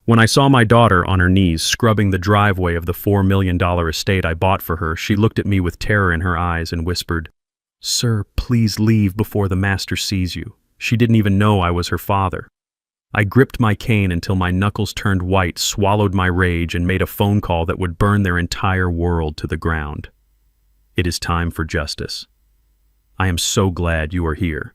When I saw my daughter on her knees scrubbing the driveway of the $4 million estate I bought for her, she looked at me with terror in her eyes and whispered, "Sir, please leave before the master sees you." She didn't even know I was her father. I gripped my cane until my knuckles turned white, swallowed my rage, and made a phone call that would burn their entire world to the ground. It is time for justice. I am so glad you are here.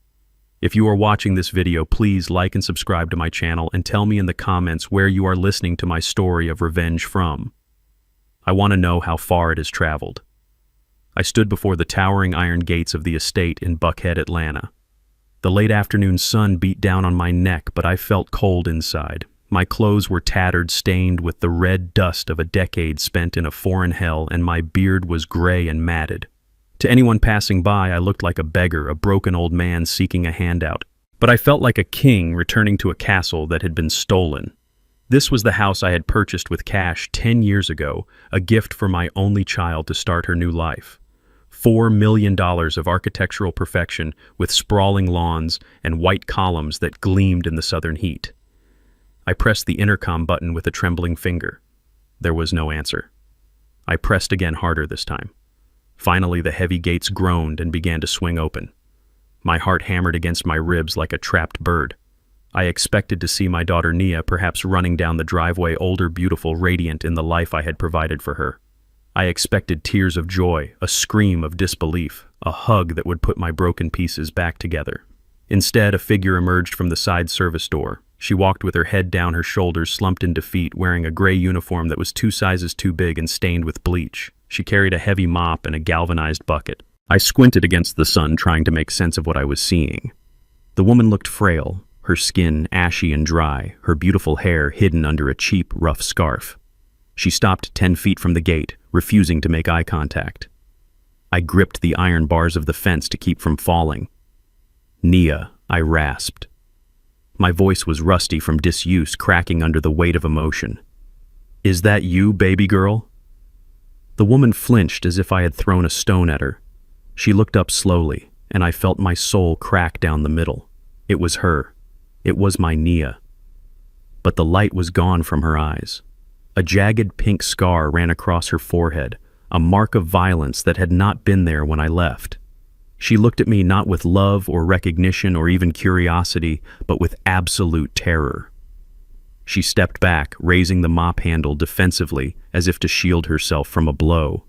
If you are watching this video, please like and subscribe to my channel and tell me in the comments where you are listening to my story of revenge from. I want to know how far it has traveled. I stood before the towering iron gates of the estate in Buckhead, Atlanta. The late afternoon sun beat down on my neck, but I felt cold inside. My clothes were tattered, stained with the red dust of a decade spent in a foreign hell, and my beard was gray and matted. To anyone passing by, I looked like a beggar, a broken old man seeking a handout. But I felt like a king returning to a castle that had been stolen. This was the house I had purchased with cash 10 years ago, a gift for my only child to start her new life. $4 million of architectural perfection with sprawling lawns and white columns that gleamed in the southern heat. I pressed the intercom button with a trembling finger. There was no answer. I pressed again, harder this time. Finally, the heavy gates groaned and began to swing open. My heart hammered against my ribs like a trapped bird. I expected to see my daughter Nia perhaps running down the driveway, older, beautiful, radiant in the life I had provided for her. I expected tears of joy, a scream of disbelief, a hug that would put my broken pieces back together. Instead, a figure emerged from the side service door. She walked with her head down her shoulders, slumped in defeat, wearing a gray uniform that was 2 sizes too big and stained with bleach. She carried a heavy mop and a galvanized bucket. I squinted against the sun, trying to make sense of what I was seeing. The woman looked frail, her skin ashy and dry, her beautiful hair hidden under a cheap, rough scarf. She stopped 10 feet from the gate, refusing to make eye contact. I gripped the iron bars of the fence to keep from falling. "Nia," I rasped. My voice was rusty from disuse, cracking under the weight of emotion. "Is that you, baby girl?" The woman flinched as if I had thrown a stone at her. She looked up slowly, and I felt my soul crack down the middle. It was her. It was my Nia. But the light was gone from her eyes. A jagged pink scar ran across her forehead, a mark of violence that had not been there when I left. She looked at me not with love or recognition or even curiosity, but with absolute terror. She stepped back, raising the mop handle defensively, as if to shield herself from a blow.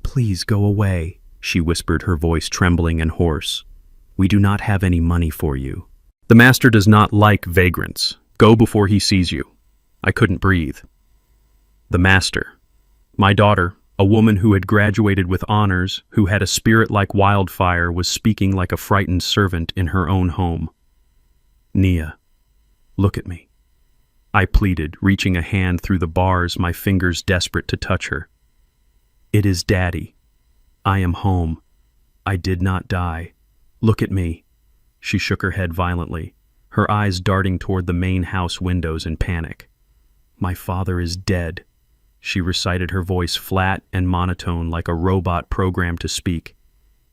"Please go away," she whispered, her voice trembling and hoarse. "We do not have any money for you. The master does not like vagrants. Go before he sees you." I couldn't breathe. The master. My daughter, a woman who had graduated with honors, who had a spirit like wildfire, was speaking like a frightened servant in her own home. "Nia, look at me," I pleaded, reaching a hand through the bars, my fingers desperate to touch her. "It is Daddy. I am home. I did not die. Look at me." She shook her head violently, her eyes darting toward the main house windows in panic. "My father is dead," she recited, her voice flat and monotone like a robot programmed to speak.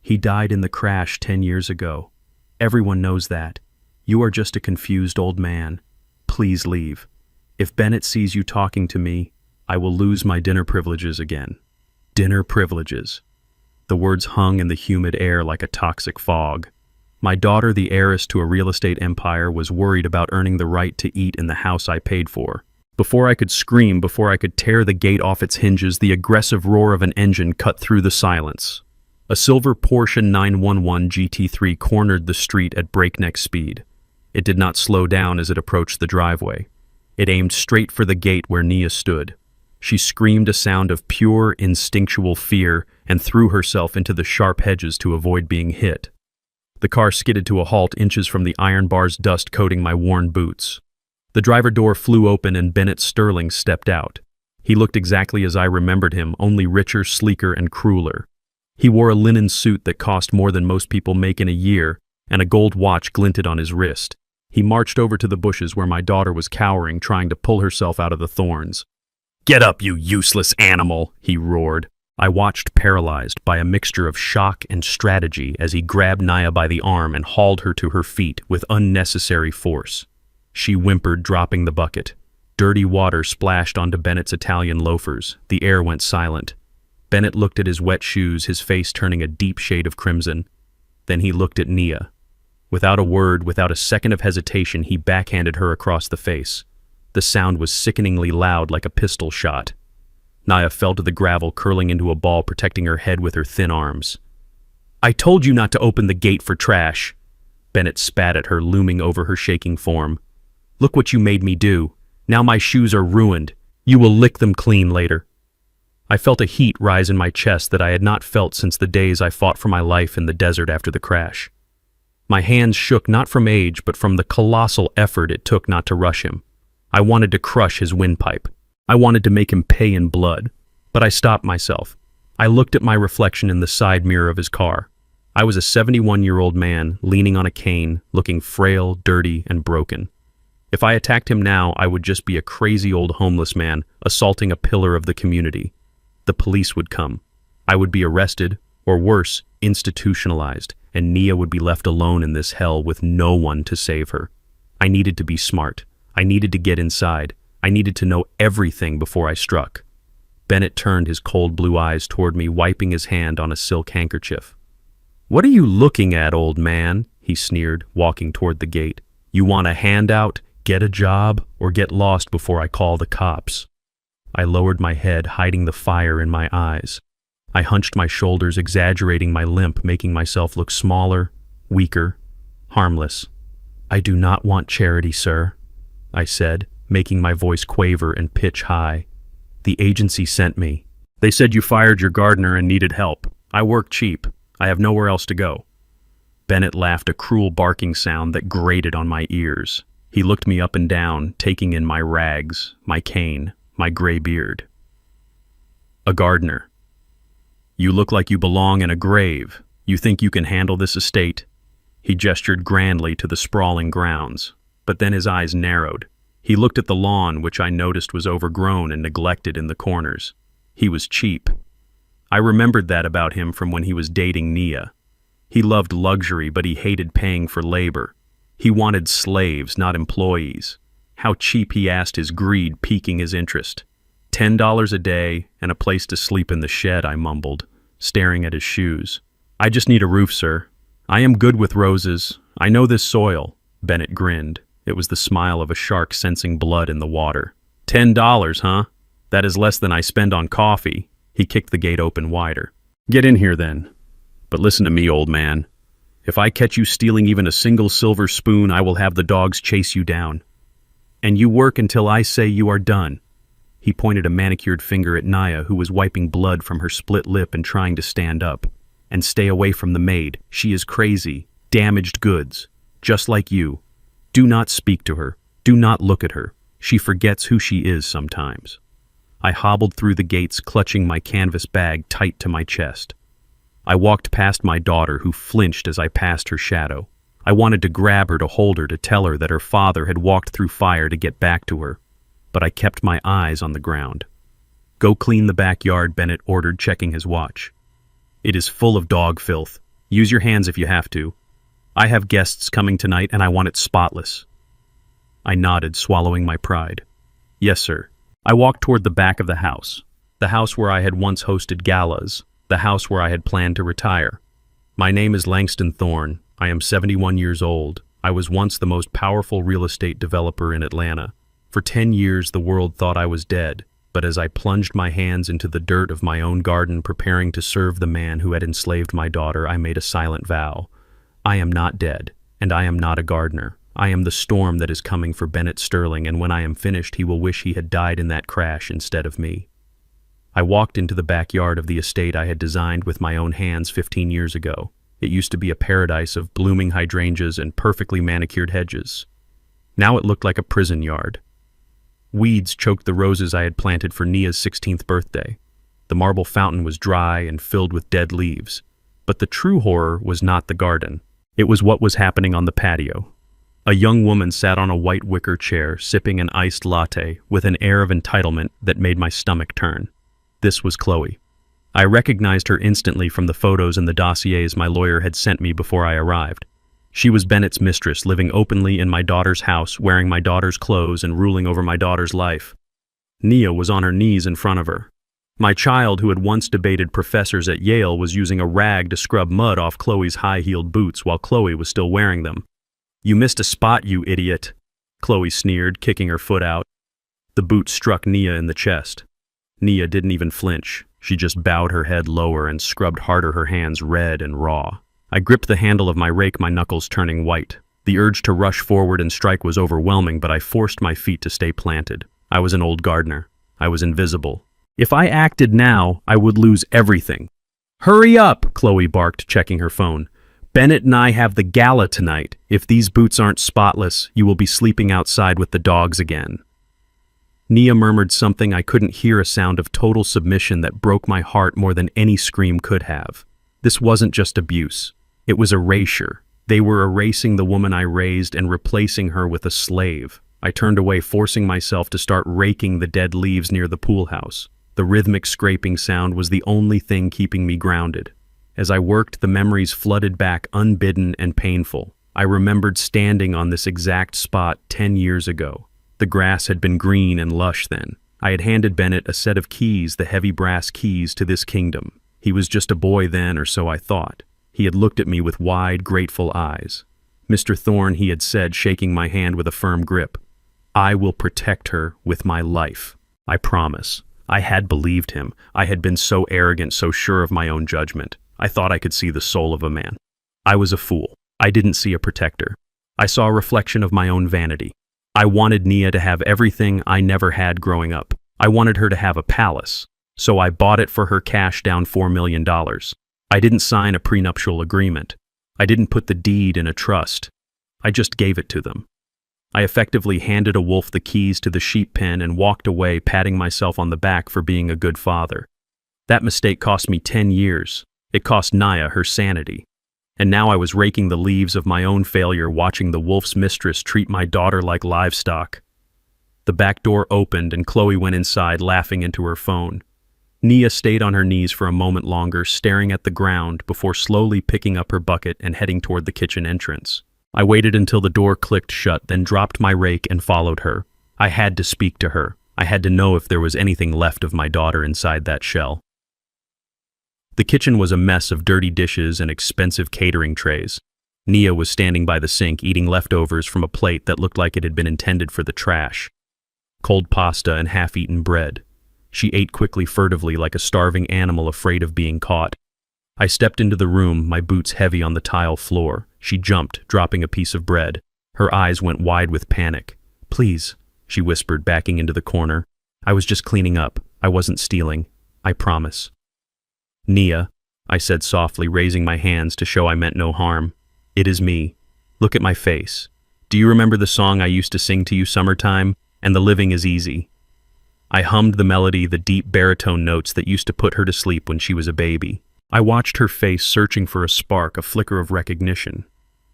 "He died in the crash 10 years ago. Everyone knows that. You are just a confused old man. Please leave. If Bennett sees you talking to me, I will lose my dinner privileges again." Dinner privileges. The words hung in the humid air like a toxic fog. My daughter, the heiress to a real estate empire, was worried about earning the right to eat in the house I paid for. Before I could scream, before I could tear the gate off its hinges, the aggressive roar of an engine cut through the silence. A silver Porsche 911 GT3 cornered the street at breakneck speed. It did not slow down as it approached the driveway. It aimed straight for the gate where Nia stood. She screamed a sound of pure, instinctual fear and threw herself into the sharp hedges to avoid being hit. The car skidded to a halt inches from the iron bars, dust coating my worn boots. The driver door flew open and Bennett Sterling stepped out. He looked exactly as I remembered him, only richer, sleeker, and crueler. He wore a linen suit that cost more than most people make in a year, and a gold watch glinted on his wrist. He marched over to the bushes where my daughter was cowering, trying to pull herself out of the thorns. "Get up, you useless animal," he roared. I watched, paralyzed by a mixture of shock and strategy, as he grabbed Nia by the arm and hauled her to her feet with unnecessary force. She whimpered, dropping the bucket. Dirty water splashed onto Bennett's Italian loafers. The air went silent. Bennett looked at his wet shoes, his face turning a deep shade of crimson. Then he looked at Nia. Without a word, without a second of hesitation, he backhanded her across the face. The sound was sickeningly loud, like a pistol shot. Nia fell to the gravel, curling into a ball, protecting her head with her thin arms. "I told you not to open the gate for trash." Bennett spat at her, looming over her shaking form. "Look what you made me do. Now my shoes are ruined. You will lick them clean later." I felt a heat rise in my chest that I had not felt since the days I fought for my life in the desert after the crash. My hands shook not from age, but from the colossal effort it took not to rush him. I wanted to crush his windpipe. I wanted to make him pay in blood. But I stopped myself. I looked at my reflection in the side mirror of his car. I was a 71-year-old man, leaning on a cane, looking frail, dirty, and broken. If I attacked him now, I would just be a crazy old homeless man assaulting a pillar of the community. The police would come. I would be arrested, or worse, institutionalized, and Nia would be left alone in this hell with no one to save her. I needed to be smart. I needed to get inside. I needed to know everything before I struck. Bennett turned his cold blue eyes toward me, wiping his hand on a silk handkerchief. "What are you looking at, old man?" he sneered, walking toward the gate. "You want a handout, get a job, or get lost before I call the cops?" I lowered my head, hiding the fire in my eyes. I hunched my shoulders, exaggerating my limp, making myself look smaller, weaker, harmless. "I do not want charity, sir," I said, making my voice quaver and pitch high. "The agency sent me. They said you fired your gardener and needed help. I work cheap. I have nowhere else to go." Bennett laughed, a cruel barking sound that grated on my ears. He looked me up and down, taking in my rags, my cane, my gray beard. "A gardener. You look like you belong in a grave. You think you can handle this estate?" He gestured grandly to the sprawling grounds, but then his eyes narrowed. He looked at the lawn, which I noticed was overgrown and neglected in the corners. He was cheap. I remembered that about him from when he was dating Nia. He loved luxury, but he hated paying for labor. He wanted slaves, not employees. How cheap, he asked, his greed piquing his interest. $10 a day and a place to sleep in the shed, I mumbled, staring at his shoes. "I just need a roof, sir. I am good with roses. I know this soil." Bennett grinned. It was the smile of a shark sensing blood in the water. $10, huh? That is less than I spend on coffee." He kicked the gate open wider. "Get in here, then. But listen to me, old man. If I catch you stealing even a single silver spoon, I will have the dogs chase you down. And you work until I say you are done." He pointed a manicured finger at Nia, who was wiping blood from her split lip and trying to stand up. "And stay away from the maid. She is crazy. Damaged goods. Just like you. Do not speak to her. Do not look at her. She forgets who she is sometimes." I hobbled through the gates, clutching my canvas bag tight to my chest. I walked past my daughter, who flinched as I passed her shadow. I wanted to grab her, to hold her, to tell her that her father had walked through fire to get back to her. But I kept my eyes on the ground. "Go clean the backyard," Bennett ordered, checking his watch. "It is full of dog filth. Use your hands if you have to. I have guests coming tonight, and I want it spotless." I nodded, swallowing my pride. "Yes, sir." I walked toward the back of the house where I had once hosted galas, the house where I had planned to retire. "My name is Langston Thorne. I am 71 years old. I was once the most powerful real estate developer in Atlanta. For 10 years, the world thought I was dead, but as I plunged my hands into the dirt of my own garden, preparing to serve the man who had enslaved my daughter, I made a silent vow. I am not dead, and I am not a gardener. I am the storm that is coming for Bennett Sterling, and when I am finished, he will wish he had died in that crash instead of me." I walked into the backyard of the estate I had designed with my own hands 15 years ago. It used to be a paradise of blooming hydrangeas and perfectly manicured hedges. Now it looked like a prison yard. Weeds choked the roses I had planted for Nia's 16th birthday. The marble fountain was dry and filled with dead leaves. But the true horror was not the garden. It was what was happening on the patio. A young woman sat on a white wicker chair, sipping an iced latte with an air of entitlement that made my stomach turn. This was Chloe. I recognized her instantly from the photos and the dossiers my lawyer had sent me before I arrived. She was Bennett's mistress, living openly in my daughter's house, wearing my daughter's clothes and ruling over my daughter's life. Nia was on her knees in front of her. My child, who had once debated professors at Yale, was using a rag to scrub mud off Chloe's high-heeled boots while Chloe was still wearing them. "You missed a spot, you idiot," Chloe sneered, kicking her foot out. The boot struck Nia in the chest. Nia didn't even flinch. She just bowed her head lower and scrubbed harder, her hands red and raw. I gripped the handle of my rake, my knuckles turning white. The urge to rush forward and strike was overwhelming, but I forced my feet to stay planted. I was an old gardener. I was invisible. If I acted now, I would lose everything. "Hurry up," Chloe barked, checking her phone. "Bennett and I have the gala tonight. If these boots aren't spotless, you will be sleeping outside with the dogs again." Nia murmured something I couldn't hear, a sound of total submission that broke my heart more than any scream could have. This wasn't just abuse. It was erasure. They were erasing the woman I raised and replacing her with a slave. I turned away, forcing myself to start raking the dead leaves near the pool house. The rhythmic scraping sound was the only thing keeping me grounded. As I worked, the memories flooded back, unbidden and painful. I remembered standing on this exact spot 10 years ago. The grass had been green and lush then. I had handed Bennett a set of keys, the heavy brass keys to this kingdom. He was just a boy then, or so I thought. He had looked at me with wide, grateful eyes. "Mr. Thorne," he had said, shaking my hand with a firm grip, "I will protect her with my life. I promise." I had believed him. I had been so arrogant, so sure of my own judgment. I thought I could see the soul of a man. I was a fool. I didn't see a protector. I saw a reflection of my own vanity. I wanted Nia to have everything I never had growing up. I wanted her to have a palace. So I bought it for her, cash down $4 million. I didn't sign a prenuptial agreement. I didn't put the deed in a trust. I just gave it to them. I effectively handed a wolf the keys to the sheep pen and walked away, patting myself on the back for being a good father. That mistake cost me 10 years. It cost Nia her sanity. And now I was raking the leaves of my own failure, watching the wolf's mistress treat my daughter like livestock. The back door opened and Chloe went inside, laughing into her phone. Nia stayed on her knees for a moment longer, staring at the ground before slowly picking up her bucket and heading toward the kitchen entrance. I waited until the door clicked shut, then dropped my rake and followed her. I had to speak to her. I had to know if there was anything left of my daughter inside that shell. The kitchen was a mess of dirty dishes and expensive catering trays. Nia was standing by the sink, eating leftovers from a plate that looked like it had been intended for the trash. Cold pasta and half-eaten bread. She ate quickly, furtively, like a starving animal afraid of being caught. I stepped into the room, my boots heavy on the tile floor. She jumped, dropping a piece of bread. Her eyes went wide with panic. "Please," she whispered, backing into the corner. "I was just cleaning up. I wasn't stealing. I promise." "Nia," I said softly, raising my hands to show I meant no harm. "It is me. Look at my face. Do you remember the song I used to sing to you, Summertime? And the living is easy." I hummed the melody, the deep baritone notes that used to put her to sleep when she was a baby. I watched her face, searching for a spark, a flicker of recognition.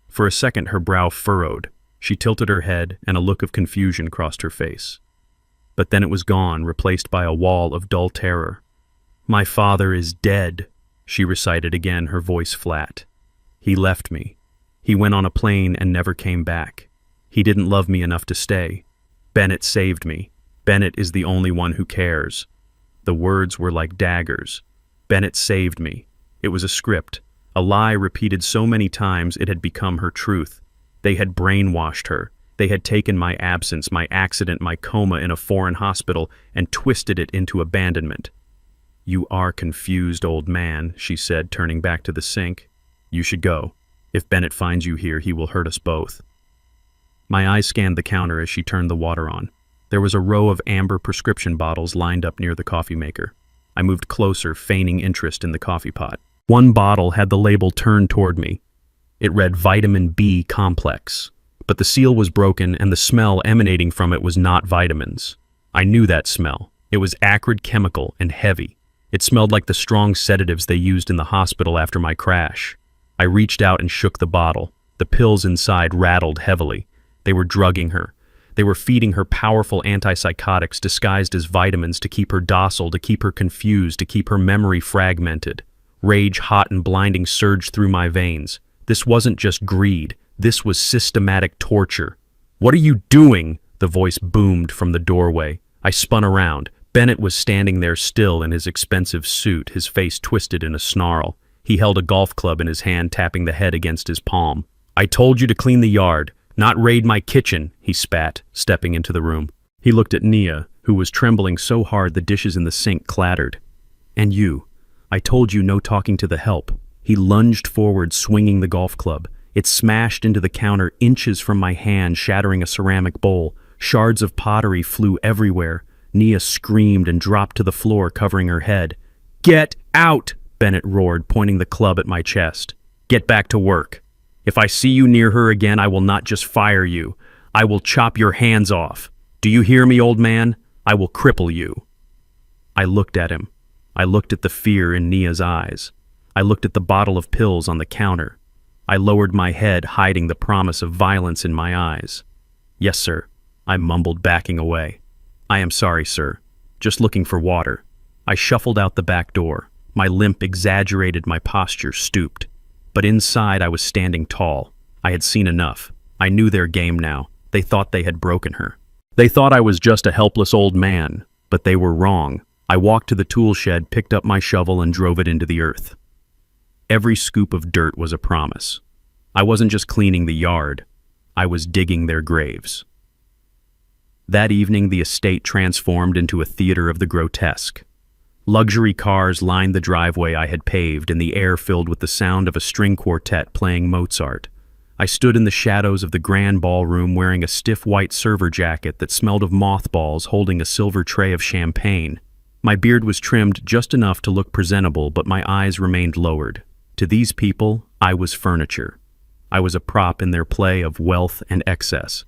For a second, her brow furrowed. She tilted her head, and a look of confusion crossed her face. But then it was gone, replaced by a wall of dull terror. "My father is dead," she recited again, her voice flat. "He left me. He went on a plane and never came back. He didn't love me enough to stay. Bennett saved me. Bennett is the only one who cares." The words were like daggers. Bennett saved me. It was a script, a lie repeated so many times it had become her truth. They had brainwashed her. They had taken my absence, my accident, my coma in a foreign hospital, and twisted it into abandonment. "You are confused, old man," she said, turning back to the sink. "You should go. If Bennett finds you here, he will hurt us both." My eyes scanned the counter as she turned the water on. There was a row of amber prescription bottles lined up near the coffee maker. I moved closer, feigning interest in the coffee pot. One bottle had the label turned toward me. It read Vitamin B Complex, but the seal was broken and the smell emanating from it was not vitamins. I knew that smell. It was acrid, chemical, and heavy. It smelled like the strong sedatives they used in the hospital after my crash. I reached out and shook the bottle. The pills inside rattled heavily. They were drugging her. They were feeding her powerful antipsychotics disguised as vitamins to keep her docile, to keep her confused, to keep her memory fragmented. Rage, hot and blinding, surged through my veins. This wasn't just greed. This was systematic torture. "What are you doing?" the voice boomed from the doorway. I spun around. Bennett was standing there still in his expensive suit, his face twisted in a snarl. He held a golf club in his hand, tapping the head against his palm. "I told you to clean the yard, not raid my kitchen," he spat, stepping into the room. He looked at Nia, who was trembling so hard the dishes in the sink clattered. "And you. I told you no talking to the help." He lunged forward, swinging the golf club. It smashed into the counter inches from my hand, shattering a ceramic bowl. Shards of pottery flew everywhere. Nia screamed and dropped to the floor, covering her head. "Get out!" Bennett roared, pointing the club at my chest. "Get back to work. If I see you near her again, I will not just fire you. I will chop your hands off. Do you hear me, old man? I will cripple you." I looked at him. I looked at the fear in Nia's eyes. I looked at the bottle of pills on the counter. I lowered my head, hiding the promise of violence in my eyes. "Yes, sir," I mumbled, backing away. "I am sorry, sir. Just looking for water." I shuffled out the back door. My limp exaggerated my posture, stooped. But inside I was standing tall. I had seen enough. I knew their game now. They thought they had broken her. They thought I was just a helpless old man, but they were wrong. I walked to the tool shed, picked up my shovel, and drove it into the earth. Every scoop of dirt was a promise. I wasn't just cleaning the yard. I was digging their graves. That evening, the estate transformed into a theater of the grotesque. Luxury cars lined the driveway I had paved, and the air filled with the sound of a string quartet playing Mozart. I stood in the shadows of the grand ballroom wearing a stiff white server jacket that smelled of mothballs, holding a silver tray of champagne. My beard was trimmed just enough to look presentable, but my eyes remained lowered. To these people, I was furniture. I was a prop in their play of wealth and excess.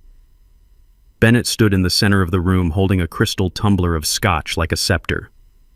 Bennett stood in the center of the room holding a crystal tumbler of scotch like a scepter.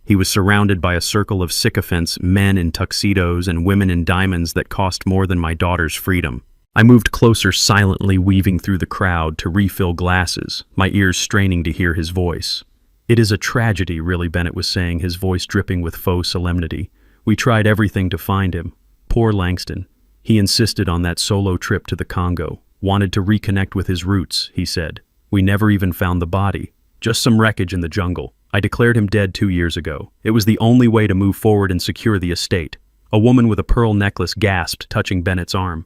He was surrounded by a circle of sycophants, men in tuxedos and women in diamonds that cost more than my daughter's freedom. I moved closer, silently weaving through the crowd to refill glasses, my ears straining to hear his voice. "It is a tragedy, really," Bennett was saying, his voice dripping with faux solemnity. "We tried everything to find him. Poor Langston. He insisted on that solo trip to the Congo, wanted to reconnect with his roots," he said. "We never even found the body, just some wreckage in the jungle. I declared him dead 2 years ago. It was the only way to move forward and secure the estate." A woman with a pearl necklace gasped, touching Bennett's arm.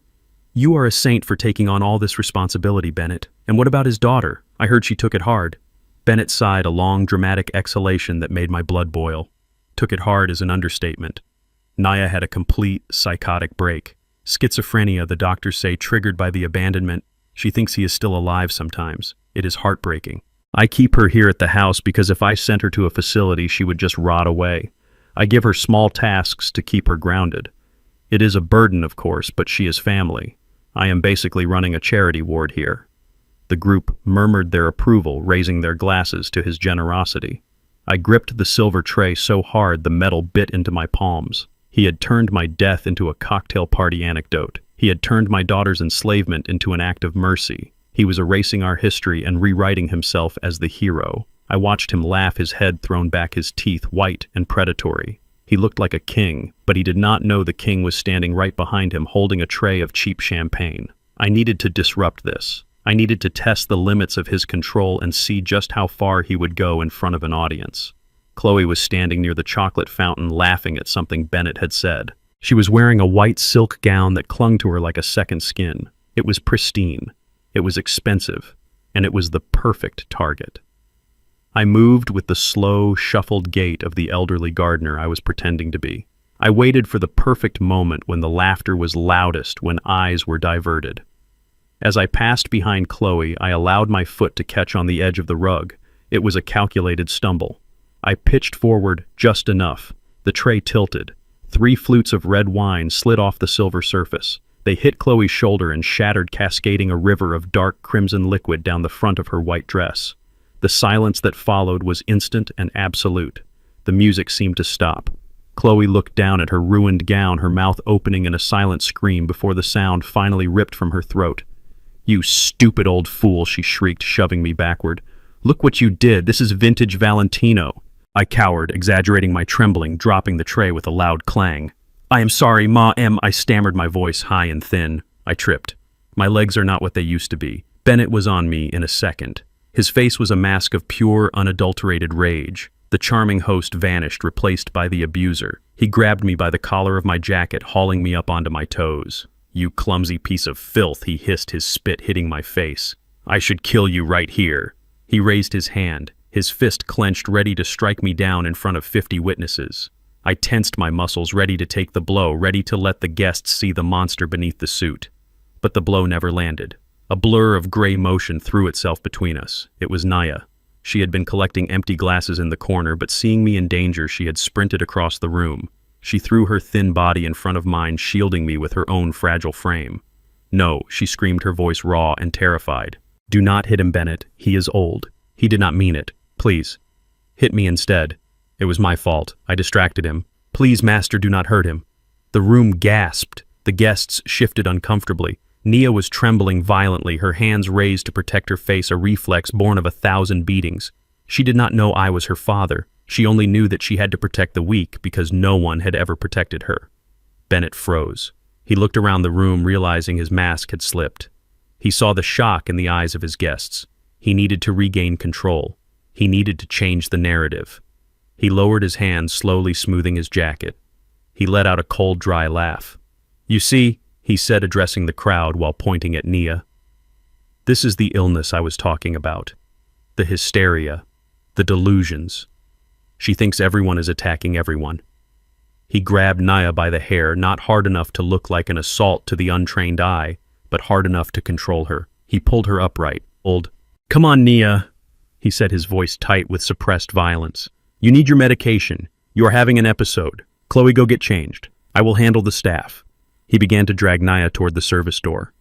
"You are a saint for taking on all this responsibility, Bennett. And what about his daughter? I heard she took it hard." Bennett sighed, a long, dramatic exhalation that made my blood boil. Took it hard is an understatement. Naya had a complete psychotic break. Schizophrenia, the doctors say, triggered by the abandonment. She thinks he is still alive sometimes. It is heartbreaking. I keep her here at the house because if I sent her to a facility, she would just rot away. I give her small tasks to keep her grounded. It is a burden, of course, but she is family. I am basically running a charity ward here. The group murmured their approval, raising their glasses to his generosity. I gripped the silver tray so hard the metal bit into my palms. He had turned my death into a cocktail party anecdote. He had turned my daughter's enslavement into an act of mercy. He was erasing our history and rewriting himself as the hero. I watched him laugh, his head thrown back, his teeth white and predatory. He looked like a king, but he did not know the king was standing right behind him, holding a tray of cheap champagne. I needed to disrupt this. I needed to test the limits of his control and see just how far he would go in front of an audience. Chloe was standing near the chocolate fountain, laughing at something Bennett had said. She was wearing a white silk gown that clung to her like a second skin. It was pristine. It was expensive, and it was the perfect target. I moved with the slow, shuffled gait of the elderly gardener I was pretending to be. I waited for the perfect moment when the laughter was loudest, when eyes were diverted. As I passed behind Chloe, I allowed my foot to catch on the edge of the rug. It was a calculated stumble. I pitched forward just enough. The tray tilted. 3 flutes of red wine slid off the silver surface. They hit Chloe's shoulder and shattered, cascading a river of dark crimson liquid down the front of her white dress. The silence that followed was instant and absolute. The music seemed to stop. Chloe looked down at her ruined gown, her mouth opening in a silent scream before the sound finally ripped from her throat. "You stupid old fool," she shrieked, shoving me backward. "Look what you did. This is vintage Valentino." I cowered, exaggerating my trembling, dropping the tray with a loud clang. "I am sorry, Ma, I stammered, my voice high and thin. I tripped. My legs are not what they used to be. Bennett was on me in a second. His face was a mask of pure, unadulterated rage. The charming host vanished, replaced by the abuser. He grabbed me by the collar of my jacket, hauling me up onto my toes. "You clumsy piece of filth," he hissed, his spit hitting my face. "I should kill you right here." He raised his hand, his fist clenched, ready to strike me down in front of 50 witnesses. I tensed my muscles, ready to take the blow, ready to let the guests see the monster beneath the suit. But the blow never landed. A blur of gray motion threw itself between us. It was Naya. She had been collecting empty glasses in the corner, but seeing me in danger, she had sprinted across the room. She threw her thin body in front of mine, shielding me with her own fragile frame. "No," she screamed, her voice raw and terrified. "Do not hit him, Bennett. He is old. He did not mean it. Please. Hit me instead. It was my fault. I distracted him. Please, master, do not hurt him." The room gasped. The guests shifted uncomfortably. Nia was trembling violently, her hands raised to protect her face, a reflex born of 1,000 beatings. She did not know I was her father. She only knew that she had to protect the weak because no one had ever protected her. Bennett froze. He looked around the room, realizing his mask had slipped. He saw the shock in the eyes of his guests. He needed to regain control. He needed to change the narrative. He lowered his hand, slowly smoothing his jacket. He let out a cold, dry laugh. "You see," he said, addressing the crowd while pointing at Nia. "This is the illness I was talking about. The hysteria. The delusions. She thinks everyone is attacking everyone." He grabbed Nia by the hair, not hard enough to look like an assault to the untrained eye, but hard enough to control her. He pulled her upright. "Come on, Nia," he said, his voice tight with suppressed violence. "You need your medication. You are having an episode. Chloe, go get changed. I will handle the staff." He began to drag Nia toward the service door.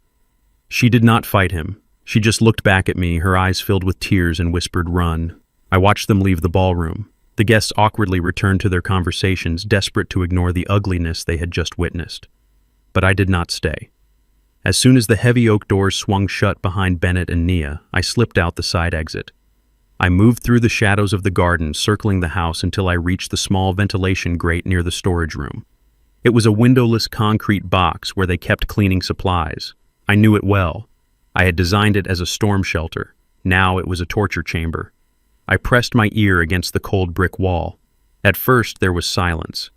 She did not fight him. She just looked back at me, her eyes filled with tears, and whispered, "Run." I watched them leave the ballroom. The guests awkwardly returned to their conversations, desperate to ignore the ugliness they had just witnessed. But I did not stay. As soon as the heavy oak doors swung shut behind Bennett and Nia, I slipped out the side exit. I moved through the shadows of the garden, circling the house until I reached the small ventilation grate near the storage room. It was a windowless concrete box where they kept cleaning supplies. I knew it well. I had designed it as a storm shelter. Now it was a torture chamber. I pressed my ear against the cold brick wall. At first there was silence.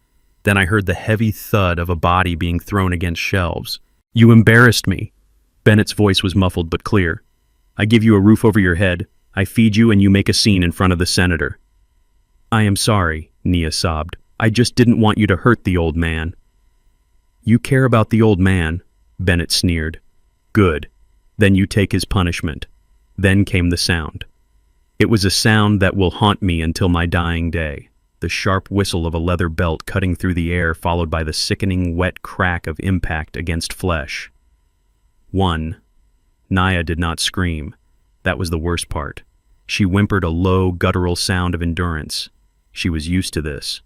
Then I heard the heavy thud of a body being thrown against shelves. "You embarrassed me." Bennett's voice was muffled but clear. "I give you a roof over your head. I feed you and you make a scene in front of the senator." "I am sorry," Nia sobbed. "I just didn't want you to hurt the old man." "You care about the old man," Bennett sneered. "Good. Then you take his punishment." Then came the sound. It was a sound that will haunt me until my dying day. The sharp whistle of a leather belt cutting through the air, followed by the sickening, wet crack of impact against flesh. 1. Naya did not scream. That was the worst part. She whimpered a low, guttural sound of endurance. She was used to this.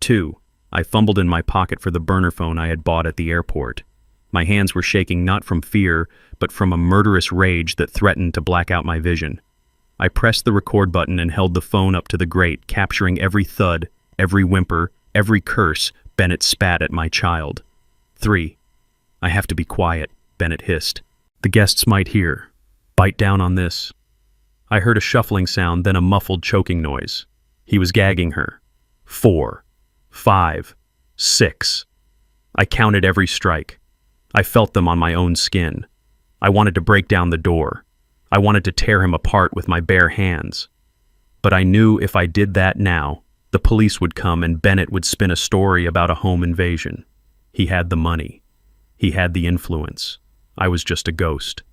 2. I fumbled in my pocket for the burner phone I had bought at the airport. My hands were shaking not from fear, but from a murderous rage that threatened to black out my vision. I pressed the record button and held the phone up to the grate, capturing every thud, every whimper, every curse Bennett spat at my child. 3. I have to be quiet, Bennett hissed. The guests might hear. Bite down on this. I heard a shuffling sound, then a muffled choking noise. He was gagging her. 4, 5, 6. I counted every strike. I felt them on my own skin. I wanted to break down the door. I wanted to tear him apart with my bare hands. But I knew if I did that now, the police would come and Bennett would spin a story about a home invasion. He had the money. He had the influence. I was just a ghost.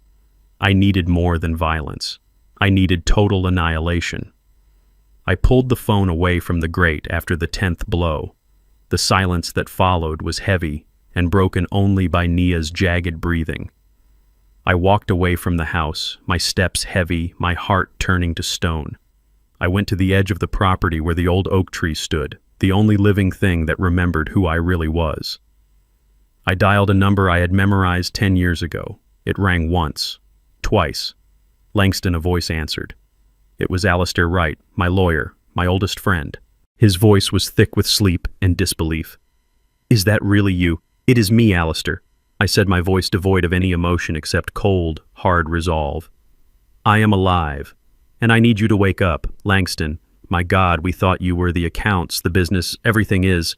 I needed more than violence. I needed total annihilation. I pulled the phone away from the grate after the 10th blow. The silence that followed was heavy and broken only by Nia's jagged breathing. I walked away from the house, my steps heavy, my heart turning to stone. I went to the edge of the property where the old oak tree stood, the only living thing that remembered who I really was. I dialed a number I had memorized 10 years ago. It rang once, twice. Langston, a voice answered. It was Alistair Wright, my lawyer, my oldest friend. His voice was thick with sleep and disbelief. "Is that really you?" "It is me, Alistair. I said, my voice devoid of any emotion except cold, hard resolve. I am alive, and I need you to wake up, Langston. My God, we thought you were the accounts, the business, everything is.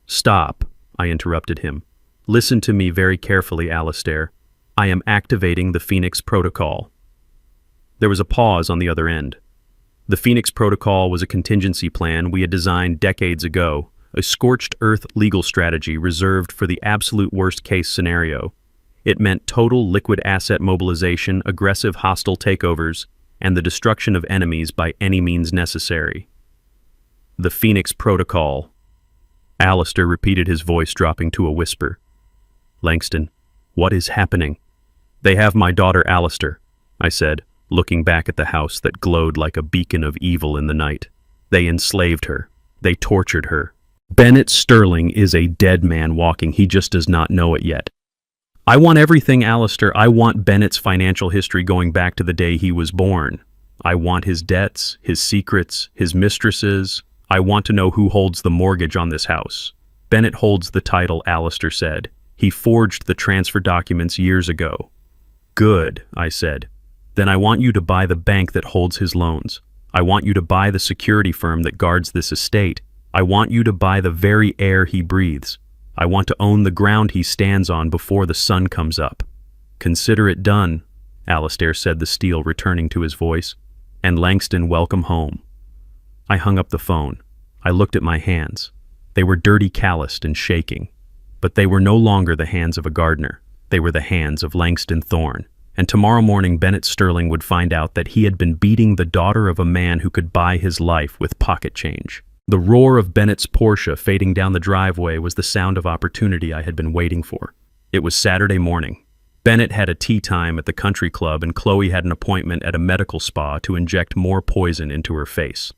Stop, I interrupted him. Listen to me very carefully, Alistair. I am activating the Phoenix Protocol. There was a pause on the other end. The Phoenix Protocol was a contingency plan we had designed decades ago, a scorched earth legal strategy reserved for the absolute worst-case scenario. It meant total liquid asset mobilization, aggressive hostile takeovers, and the destruction of enemies by any means necessary. The Phoenix Protocol. Alistair repeated, his voice dropping to a whisper. Langston, what is happening? They have my daughter Alistair, I said, looking back at the house that glowed like a beacon of evil in the night. They enslaved her. They tortured her. Bennett Sterling is a dead man walking. He just does not know it yet. I want everything, Alistair. I want Bennett's financial history going back to the day he was born. I want his debts, his secrets, his mistresses. I want to know who holds the mortgage on this house. Bennett holds the title, Alistair said. He forged the transfer documents years ago. Good, I said. Then I want you to buy the bank that holds his loans. I want you to buy the security firm that guards this estate. I want you to buy the very air he breathes. I want to own the ground he stands on before the sun comes up. Consider it done, Alistair said, the steel returning to his voice. And Langston, welcome home. I hung up the phone. I looked at my hands. They were dirty, calloused, and shaking. But they were no longer the hands of a gardener. They were the hands of Langston Thorne. And tomorrow morning Bennett Sterling would find out that he had been beating the daughter of a man who could buy his life with pocket change. The roar of Bennett's Porsche fading down the driveway was the sound of opportunity I had been waiting for. It was Saturday morning. Bennett had a tea time at the country club, and Chloe had an appointment at a medical spa to inject more poison into her face.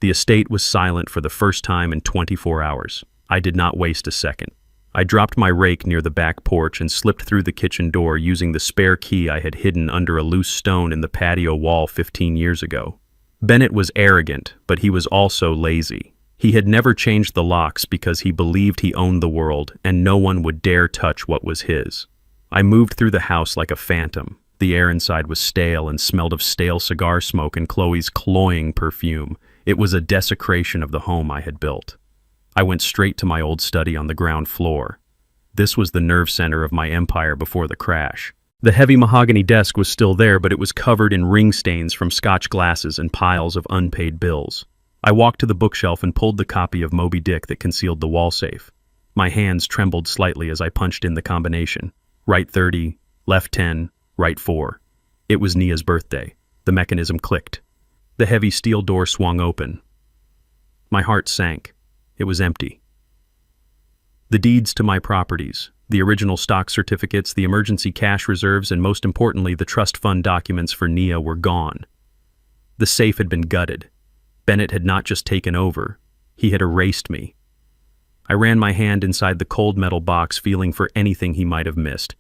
The estate was silent for the first time in 24 hours. I did not waste a second. I dropped my rake near the back porch and slipped through the kitchen door using the spare key I had hidden under a loose stone in the patio wall 15 years ago. Bennett was arrogant, but he was also lazy. He had never changed the locks because he believed he owned the world and no one would dare touch what was his. I moved through the house like a phantom. The air inside was stale and smelled of stale cigar smoke and Chloe's cloying perfume. It was a desecration of the home I had built. I went straight to my old study on the ground floor. This was the nerve center of my empire before the crash. The heavy mahogany desk was still there, but it was covered in ring stains from Scotch glasses and piles of unpaid bills. I walked to the bookshelf and pulled the copy of Moby Dick that concealed the wall safe. My hands trembled slightly as I punched in the combination. Right 30, left 10, right 4. It was Nia's birthday. The mechanism clicked. The heavy steel door swung open. My heart sank. It was empty. The deeds to my properties, the original stock certificates, the emergency cash reserves, and most importantly, the trust fund documents for Nia were gone. The safe had been gutted. Bennett had not just taken over, he had erased me. I ran my hand inside the cold metal box, feeling for anything he might have missed.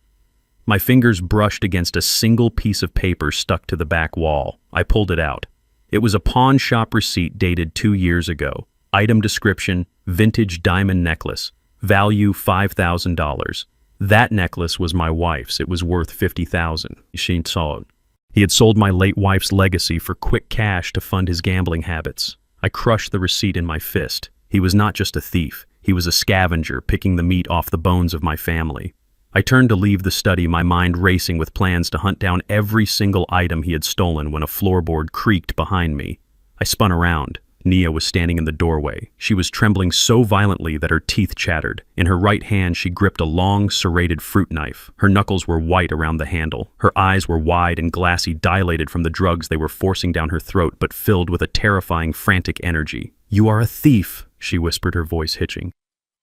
My fingers brushed against a single piece of paper stuck to the back wall. I pulled it out. It was a pawn shop receipt dated 2 years ago. Item description, vintage diamond necklace. Value $5,000. That necklace was my wife's. It was worth $50,000. She saw it. He had sold my late wife's legacy for quick cash to fund his gambling habits. I crushed the receipt in my fist. He was not just a thief. He was a scavenger, picking the meat off the bones of my family. I turned to leave the study, my mind racing with plans to hunt down every single item he had stolen when a floorboard creaked behind me. I spun around. Nia was standing in the doorway. She was trembling so violently that her teeth chattered. In her right hand, she gripped a long, serrated fruit knife. Her knuckles were white around the handle. Her eyes were wide and glassy, dilated from the drugs they were forcing down her throat, but filled with a terrifying, frantic energy. "You are a thief," she whispered, her voice hitching.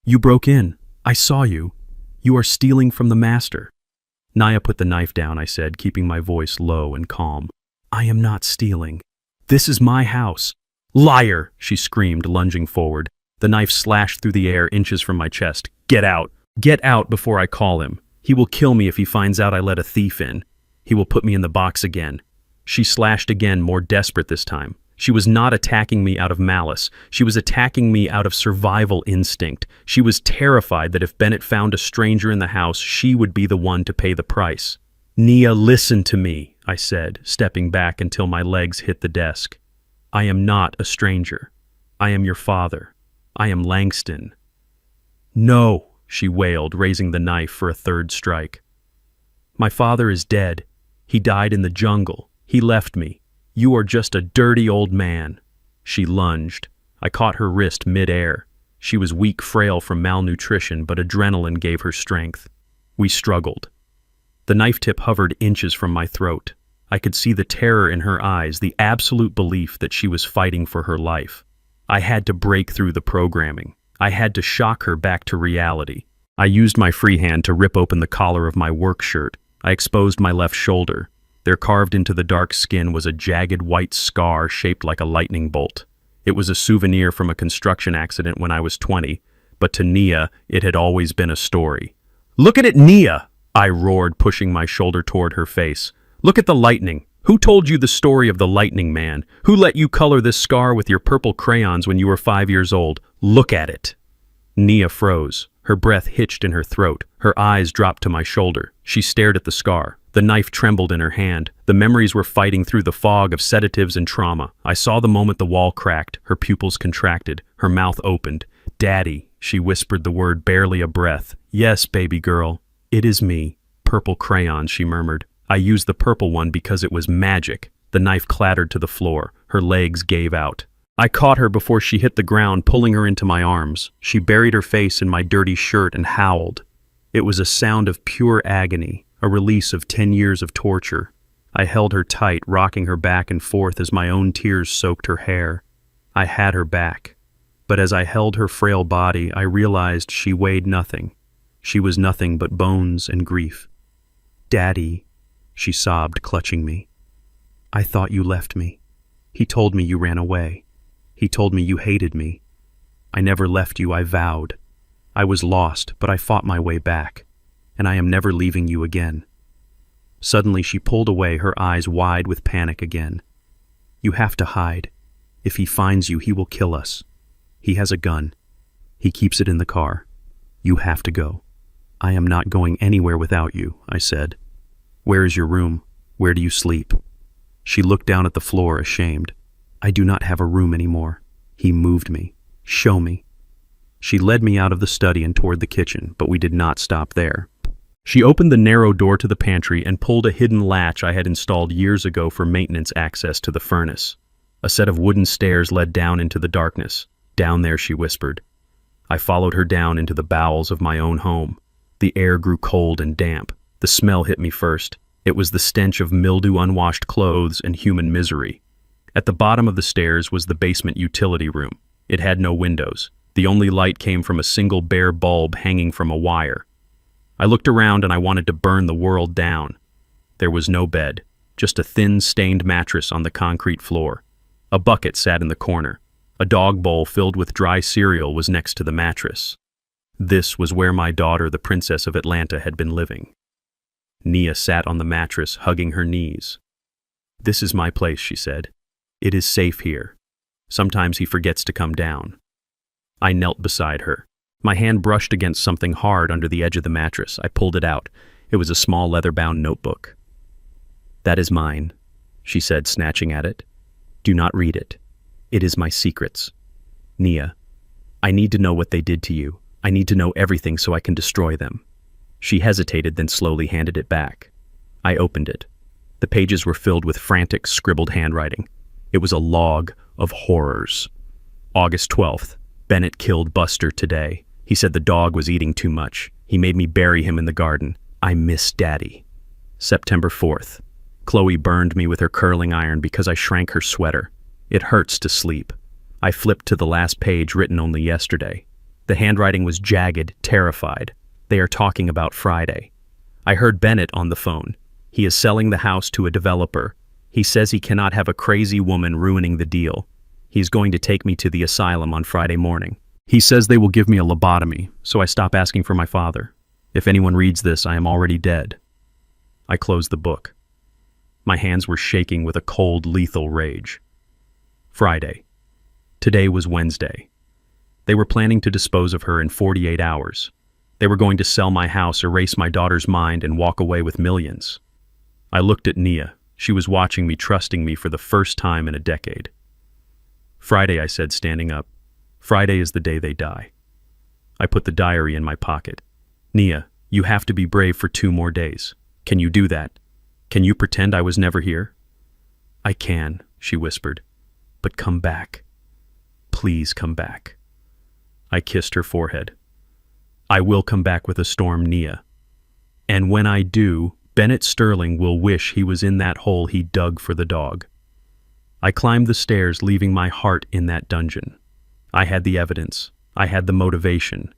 "You broke in. I saw you. You are stealing from the master." Nia put the knife down, I said, keeping my voice low and calm. "I am not stealing. This is my house." "Liar!" she screamed, lunging forward. The knife slashed through the air inches from my chest. "Get out! Get out before I call him. He will kill me if he finds out I let a thief in. He will put me in the box again." She slashed again, more desperate this time. She was not attacking me out of malice. She was attacking me out of survival instinct. She was terrified that if Bennett found a stranger in the house, she would be the one to pay the price. "Nia, listen to me," I said, stepping back until my legs hit the desk. "I am not a stranger. I am your father. I am Langston." "No," she wailed, raising the knife for a third strike. "My father is dead. He died in the jungle. He left me. You are just a dirty old man." She lunged. I caught her wrist mid-air. She was weak, frail from malnutrition, but adrenaline gave her strength. We struggled. The knife tip hovered inches from my throat. I could see the terror in her eyes, the absolute belief that she was fighting for her life. I had to break through the programming. I had to shock her back to reality. I used my free hand to rip open the collar of my work shirt. I exposed my left shoulder. There, carved into the dark skin, was a jagged white scar shaped like a lightning bolt. It was a souvenir from a construction accident when I was 20, but to Nia, it had always been a story. "Look at it, Nia!" I roared, pushing my shoulder toward her face. "Look at the lightning. Who told you the story of the lightning man? Who let you color this scar with your purple crayons when you were 5 years old? Look at it." Nia froze. Her breath hitched in her throat. Her eyes dropped to my shoulder. She stared at the scar. The knife trembled in her hand. The memories were fighting through the fog of sedatives and trauma. I saw the moment the wall cracked. Her pupils contracted. Her mouth opened. "Daddy," she whispered the word, barely a breath. "Yes, baby girl. It is me. Purple crayon," she murmured. I used the purple one because it was magic. The knife clattered to the floor. Her legs gave out. I caught her before she hit the ground, pulling her into my arms. She buried her face in my dirty shirt and howled. It was a sound of pure agony, a release of 10 years of torture. I held her tight, rocking her back and forth as my own tears soaked her hair. I had her back. But as I held her frail body, I realized she weighed nothing. She was nothing but bones and grief. "Daddy," she sobbed, clutching me. "I thought you left me. He told me you ran away. He told me you hated me. I never left you, I vowed. I was lost, but I fought my way back, and I am never leaving you again." Suddenly she pulled away, her eyes wide with panic again. "You have to hide. If he finds you, he will kill us. He has a gun. He keeps it in the car. You have to go." "I am not going anywhere without you," I said. "Where is your room? Where do you sleep?" She looked down at the floor, ashamed. "I do not have a room anymore." He moved me. "Show me." She led me out of the study and toward the kitchen, but we did not stop there. She opened the narrow door to the pantry and pulled a hidden latch I had installed years ago for maintenance access to the furnace. A set of wooden stairs led down into the darkness. "Down there," she whispered. I followed her down into the bowels of my own home. The air grew cold and damp. The smell hit me first. It was the stench of mildew, unwashed clothes, and human misery. At the bottom of the stairs was the basement utility room. It had no windows. The only light came from a single bare bulb hanging from a wire. I looked around and I wanted to burn the world down. There was no bed, just a thin, stained mattress on the concrete floor. A bucket sat in the corner. A dog bowl filled with dry cereal was next to the mattress. This was where my daughter, the Princess of Atlanta, had been living. Nia sat on the mattress, hugging her knees. "This is my place," she said. "It is safe here. Sometimes he forgets to come down." I knelt beside her. My hand brushed against something hard under the edge of the mattress. I pulled it out. It was a small leather-bound notebook. "That is mine," she said, snatching at it. "Do not read it. It is my secrets. Nia, I need to know what they did to you. I need to know everything so I can destroy them." She hesitated, then slowly handed it back. I opened it. The pages were filled with frantic, scribbled handwriting. It was a log of horrors. August 12th. Bennett killed Buster today. He said the dog was eating too much. He made me bury him in the garden. I miss Daddy. September 4th. Chloe burned me with her curling iron because I shrank her sweater. It hurts to sleep. I flipped to the last page, written only yesterday. The handwriting was jagged, terrified. They are talking about Friday. I heard Bennett on the phone. He is selling the house to a developer. He says he cannot have a crazy woman ruining the deal. He's going to take me to the asylum on Friday morning. He says they will give me a lobotomy, so I stop asking for my father. If anyone reads this, I am already dead. I closed the book. My hands were shaking with a cold, lethal rage. Friday. Today was Wednesday. They were planning to dispose of her in 48 hours. They were going to sell my house, erase my daughter's mind, and walk away with millions. I looked at Nia. She was watching me, trusting me for the first time in a decade. Friday, I said, standing up. Friday is the day they die. I put the diary in my pocket. Nia, you have to be brave for 2 more days. Can you do that? Can you pretend I was never here? I can, she whispered. But come back. Please come back. I kissed her forehead. I will come back with a storm, Nia. And when I do, Bennett Sterling will wish he was in that hole he dug for the dog. I climbed the stairs, leaving my heart in that dungeon. I had the evidence. I had the motivation.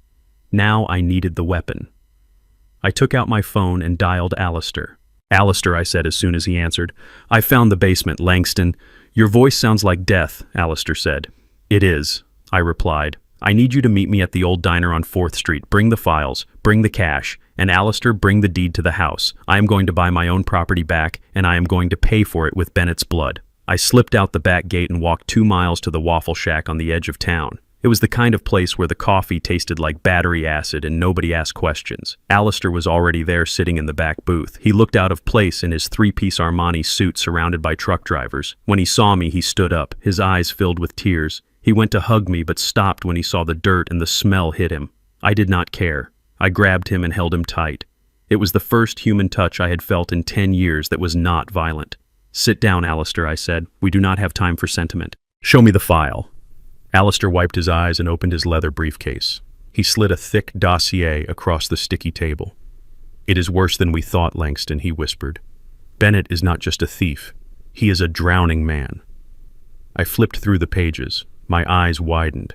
Now I needed the weapon. I took out my phone and dialed Alistair. Alistair, I said as soon as he answered. I found the basement, Langston. Your voice sounds like death, Alistair said. It is, I replied. I need you to meet me at the old diner on 4th Street. Bring the files, bring the cash, and Alistair, bring the deed to the house. I am going to buy my own property back, and I am going to pay for it with Bennett's blood. I slipped out the back gate and walked 2 miles to the waffle shack on the edge of town. It was the kind of place where the coffee tasted like battery acid and nobody asked questions. Alistair was already there, sitting in the back booth. He looked out of place in his 3-piece Armani suit surrounded by truck drivers. When he saw me, he stood up, his eyes filled with tears. He went to hug me but stopped when he saw the dirt and the smell hit him. I did not care. I grabbed him and held him tight. It was the first human touch I had felt in 10 years that was not violent. Sit down, Alistair, I said. We do not have time for sentiment. Show me the file. Alistair wiped his eyes and opened his leather briefcase. He slid a thick dossier across the sticky table. It is worse than we thought, Langston, he whispered. Bennett is not just a thief. He is a drowning man. I flipped through the pages. My eyes widened.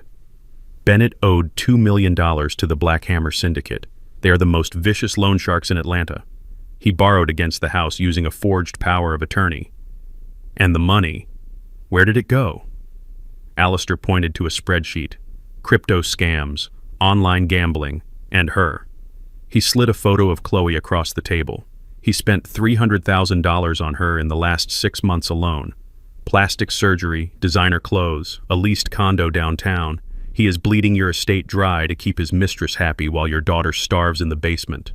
Bennett owed $2 million to the Black Hammer Syndicate. They are the most vicious loan sharks in Atlanta. He borrowed against the house using a forged power of attorney. And the money, where did it go? Alistair pointed to a spreadsheet. Crypto scams, online gambling, and her. He slid a photo of Chloe across the table. He spent $300,000 on her in the last 6 months alone. Plastic surgery, designer clothes, a leased condo downtown. He is bleeding your estate dry to keep his mistress happy while your daughter starves in the basement.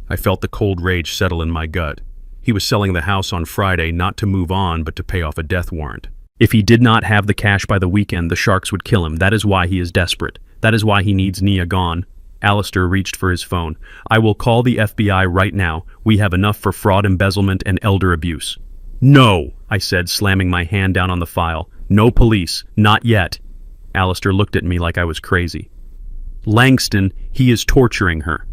I felt the cold rage settle in my gut. He was selling the house on Friday not to move on but to pay off a death warrant. If he did not have the cash by the weekend, the sharks would kill him. That is why he is desperate. That is why he needs Nia gone. Alistair reached for his phone. I will call the FBI right now. We have enough for fraud, embezzlement, and elder abuse. No, I said, slamming my hand down on the file. No police. Not yet. Alistair looked at me like I was crazy. Langston, he is torturing her.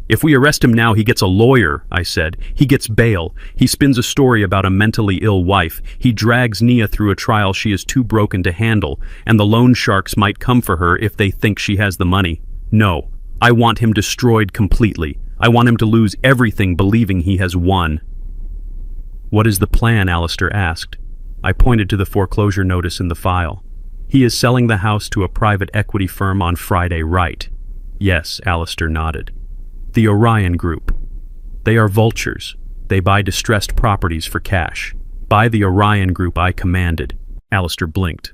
If we arrest him now, he gets a lawyer, I said. He gets bail. He spins a story about a mentally ill wife. He drags Nia through a trial she is too broken to handle, and the loan sharks might come for her if they think she has the money. No, I want him destroyed completely. I want him to lose everything believing he has won. What is the plan? Alistair asked. I pointed to the foreclosure notice in the file. He is selling the house to a private equity firm on Friday, right? Yes, Alistair nodded. The Orion Group. They are vultures. They buy distressed properties for cash. Buy the Orion Group, I commanded. Alistair blinked.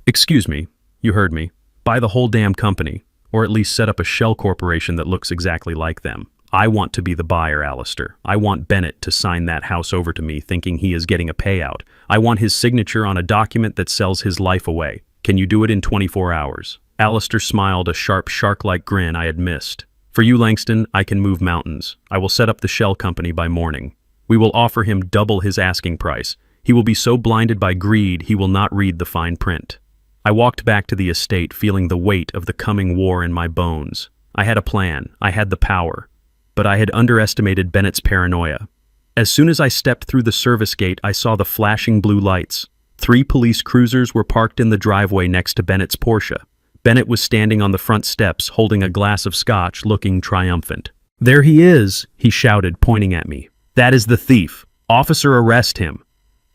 Excuse me, you heard me. Buy the whole damn company, or at least set up a shell corporation that looks exactly like them. I want to be the buyer, Alistair. I want Bennett to sign that house over to me thinking he is getting a payout. I want his signature on a document that sells his life away. Can you do it in 24 hours? Alistair smiled, a sharp shark-like grin I had missed. For you, Langston, I can move mountains. I will set up the shell company by morning. We will offer him double his asking price. He will be so blinded by greed he will not read the fine print. I walked back to the estate, feeling the weight of the coming war in my bones. I had a plan. I had the power. But I had underestimated Bennett's paranoia. As soon as I stepped through the service gate, I saw the flashing blue lights. 3 police cruisers were parked in the driveway next to Bennett's Porsche. Bennett was standing on the front steps, holding a glass of scotch, looking triumphant. There he is, he shouted, pointing at me. That is the thief. Officer, arrest him.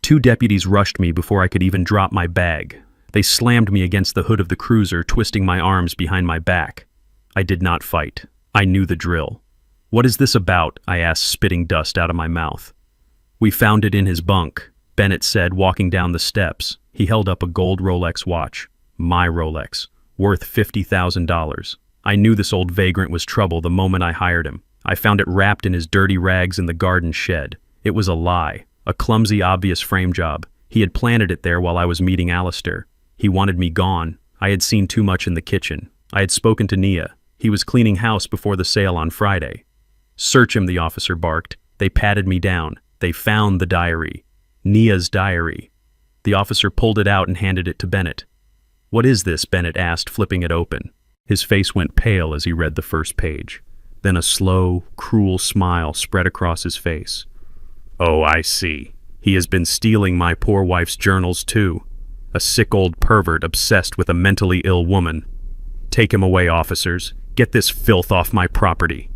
2 deputies rushed me before I could even drop my bag. They slammed me against the hood of the cruiser, twisting my arms behind my back. I did not fight. I knew the drill. What is this about? I asked, spitting dust out of my mouth. We found it in his bunk. Bennett said, walking down the steps. He held up a gold Rolex watch. My Rolex, worth $50,000. I knew this old vagrant was trouble the moment I hired him. I found it wrapped in his dirty rags in the garden shed. It was a lie, a clumsy, obvious frame job. He had planted it there while I was meeting Alistair. He wanted me gone. I had seen too much in the kitchen. I had spoken to Nia. He was cleaning house before the sale on Friday. Search him, the officer barked. They patted me down. They found the diary. Nia's diary. The officer pulled it out and handed it to Bennett. What is this? Bennett asked, flipping it open. His face went pale as he read the first page. Then a slow, cruel smile spread across his face. Oh, I see. He has been stealing my poor wife's journals too. A sick old pervert obsessed with a mentally ill woman. Take him away, officers. Get this filth off my property.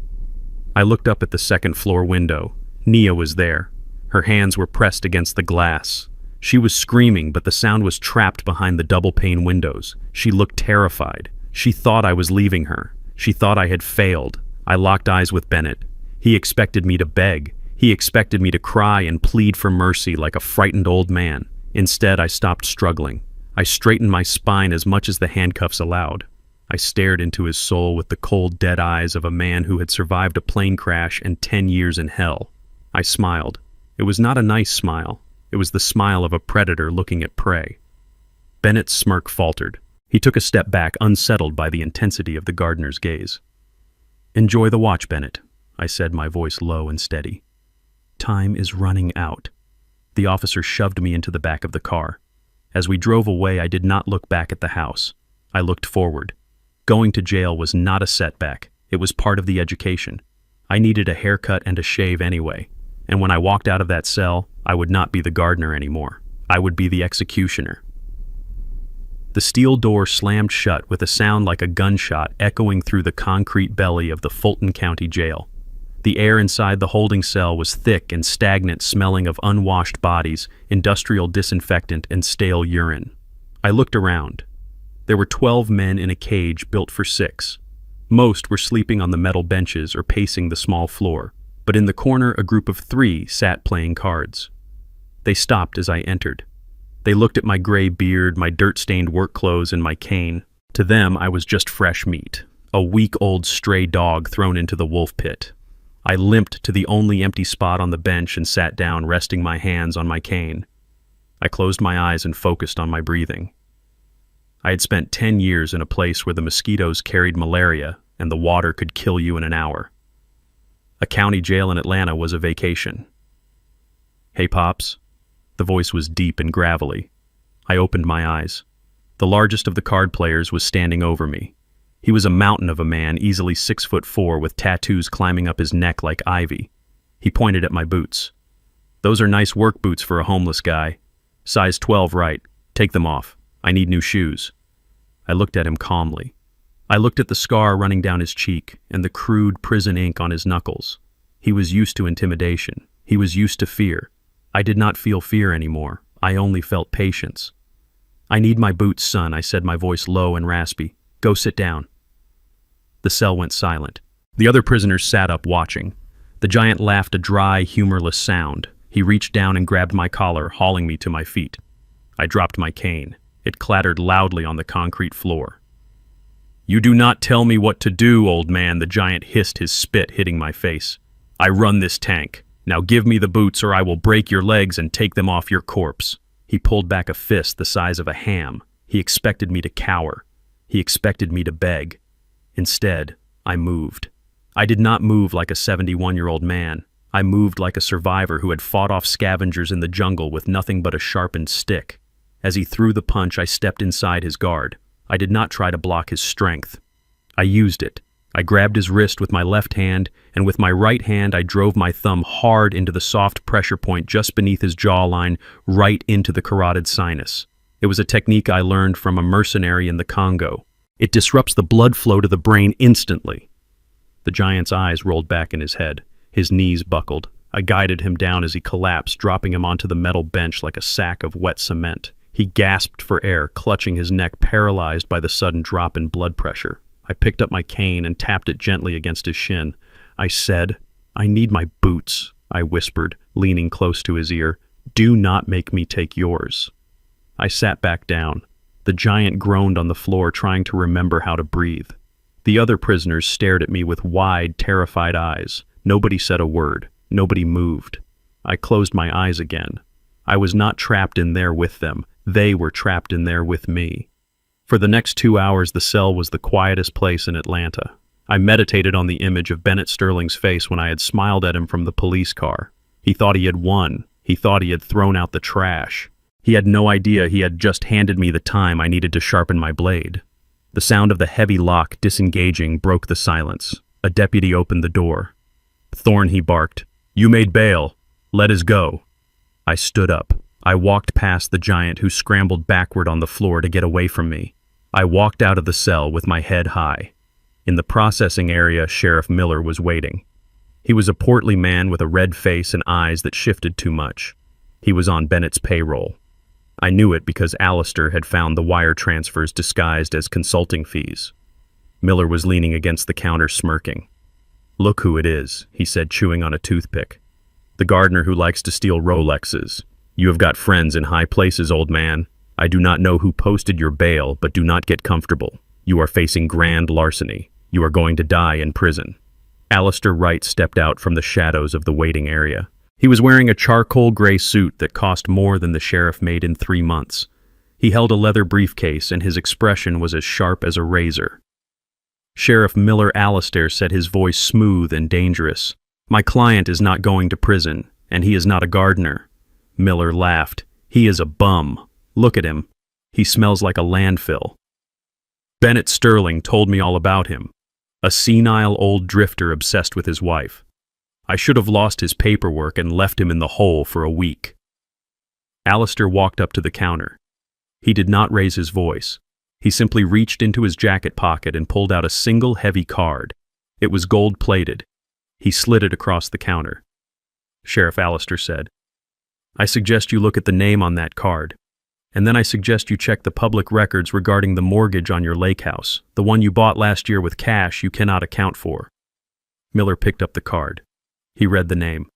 I looked up at the second-floor window. Nia was there. Her hands were pressed against the glass. She was screaming, but the sound was trapped behind the double-pane windows. She looked terrified. She thought I was leaving her. She thought I had failed. I locked eyes with Bennett. He expected me to beg. He expected me to cry and plead for mercy like a frightened old man. Instead, I stopped struggling. I straightened my spine as much as the handcuffs allowed. I stared into his soul with the cold, dead eyes of a man who had survived a plane crash and 10 years in hell. I smiled. It was not a nice smile. It was the smile of a predator looking at prey. Bennett's smirk faltered. He took a step back, unsettled by the intensity of the gardener's gaze. Enjoy the watch, Bennett, I said, my voice low and steady. Time is running out. The officer shoved me into the back of the car. As we drove away, I did not look back at the house. I looked forward. Going to jail was not a setback. It was part of the education. I needed a haircut and a shave anyway. And when I walked out of that cell, I would not be the gardener anymore. I would be the executioner. The steel door slammed shut with a sound like a gunshot echoing through the concrete belly of the Fulton County Jail. The air inside the holding cell was thick and stagnant, smelling of unwashed bodies, industrial disinfectant, and stale urine. I looked around. There were 12 men in a cage built for 6. Most were sleeping on the metal benches or pacing the small floor, but in the corner a group of 3 sat playing cards. They stopped as I entered. They looked at my gray beard, my dirt-stained work clothes, and my cane. To them, I was just fresh meat, a week-old stray dog thrown into the wolf pit. I limped to the only empty spot on the bench and sat down, resting my hands on my cane. I closed my eyes and focused on my breathing. I had spent 10 years in a place where the mosquitoes carried malaria and the water could kill you in an hour. A county jail in Atlanta was a vacation. Hey, Pops. The voice was deep and gravelly. I opened my eyes. The largest of the card players was standing over me. He was a mountain of a man, easily 6'4", with tattoos climbing up his neck like ivy. He pointed at my boots. Those are nice work boots for a homeless guy. Size 12, right? Take them off. I need new shoes. I looked at him calmly. I looked at the scar running down his cheek and the crude prison ink on his knuckles. He was used to intimidation. He was used to fear. I did not feel fear anymore. I only felt patience. I need my boots, son, I said, my voice low and raspy. Go sit down. The cell went silent. The other prisoners sat up watching. The giant laughed a dry, humorless sound. He reached down and grabbed my collar, hauling me to my feet. I dropped my cane. It clattered loudly on the concrete floor. You do not tell me what to do, old man, the giant hissed, his spit hitting my face. I run this tank. Now give me the boots or I will break your legs and take them off your corpse. He pulled back a fist the size of a ham. He expected me to cower. He expected me to beg. Instead, I moved. I did not move like a 71-year-old man. I moved like a survivor who had fought off scavengers in the jungle with nothing but a sharpened stick. As he threw the punch, I stepped inside his guard. I did not try to block his strength. I used it. I grabbed his wrist with my left hand, and with my right hand I drove my thumb hard into the soft pressure point just beneath his jawline, right into the carotid sinus. It was a technique I learned from a mercenary in the Congo. It disrupts the blood flow to the brain instantly. The giant's eyes rolled back in his head. His knees buckled. I guided him down as he collapsed, dropping him onto the metal bench like a sack of wet cement. He gasped for air, clutching his neck, paralyzed by the sudden drop in blood pressure. I picked up my cane and tapped it gently against his shin. I said, I need my boots, I whispered, leaning close to his ear. Do not make me take yours. I sat back down. The giant groaned on the floor, trying to remember how to breathe. The other prisoners stared at me with wide, terrified eyes. Nobody said a word. Nobody moved. I closed my eyes again. I was not trapped in there with them. They were trapped in there with me. For the next 2 hours, the cell was the quietest place in Atlanta. I meditated on the image of Bennett Sterling's face when I had smiled at him from the police car. He thought he had won. He thought he had thrown out the trash. He had no idea he had just handed me the time I needed to sharpen my blade. The sound of the heavy lock disengaging broke the silence. A deputy opened the door. "Thorne," he barked. "You made bail. Let us go." I stood up. I walked past the giant, who scrambled backward on the floor to get away from me. I walked out of the cell with my head high. In the processing area, Sheriff Miller was waiting. He was a portly man with a red face and eyes that shifted too much. He was on Bennett's payroll. I knew it because Alistair had found the wire transfers disguised as consulting fees. Miller was leaning against the counter, smirking. "Look who it is," he said, chewing on a toothpick. "The gardener who likes to steal Rolexes. You have got friends in high places, old man. I do not know who posted your bail, but do not get comfortable. You are facing grand larceny. You are going to die in prison." Alistair Wright stepped out from the shadows of the waiting area. He was wearing a charcoal gray suit that cost more than the sheriff made in 3 months. He held a leather briefcase, and his expression was as sharp as a razor. "Sheriff Miller Alistair," said, his voice smooth and dangerous. "My client is not going to prison, and he is not a gardener." Miller laughed. "He is a bum. Look at him. He smells like a landfill. Bennett Sterling told me all about him. A senile old drifter obsessed with his wife. I should have lost his paperwork and left him in the hole for a week." Alistair walked up to the counter. He did not raise his voice. He simply reached into his jacket pocket and pulled out a single heavy card. It was gold-plated. He slid it across the counter. Sheriff Alistair said, "I suggest you look at the name on that card. And then I suggest you check the public records regarding the mortgage on your lake house, the one you bought last year with cash you cannot account for." Miller picked up the card. He read the name.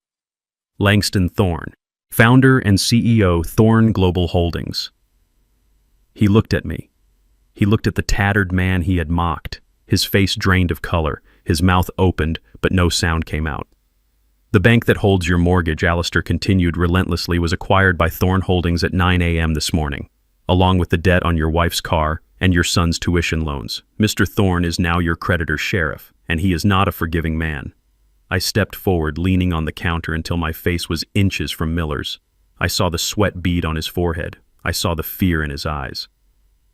Langston Thorne, founder and CEO, Thorne Global Holdings. He looked at me. He looked at the tattered man he had mocked. His face drained of color, his mouth opened, but no sound came out. "The bank that holds your mortgage," Alistair continued relentlessly, "was acquired by Thorne Holdings at 9 a.m. this morning, along with the debt on your wife's car and your son's tuition loans. Mr. Thorne is now your creditor sheriff, and he is not a forgiving man." I stepped forward, leaning on the counter until my face was inches from Miller's. I saw the sweat bead on his forehead. I saw the fear in his eyes.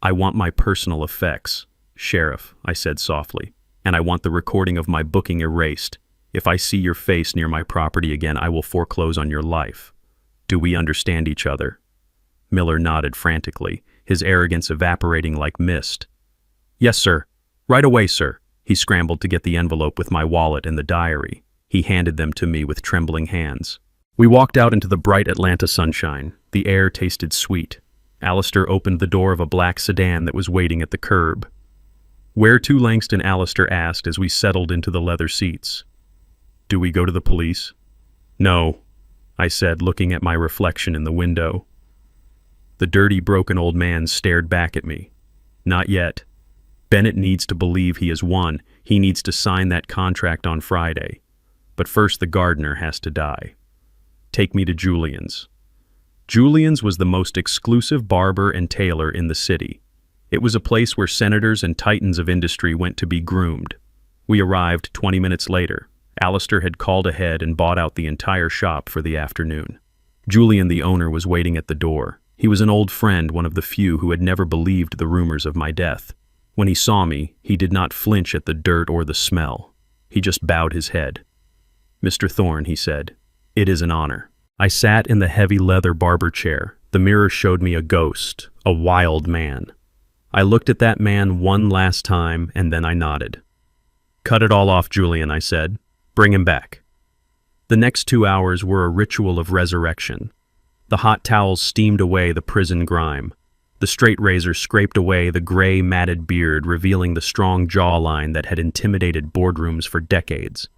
"I want my personal effects, Sheriff," I said softly, "and I want the recording of my booking erased. If I see your face near my property again, I will foreclose on your life. Do we understand each other?" Miller nodded frantically, his arrogance evaporating like mist. "Yes, sir. Right away, sir." He scrambled to get the envelope with my wallet and the diary. He handed them to me with trembling hands. We walked out into the bright Atlanta sunshine. The air tasted sweet. Alistair opened the door of a black sedan that was waiting at the curb. "Where to, Langston?" Alistair asked as we settled into the leather seats. "Do we go to the police?" "No," I said, looking at my reflection in the window. The dirty, broken old man stared back at me. "Not yet. Bennett needs to believe he has won. He needs to sign that contract on Friday. But first the gardener has to die. Take me to Julian's." Julian's was the most exclusive barber and tailor in the city. It was a place where senators and titans of industry went to be groomed. We arrived 20 minutes later. Alistair had called ahead and bought out the entire shop for the afternoon. Julian, the owner, was waiting at the door. He was an old friend, one of the few who had never believed the rumors of my death. When he saw me, he did not flinch at the dirt or the smell. He just bowed his head. "Mr. Thorne," he said, "it is an honor." I sat in the heavy leather barber chair. The mirror showed me a ghost, a wild man. I looked at that man one last time, and then I nodded. "Cut it all off, Julian," I said. "Bring him back." The next 2 hours were a ritual of resurrection. The hot towels steamed away the prison grime. The straight razor scraped away the gray, matted beard, revealing the strong jawline that had intimidated boardrooms for decades.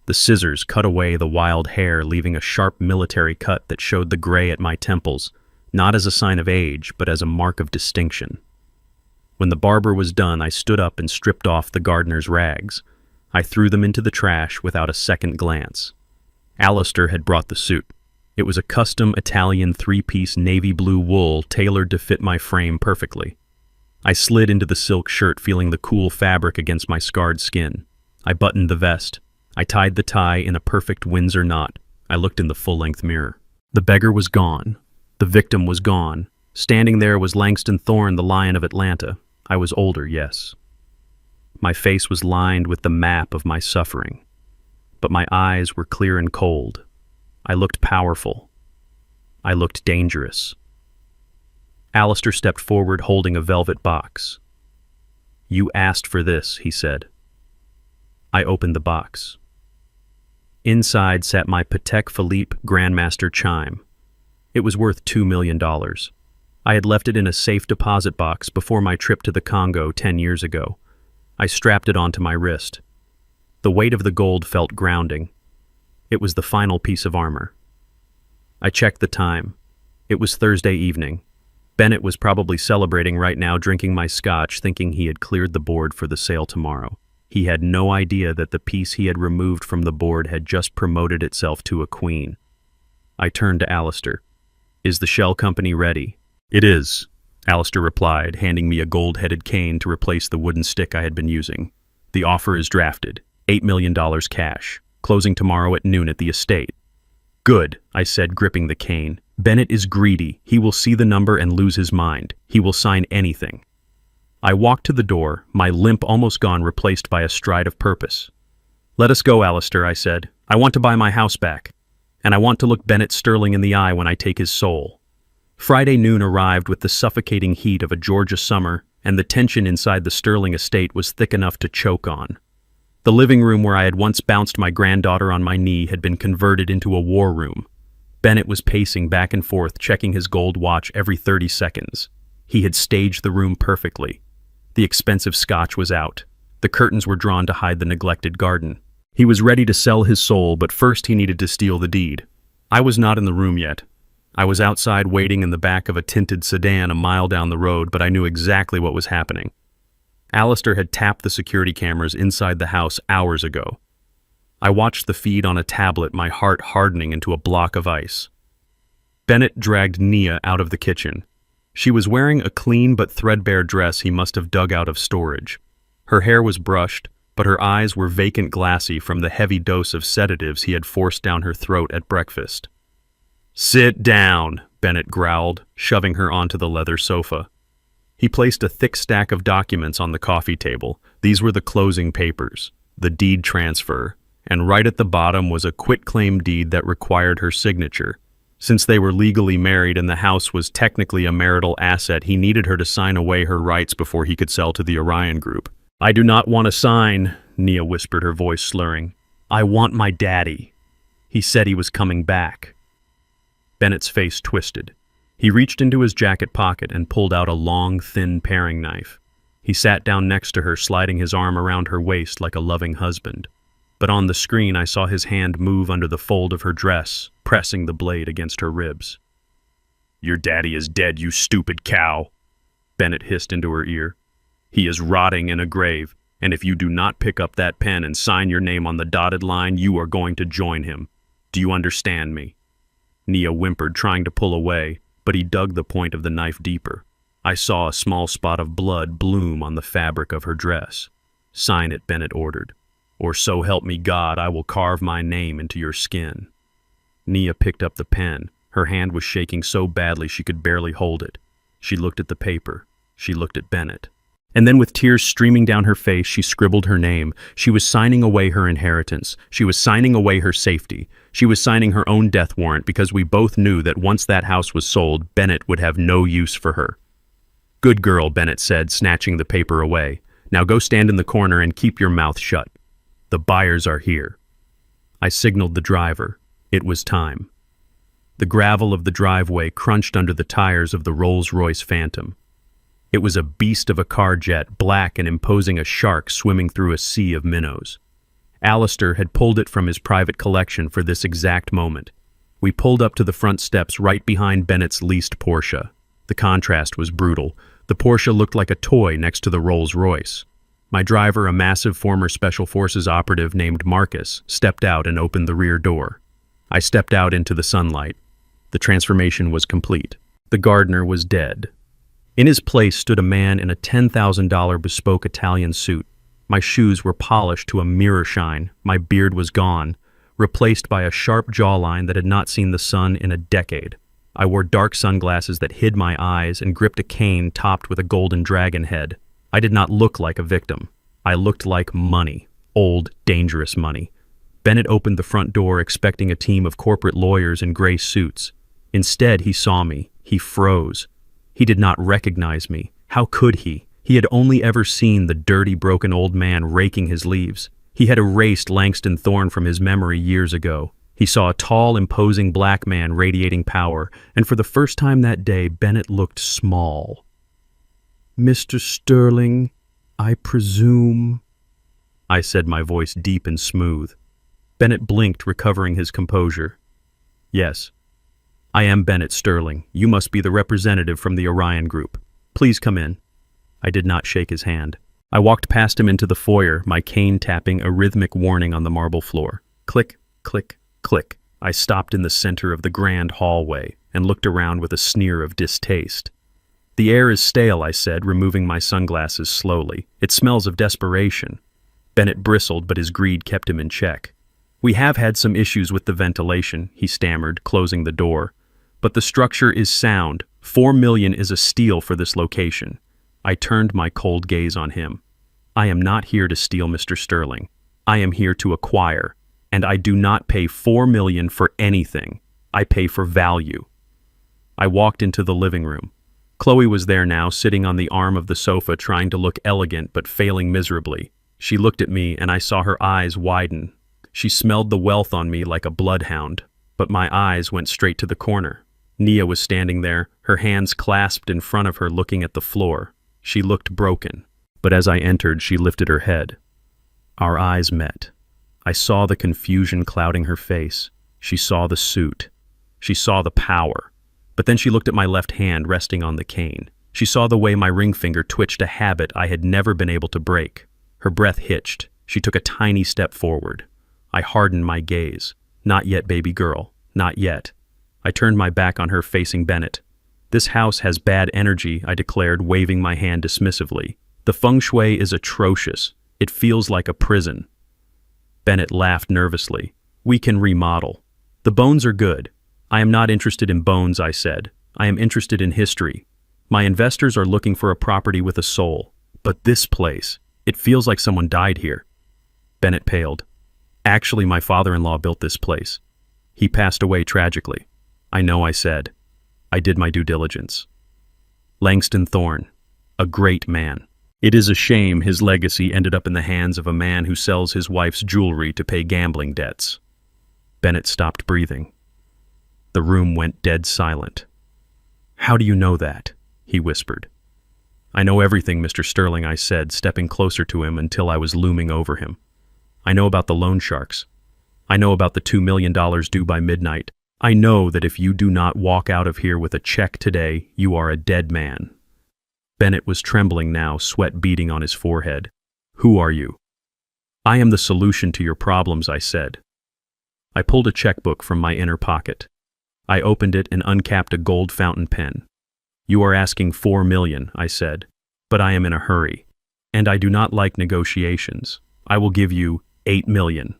The scissors cut away the wild hair, leaving a sharp military cut that showed the gray at my temples, not as a sign of age, but as a mark of distinction. When the barber was done, I stood up and stripped off the gardener's rags. I threw them into the trash without a second glance. Alistair had brought the suit. It was a custom Italian three-piece navy blue wool tailored to fit my frame perfectly. I slid into the silk shirt, feeling the cool fabric against my scarred skin. I buttoned the vest. I tied the tie in a perfect Windsor knot. I looked in the full-length mirror. The beggar was gone. The victim was gone. Standing there was Langston Thorne, the Lion of Atlanta. I was older, yes. My face was lined with the map of my suffering. But my eyes were clear and cold. I looked powerful. I looked dangerous. Alistair stepped forward, holding a velvet box. "You asked for this," he said. I opened the box. Inside sat my Patek Philippe Grandmaster chime. It was worth $2 million. I had left it in a safe deposit box before my trip to the Congo 10 years ago. I strapped it onto my wrist. The weight of the gold felt grounding. It was the final piece of armor. I checked the time. It was Thursday evening. Bennett was probably celebrating right now, drinking my scotch, thinking he had cleared the board for the sale tomorrow. He had no idea that the piece he had removed from the board had just promoted itself to a queen. I turned to Alistair. "Is the shell company ready?" "It is," Alistair replied, handing me a gold-headed cane to replace the wooden stick I had been using. "The offer is drafted. $8 million cash. Closing tomorrow at noon at the estate." "Good," I said, gripping the cane. "Bennett is greedy. He will see the number and lose his mind. He will sign anything." I walked to the door, my limp almost gone, replaced by a stride of purpose. "Let us go, Alistair," I said. "I want to buy my house back. And I want to look Bennett Sterling in the eye when I take his soul." Friday noon arrived with the suffocating heat of a Georgia summer, and the tension inside the Sterling estate was thick enough to choke on. The living room where I had once bounced my granddaughter on my knee had been converted into a war room. Bennett was pacing back and forth, checking his gold watch every 30 seconds. He had staged the room perfectly. The expensive scotch was out. The curtains were drawn to hide the neglected garden. He was ready to sell his soul, but first he needed to steal the deed. I was not in the room yet. I was outside waiting in the back of a tinted sedan a mile down the road, but I knew exactly what was happening. Alistair had tapped the security cameras inside the house hours ago. I watched the feed on a tablet, my heart hardening into a block of ice. Bennett dragged Nia out of the kitchen. She was wearing a clean but threadbare dress he must have dug out of storage. Her hair was brushed, but her eyes were vacant, glassy from the heavy dose of sedatives he had forced down her throat at breakfast. "Sit down," Bennett growled, shoving her onto the leather sofa. He placed a thick stack of documents on the coffee table. These were the closing papers, the deed transfer, and right at the bottom was a quitclaim deed that required her signature. Since they were legally married and the house was technically a marital asset, he needed her to sign away her rights before he could sell to the Orion Group. "I do not want to sign," Nia whispered, her voice slurring. "I want my daddy. He said he was coming back." Bennett's face twisted. He reached into his jacket pocket and pulled out a long, thin paring knife. He sat down next to her, sliding his arm around her waist like a loving husband. But on the screen I saw his hand move under the fold of her dress, pressing the blade against her ribs. "Your daddy is dead, you stupid cow," Bennett hissed into her ear. "He is rotting in a grave, and if you do not pick up that pen and sign your name on the dotted line, you are going to join him. Do you understand me?" Nia whimpered, trying to pull away, but he dug the point of the knife deeper. I saw a small spot of blood bloom on the fabric of her dress. "Sign it," Bennett ordered. "Or so help me God, I will carve my name into your skin." Nia picked up the pen. Her hand was shaking so badly she could barely hold it. She looked at the paper. She looked at Bennett. And then with tears streaming down her face, she scribbled her name. She was signing away her inheritance. She was signing away her safety. She was signing her own death warrant because we both knew that once that house was sold, Bennett would have no use for her. "Good girl," Bennett said, snatching the paper away. "Now go stand in the corner and keep your mouth shut. The buyers are here." I signaled the driver. It was time. The gravel of the driveway crunched under the tires of the Rolls-Royce Phantom. It was a beast of a car jet, black and imposing, a shark swimming through a sea of minnows. Alistair had pulled it from his private collection for this exact moment. We pulled up to the front steps right behind Bennett's leased Porsche. The contrast was brutal. The Porsche looked like a toy next to the Rolls-Royce. My driver, a massive former Special Forces operative named Marcus, stepped out and opened the rear door. I stepped out into the sunlight. The transformation was complete. The gardener was dead. In his place stood a man in a $10,000 bespoke Italian suit. My shoes were polished to a mirror shine. My beard was gone, replaced by a sharp jawline that had not seen the sun in a decade. I wore dark sunglasses that hid my eyes and gripped a cane topped with a golden dragon head. I did not look like a victim. I looked like money. Old, dangerous money. Bennett opened the front door expecting a team of corporate lawyers in gray suits. Instead, he saw me. He froze. He did not recognize me. How could he? He had only ever seen the dirty, broken old man raking his leaves. He had erased Langston Thorne from his memory years ago. He saw a tall, imposing black man radiating power, and for the first time that day, Bennett looked small. "Mr. Sterling, I presume," I said, my voice deep and smooth. Bennett blinked, recovering his composure. "Yes, I am Bennett Sterling. You must be the representative from the Orion Group. Please come in." I did not shake his hand. I walked past him into the foyer, my cane tapping a rhythmic warning on the marble floor. Click, click, click. I stopped in the center of the grand hallway and looked around with a sneer of distaste. "The air is stale," I said, removing my sunglasses slowly. "It smells of desperation." Bennett bristled, but his greed kept him in check. "We have had some issues with the ventilation," he stammered, closing the door. "But the structure is sound. $4 million is a steal for this location." I turned my cold gaze on him. "I am not here to steal, Mr. Sterling. I am here to acquire, and I do not pay $4 million for anything. I pay for value." I walked into the living room. Chloe was there now, sitting on the arm of the sofa, trying to look elegant but failing miserably. She looked at me, and I saw her eyes widen. She smelled the wealth on me like a bloodhound, but my eyes went straight to the corner. Nia was standing there, her hands clasped in front of her, looking at the floor. She looked broken, but as I entered, she lifted her head. Our eyes met. I saw the confusion clouding her face. She saw the suit. She saw the power. But then she looked at my left hand resting on the cane. She saw the way my ring finger twitched, a habit I had never been able to break. Her breath hitched. She took a tiny step forward. I hardened my gaze. "Not yet, baby girl. Not yet." I turned my back on her, facing Bennett. "This house has bad energy," I declared, waving my hand dismissively. "The feng shui is atrocious. It feels like a prison." Bennett laughed nervously. "We can remodel. The bones are good." "I am not interested in bones," I said. "I am interested in history. My investors are looking for a property with a soul. But this place, it feels like someone died here." Bennett paled. "Actually, my father-in-law built this place. He passed away tragically." "I know," I said. I did my due diligence. Langston Thorne, a great man. It is a shame his legacy ended up in the hands of a man who sells his wife's jewelry to pay gambling debts. Bennett stopped breathing. The room went dead silent. "How do you know that?" he whispered. "I know everything, Mr. Sterling," I said, stepping closer to him until I was looming over him. "I know about the loan sharks. I know about the $2 million due by midnight. I know that if you do not walk out of here with a check today, you are a dead man." Bennett was trembling now, sweat beading on his forehead. "Who are you?" "I am the solution to your problems," I said. I pulled a checkbook from my inner pocket. I opened it and uncapped a gold fountain pen. "You are asking $4 million, I said, "but I am in a hurry, and I do not like negotiations. I will give you $8 million.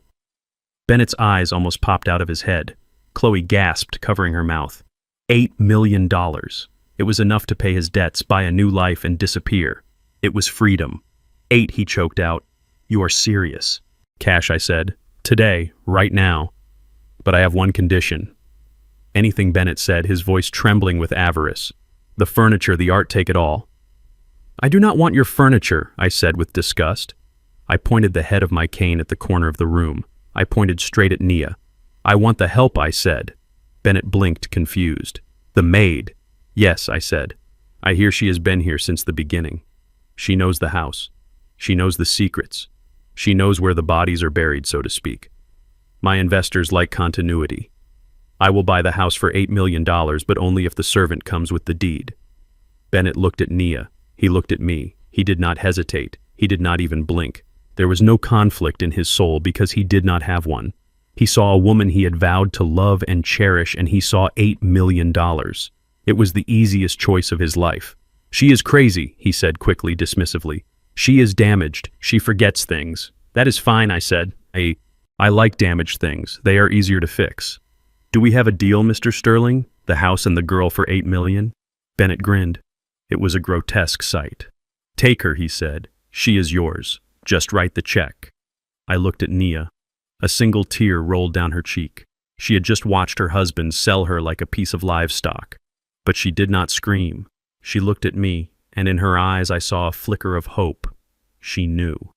Bennett's eyes almost popped out of his head. Chloe gasped, covering her mouth. $8 million. It was enough to pay his debts, buy a new life, and disappear. It was freedom. 8, he choked out. "You are serious." "Cash," I said. "Today, right now. But I have one condition." "Anything," Bennett said, his voice trembling with avarice. "The furniture, the art, take it all." "I do not want your furniture," I said with disgust. I pointed the head of my cane at the corner of the room. I pointed straight at Nia. "I want the help," I said. Bennett blinked, confused. "The maid." "Yes," I said. "I hear she has been here since the beginning. She knows the house. She knows the secrets. She knows where the bodies are buried, so to speak. My investors like continuity. I will buy the house for $8 million, but only if the servant comes with the deed. Bennett looked at Nia. He looked at me. He did not hesitate. He did not even blink. There was no conflict in his soul because he did not have one. He saw a woman he had vowed to love and cherish, and he saw $8 million. It was the easiest choice of his life. She is crazy, he said quickly, dismissively. She is damaged. She forgets things. That is fine, I said. I like damaged things. They are easier to fix. Do we have a deal, Mr. Sterling? The house and the girl for $8 million? Bennett grinned. It was a grotesque sight. Take her, he said. She is yours. Just write the check. I looked at Nia. A single tear rolled down her cheek. She had just watched her husband sell her like a piece of livestock. But she did not scream. She looked at me, and in her eyes I saw a flicker of hope. She knew.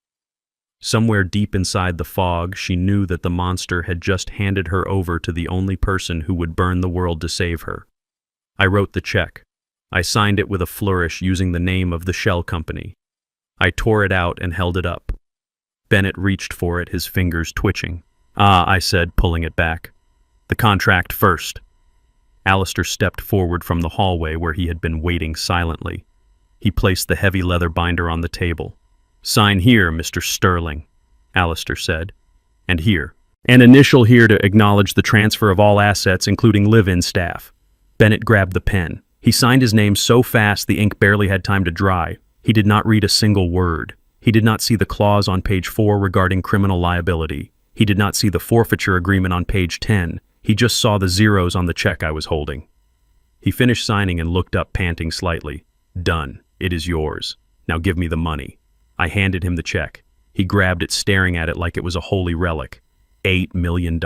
Somewhere deep inside the fog, she knew that the monster had just handed her over to the only person who would burn the world to save her. I wrote the check. I signed it with a flourish using the name of the shell company. I tore it out and held it up. Bennett reached for it, his fingers twitching. Ah, I said, pulling it back. The contract first. Alistair stepped forward from the hallway where he had been waiting silently. He placed the heavy leather binder on the table. Sign here, Mr. Sterling, Alistair said. And here. An initial here to acknowledge the transfer of all assets, including live-in staff. Bennett grabbed the pen. He signed his name so fast the ink barely had time to dry. He did not read a single word. He did not see the clause on page 4 regarding criminal liability. He did not see the forfeiture agreement on page 10. He just saw the zeros on the check I was holding. He finished signing and looked up, panting slightly. Done. It is yours. Now give me the money. I handed him the check. He grabbed it, staring at it like it was a holy relic. $8 million.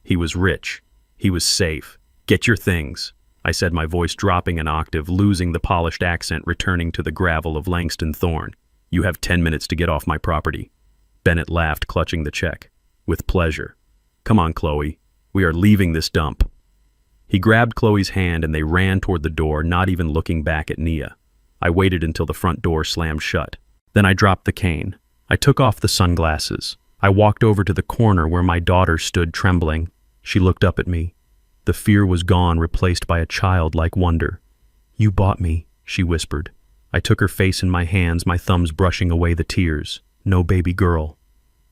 He was rich. He was safe. Get your things, I said, my voice dropping an octave, losing the polished accent, returning to the gravel of Langston Thorne. You have 10 minutes to get off my property. Bennett laughed, clutching the check. With pleasure. Come on, Chloe. We are leaving this dump. He grabbed Chloe's hand and they ran toward the door, not even looking back at Nia. I waited until the front door slammed shut. Then I dropped the cane. I took off the sunglasses. I walked over to the corner where my daughter stood trembling. She looked up at me. The fear was gone, replaced by a childlike wonder. You bought me, she whispered. I took her face in my hands, my thumbs brushing away the tears. No baby girl.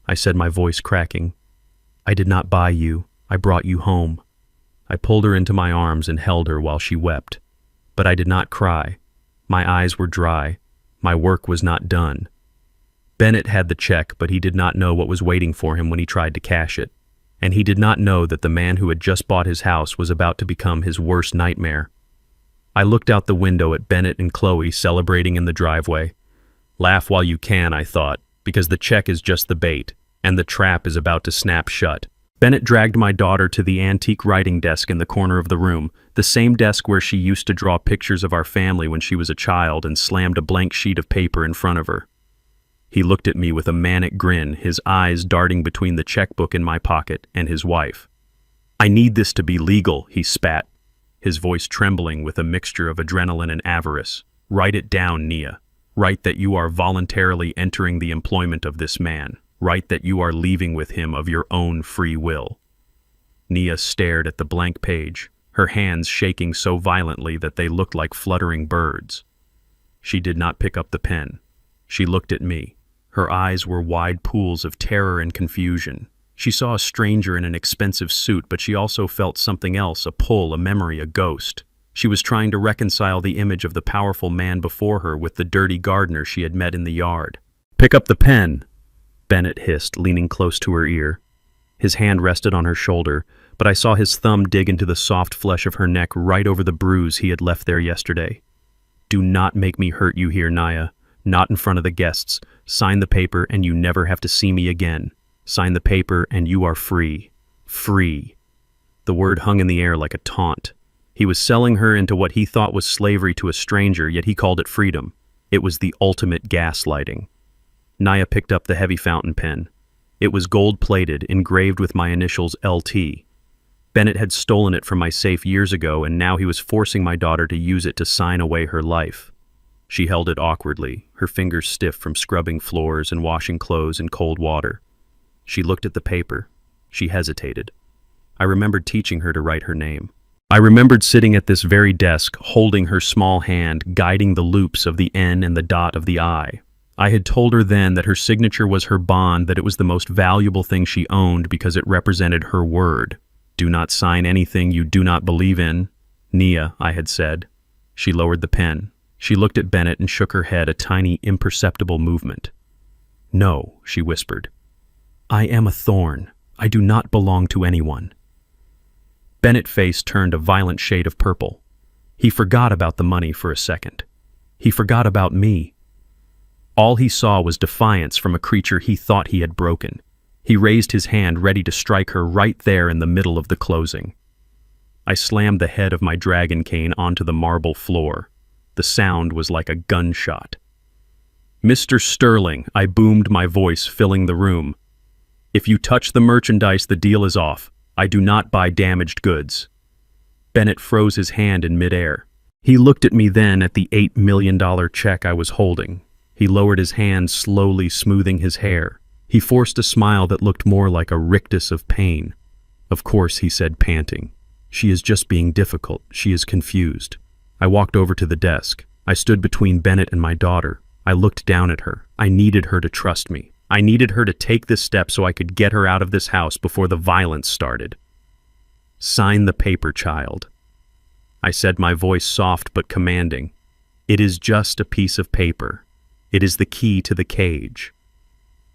I said, my voice cracking. I did not buy you. I brought you home. I pulled her into my arms and held her while she wept. But I did not cry. My eyes were dry. My work was not done. Bennett had the check, but he did not know what was waiting for him when he tried to cash it. And he did not know that the man who had just bought his house was about to become his worst nightmare. I looked out the window at Bennett and Chloe celebrating in the driveway. Laugh while you can, I thought, because the check is just the bait, and the trap is about to snap shut. Bennett dragged my daughter to the antique writing desk in the corner of the room, the same desk where she used to draw pictures of our family when she was a child, and slammed a blank sheet of paper in front of her. He looked at me with a manic grin, his eyes darting between the checkbook in my pocket and his wife. I need this to be legal, he spat, his voice trembling with a mixture of adrenaline and avarice. Write it down, Nia. Write that you are voluntarily entering the employment of this man. Write that you are leaving with him of your own free will. Nia stared at the blank page, her hands shaking so violently that they looked like fluttering birds. She did not pick up the pen. She looked at me. Her eyes were wide pools of terror and confusion. She saw a stranger in an expensive suit, but she also felt something else, a pull, a memory, a ghost. She was trying to reconcile the image of the powerful man before her with the dirty gardener she had met in the yard. Pick up the pen, Bennett hissed, leaning close to her ear. His hand rested on her shoulder, but I saw his thumb dig into the soft flesh of her neck right over the bruise he had left there yesterday. Do not make me hurt you here, Nia. Not in front of the guests. Sign the paper and you never have to see me again. Sign the paper and you are free. Free. The word hung in the air like a taunt. He was selling her into what he thought was slavery to a stranger, yet he called it freedom. It was the ultimate gaslighting. Nia picked up the heavy fountain pen. It was gold-plated, engraved with my initials LT. Bennett had stolen it from my safe years ago, and now he was forcing my daughter to use it to sign away her life. She held it awkwardly, her fingers stiff from scrubbing floors and washing clothes in cold water. She looked at the paper. She hesitated. I remembered teaching her to write her name. I remembered sitting at this very desk, holding her small hand, guiding the loops of the N and the dot of the I. I had told her then that her signature was her bond, that it was the most valuable thing she owned because it represented her word. Do not sign anything you do not believe in, Nia, I had said. She lowered the pen. She looked at Bennett and shook her head, a tiny, imperceptible movement. No, she whispered. I am a thorn. I do not belong to anyone. Bennett's face turned a violent shade of purple. He forgot about the money for a second. He forgot about me. All he saw was defiance from a creature he thought he had broken. He raised his hand, ready to strike her right there in the middle of the closing. I slammed the head of my dragon cane onto the marble floor. The sound was like a gunshot. Mr. Sterling, I boomed, my voice filling the room. If you touch the merchandise, the deal is off. I do not buy damaged goods. Bennett froze his hand in midair. He looked at me then at the $8 million check I was holding. He lowered his hand, slowly smoothing his hair. He forced a smile that looked more like a rictus of pain. Of course, he said, panting. She is just being difficult. She is confused. I walked over to the desk. I stood between Bennett and my daughter. I looked down at her. I needed her to trust me. I needed her to take this step so I could get her out of this house before the violence started. Sign the paper, child. I said, my voice soft but commanding. It is just a piece of paper. It is the key to the cage.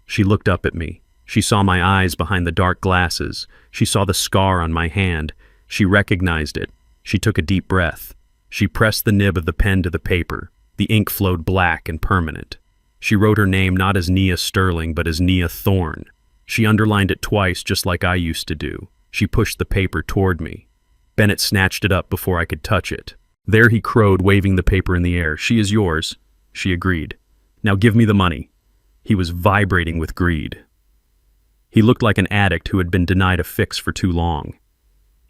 She looked up at me. She saw my eyes behind the dark glasses. She saw the scar on my hand. She recognized it. She took a deep breath. She pressed the nib of the pen to the paper. The ink flowed black and permanent. She wrote her name not as Nia Sterling, but as Nia Thorne. She underlined it twice, just like I used to do. She pushed the paper toward me. Bennett snatched it up before I could touch it. There he crowed, waving the paper in the air. She is yours. She agreed. Now give me the money. He was vibrating with greed. He looked like an addict who had been denied a fix for too long.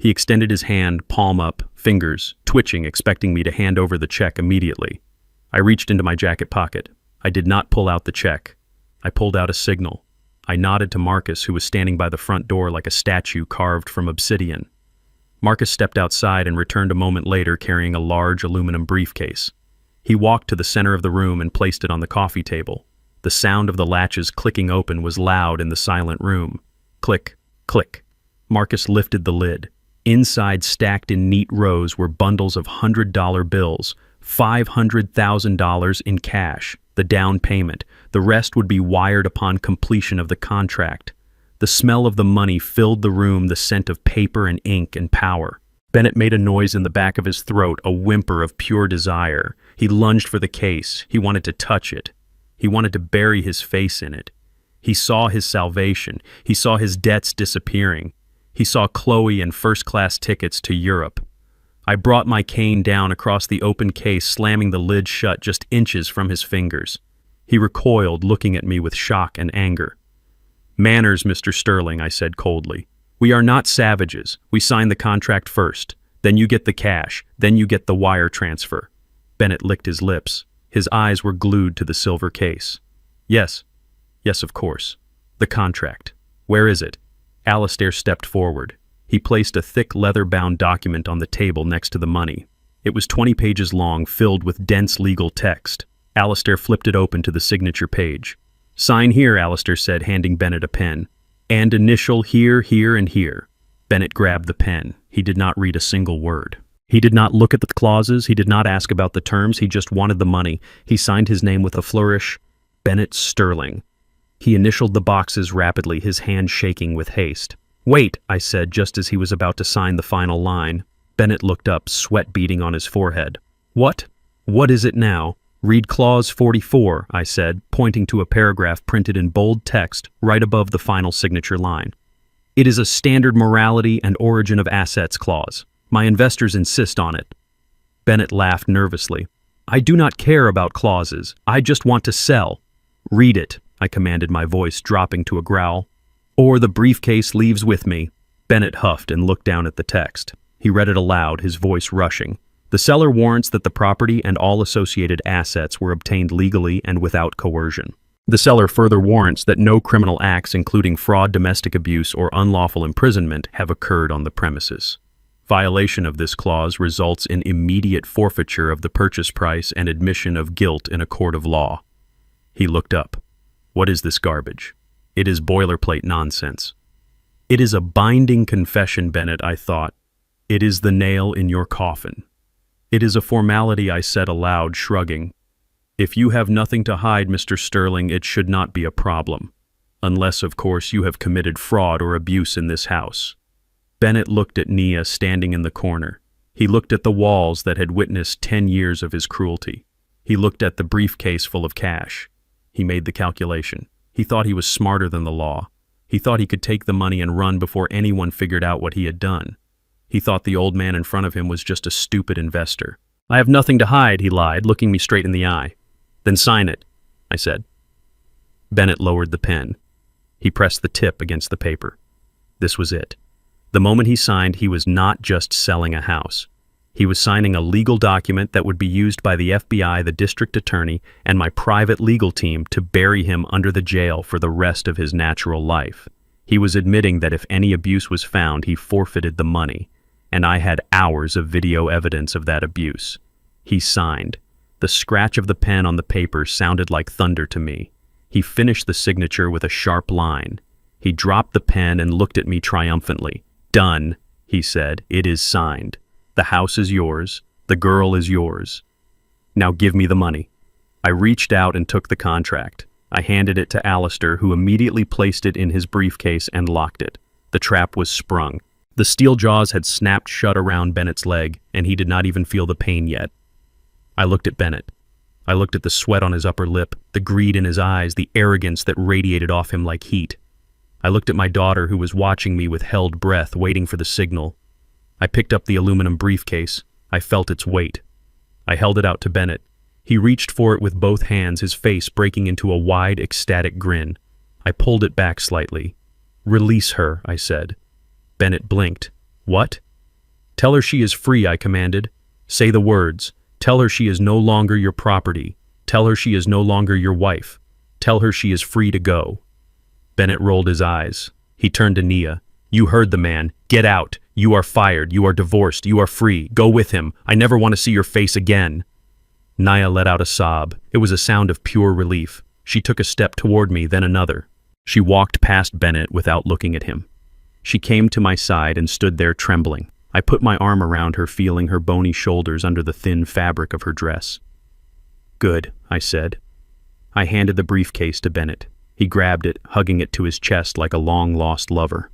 He extended his hand, palm up, fingers twitching, expecting me to hand over the check immediately. I reached into my jacket pocket. I did not pull out the check. I pulled out a signal. I nodded to Marcus, who was standing by the front door like a statue carved from obsidian. Marcus stepped outside and returned a moment later carrying a large aluminum briefcase. He walked to the center of the room and placed it on the coffee table. The sound of the latches clicking open was loud in the silent room. Click, click. Marcus lifted the lid. Inside, stacked in neat rows, were bundles of $100 bills, $500,000 in cash, the down payment. The rest would be wired upon completion of the contract. The smell of the money filled the room, the scent of paper and ink and power. Bennett made a noise in the back of his throat, a whimper of pure desire. He lunged for the case. He wanted to touch it. He wanted to bury his face in it. He saw his salvation. He saw his debts disappearing. He saw Chloe and first-class tickets to Europe. I brought my cane down across the open case, slamming the lid shut just inches from his fingers. He recoiled, looking at me with shock and anger. Manners, Mr. Sterling, I said coldly. We are not savages. We sign the contract first. Then you get the cash. Then you get the wire transfer. Bennett licked his lips. His eyes were glued to the silver case. Yes. Yes, of course. The contract. Where is it? Alistair stepped forward. He placed a thick leather-bound document on the table next to the money. It was 20 pages long, filled with dense legal text. Alistair flipped it open to the signature page. Sign here, Alistair said, handing Bennett a pen. And initial here, here, and here. Bennett grabbed the pen. He did not read a single word. He did not look at the clauses. He did not ask about the terms. He just wanted the money. He signed his name with a flourish. Bennett Sterling. He initialed the boxes rapidly, his hand shaking with haste. Wait, I said just as he was about to sign the final line. Bennett looked up, sweat beading on his forehead. What? What is it now? Read clause 44, I said, pointing to a paragraph printed in bold text right above the final signature line. It is a standard morality and origin of assets clause. My investors insist on it. Bennett laughed nervously. I do not care about clauses. I just want to sell. Read it, I commanded, my voice dropping to a growl. Or the briefcase leaves with me. Bennett huffed and looked down at the text. He read it aloud, his voice rushing. The seller warrants that the property and all associated assets were obtained legally and without coercion. The seller further warrants that no criminal acts including fraud, domestic abuse, or unlawful imprisonment have occurred on the premises. Violation of this clause results in immediate forfeiture of the purchase price and admission of guilt in a court of law. He looked up. What is this garbage? It is boilerplate nonsense. It is a binding confession, Bennett, I thought. It is the nail in your coffin. It is a formality, I said aloud, shrugging. If you have nothing to hide, Mr. Sterling, it should not be a problem. Unless, of course, you have committed fraud or abuse in this house. Bennett looked at Nia standing in the corner. He looked at the walls that had witnessed 10 years of his cruelty. He looked at the briefcase full of cash. He made the calculation. He thought he was smarter than the law. He thought he could take the money and run before anyone figured out what he had done. He thought the old man in front of him was just a stupid investor. I have nothing to hide, he lied, looking me straight in the eye. Then sign it, I said. Bennett lowered the pen. He pressed the tip against the paper. This was it. The moment he signed, he was not just selling a house. He was signing a legal document that would be used by the FBI, the district attorney, and my private legal team to bury him under the jail for the rest of his natural life. He was admitting that if any abuse was found, he forfeited the money, and I had hours of video evidence of that abuse. He signed. The scratch of the pen on the paper sounded like thunder to me. He finished the signature with a sharp line. He dropped the pen and looked at me triumphantly. Done, he said. It is signed. The house is yours. The girl is yours. Now give me the money. I reached out and took the contract. I handed it to Alistair, who immediately placed it in his briefcase and locked it. The trap was sprung. The steel jaws had snapped shut around Bennett's leg, and he did not even feel the pain yet. I looked at Bennett. I looked at the sweat on his upper lip, the greed in his eyes, the arrogance that radiated off him like heat. I looked at my daughter, who was watching me with held breath, waiting for the signal. I picked up the aluminum briefcase. I felt its weight. I held it out to Bennett. He reached for it with both hands, his face breaking into a wide, ecstatic grin. I pulled it back slightly. Release her, I said. Bennett blinked. What? Tell her she is free, I commanded. Say the words. Tell her she is no longer your property. Tell her she is no longer your wife. Tell her she is free to go. Bennett rolled his eyes. He turned to Nia. You heard the man. Get out. You are fired. You are divorced. You are free. Go with him. I never want to see your face again. Nia let out a sob. It was a sound of pure relief. She took a step toward me, then another. She walked past Bennett without looking at him. She came to my side and stood there trembling. I put my arm around her, feeling her bony shoulders under the thin fabric of her dress. Good, I said. I handed the briefcase to Bennett. He grabbed it, hugging it to his chest like a long-lost lover.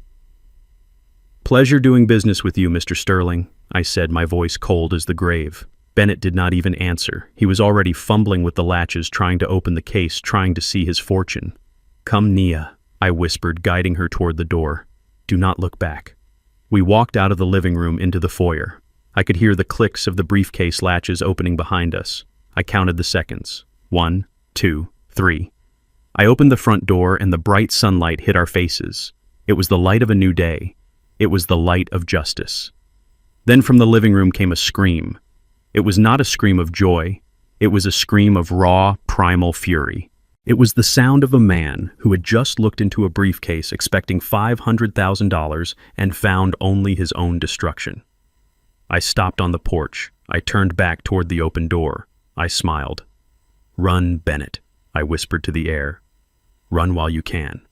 Pleasure doing business with you, Mr. Sterling, I said, my voice cold as the grave. Bennett did not even answer. He was already fumbling with the latches, trying to open the case, trying to see his fortune. Come, Nia, I whispered, guiding her toward the door. Do not look back. We walked out of the living room into the foyer. I could hear the clicks of the briefcase latches opening behind us. I counted the seconds. 1, 2, 3. I opened the front door and the bright sunlight hit our faces. It was the light of a new day. It was the light of justice. Then from the living room came a scream. It was not a scream of joy. It was a scream of raw, primal fury. It was the sound of a man who had just looked into a briefcase expecting $500,000 and found only his own destruction. I stopped on the porch. I turned back toward the open door. I smiled. Run, Bennett, I whispered to the air. Run while you can.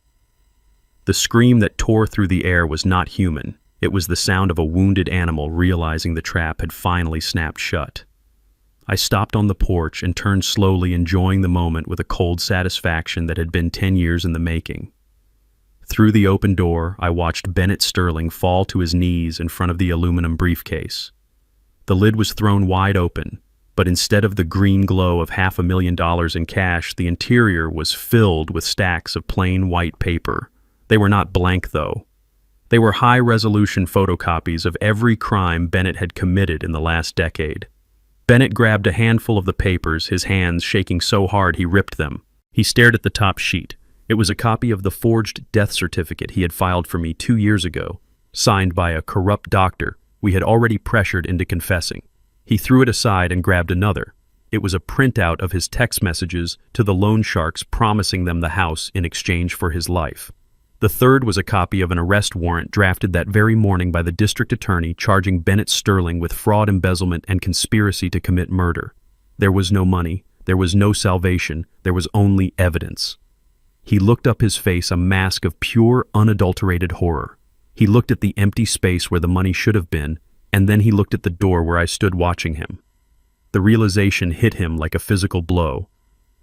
The scream that tore through the air was not human. It was the sound of a wounded animal realizing the trap had finally snapped shut. I stopped on the porch and turned slowly, enjoying the moment with a cold satisfaction that had been 10 years in the making. Through the open door, I watched Bennett Sterling fall to his knees in front of the aluminum briefcase. The lid was thrown wide open, but instead of the green glow of $500,000 in cash, the interior was filled with stacks of plain white paper. They were not blank, though. They were high-resolution photocopies of every crime Bennett had committed in the last decade. Bennett grabbed a handful of the papers, his hands shaking so hard he ripped them. He stared at the top sheet. It was a copy of the forged death certificate he had filed for me 2 years ago, signed by a corrupt doctor we had already pressured into confessing. He threw it aside and grabbed another. It was a printout of his text messages to the loan sharks promising them the house in exchange for his life. The third was a copy of an arrest warrant drafted that very morning by the district attorney charging Bennett Sterling with fraud, embezzlement, and conspiracy to commit murder. There was no money, there was no salvation, there was only evidence. He looked up, his face a mask of pure, unadulterated horror. He looked at the empty space where the money should have been, and then he looked at the door where I stood watching him. The realization hit him like a physical blow.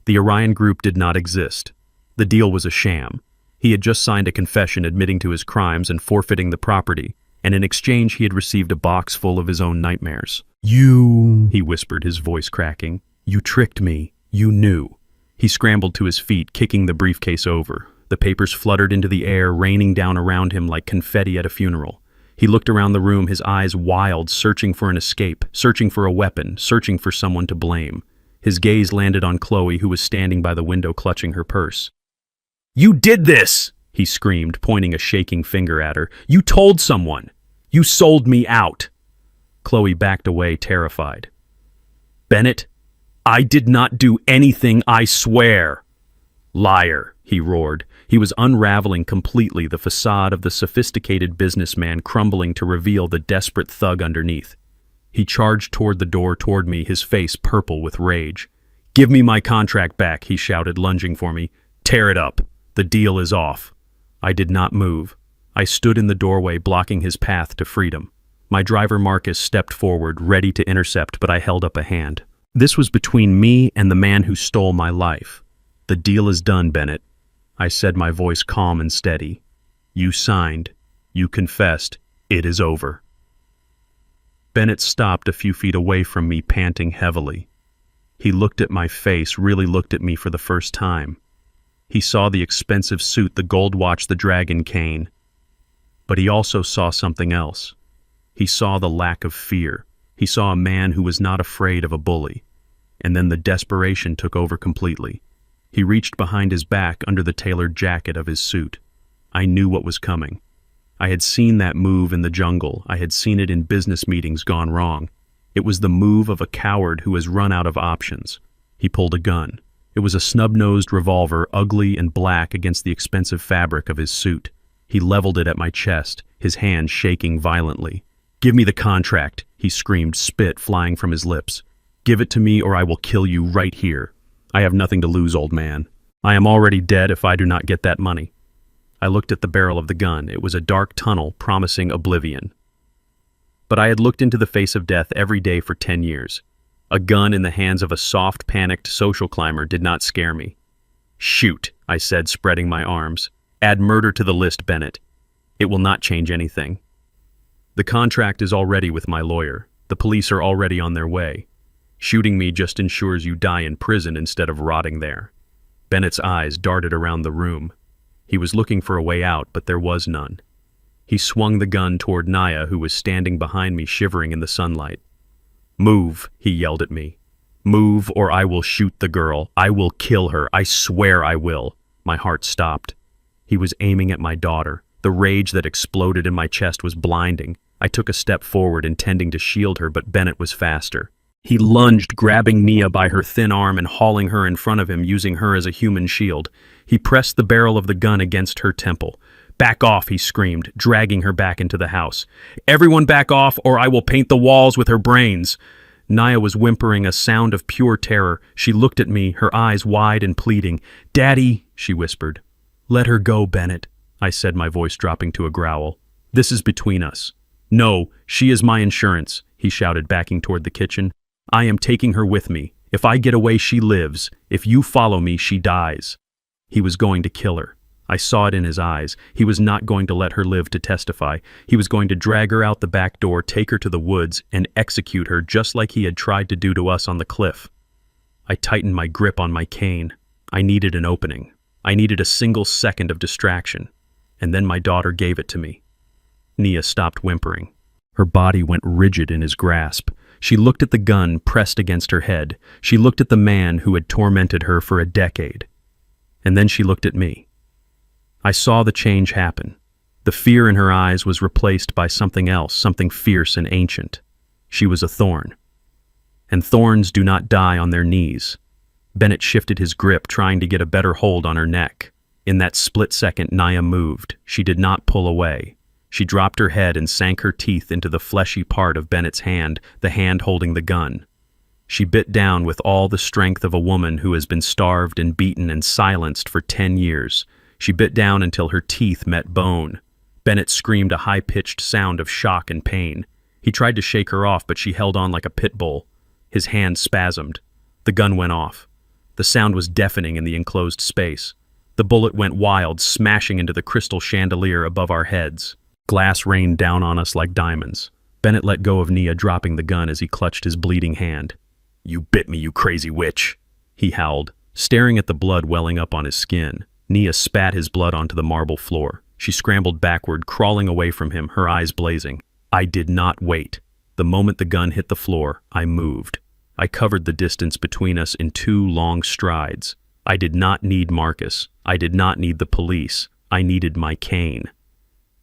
The Orion Group did not exist. The deal was a sham. He had just signed a confession admitting to his crimes and forfeiting the property, and in exchange he had received a box full of his own nightmares. "You," he whispered, his voice cracking. "You tricked me. You knew." He scrambled to his feet, kicking the briefcase over. The papers fluttered into the air, raining down around him like confetti at a funeral. He looked around the room, his eyes wild, searching for an escape, searching for a weapon, searching for someone to blame. His gaze landed on Chloe, who was standing by the window clutching her purse. "You did this!" he screamed, pointing a shaking finger at her. "You told someone! You sold me out!" Chloe backed away, terrified. "Bennett, I did not do anything, I swear!" "Liar," he roared. He was unraveling completely, the facade of the sophisticated businessman crumbling to reveal the desperate thug underneath. He charged toward the door, toward me, his face purple with rage. "Give me my contract back," he shouted, lunging for me. "Tear it up. The deal is off." I did not move. I stood in the doorway, blocking his path to freedom. My driver Marcus stepped forward, ready to intercept, but I held up a hand. This was between me and the man who stole my life. "The deal is done, Bennett," I said, my voice calm and steady. "You signed. You confessed. It is over." Bennett stopped a few feet away from me, panting heavily. He looked at my face, really looked at me for the first time. He saw the expensive suit, the gold watch, the dragon cane. But he also saw something else. He saw the lack of fear. He saw a man who was not afraid of a bully. And then the desperation took over completely. He reached behind his back under the tailored jacket of his suit. I knew what was coming. I had seen that move in the jungle. I had seen it in business meetings gone wrong. It was the move of a coward who has run out of options. He pulled a gun. It was a snub-nosed revolver, ugly and black against the expensive fabric of his suit. He leveled it at my chest, his hand shaking violently. "Give me the contract," he screamed, spit flying from his lips. "Give it to me or I will kill you right here. I have nothing to lose, old man. I am already dead if I do not get that money." I looked at the barrel of the gun. It was a dark tunnel promising oblivion. But I had looked into the face of death every day for 10 years. A gun in the hands of a soft, panicked social climber did not scare me. "Shoot," I said, spreading my arms. "Add murder to the list, Bennett. It will not change anything. The contract is already with my lawyer. The police are already on their way. Shooting me just ensures you die in prison instead of rotting there." Bennett's eyes darted around the room. He was looking for a way out, but there was none. He swung the gun toward Naya, who was standing behind me, shivering in the sunlight. "Move," he yelled at me. "Move, or I will shoot the girl. I will kill her. I swear I will." My heart stopped. He was aiming at my daughter. The rage that exploded in my chest was blinding. I took a step forward, intending to shield her, but Bennett was faster. He lunged, grabbing Nia by her thin arm and hauling her in front of him, using her as a human shield. He pressed the barrel of the gun against her temple. "Back off," he screamed, dragging her back into the house. "Everyone back off, or I will paint the walls with her brains." Naya was whimpering, a sound of pure terror. She looked at me, her eyes wide and pleading. "Daddy," she whispered. "Let her go, Bennett," I said, my voice dropping to a growl. "This is between us." "No, she is my insurance," he shouted, backing toward the kitchen. "I am taking her with me. If I get away, she lives. If you follow me, she dies." He was going to kill her. I saw it in his eyes. He was not going to let her live to testify. He was going to drag her out the back door, take her to the woods, and execute her just like he had tried to do to us on the cliff. I tightened my grip on my cane. I needed an opening. I needed a single second of distraction. And then my daughter gave it to me. Nia stopped whimpering. Her body went rigid in his grasp. She looked at the gun pressed against her head. She looked at the man who had tormented her for a decade. And then she looked at me. I saw the change happen. The fear in her eyes was replaced by something else, something fierce and ancient. She was a thorn. and thorns do not die on their knees. Bennett shifted his grip, trying to get a better hold on her neck. In that split second, Nia moved. She did not pull away. She dropped her head and sank her teeth into the fleshy part of Bennett's hand, the hand holding the gun. She bit down with all the strength of a woman who has been starved and beaten and silenced for 10 years. She bit down until her teeth met bone. Bennett screamed a high-pitched sound of shock and pain. He tried to shake her off, but she held on like a pit bull. His hand spasmed. The gun went off. The sound was deafening in the enclosed space. The bullet went wild, smashing into the crystal chandelier above our heads. Glass rained down on us like diamonds. Bennett let go of Nia, dropping the gun as he clutched his bleeding hand. "You bit me, you crazy witch," he howled, staring at the blood welling up on his skin. Nia spat his blood onto the marble floor. She scrambled backward, crawling away from him, her eyes blazing. I did not wait. The moment the gun hit the floor, I moved. I covered the distance between us in 2 long strides. I did not need Marcus. I did not need the police. I needed my cane.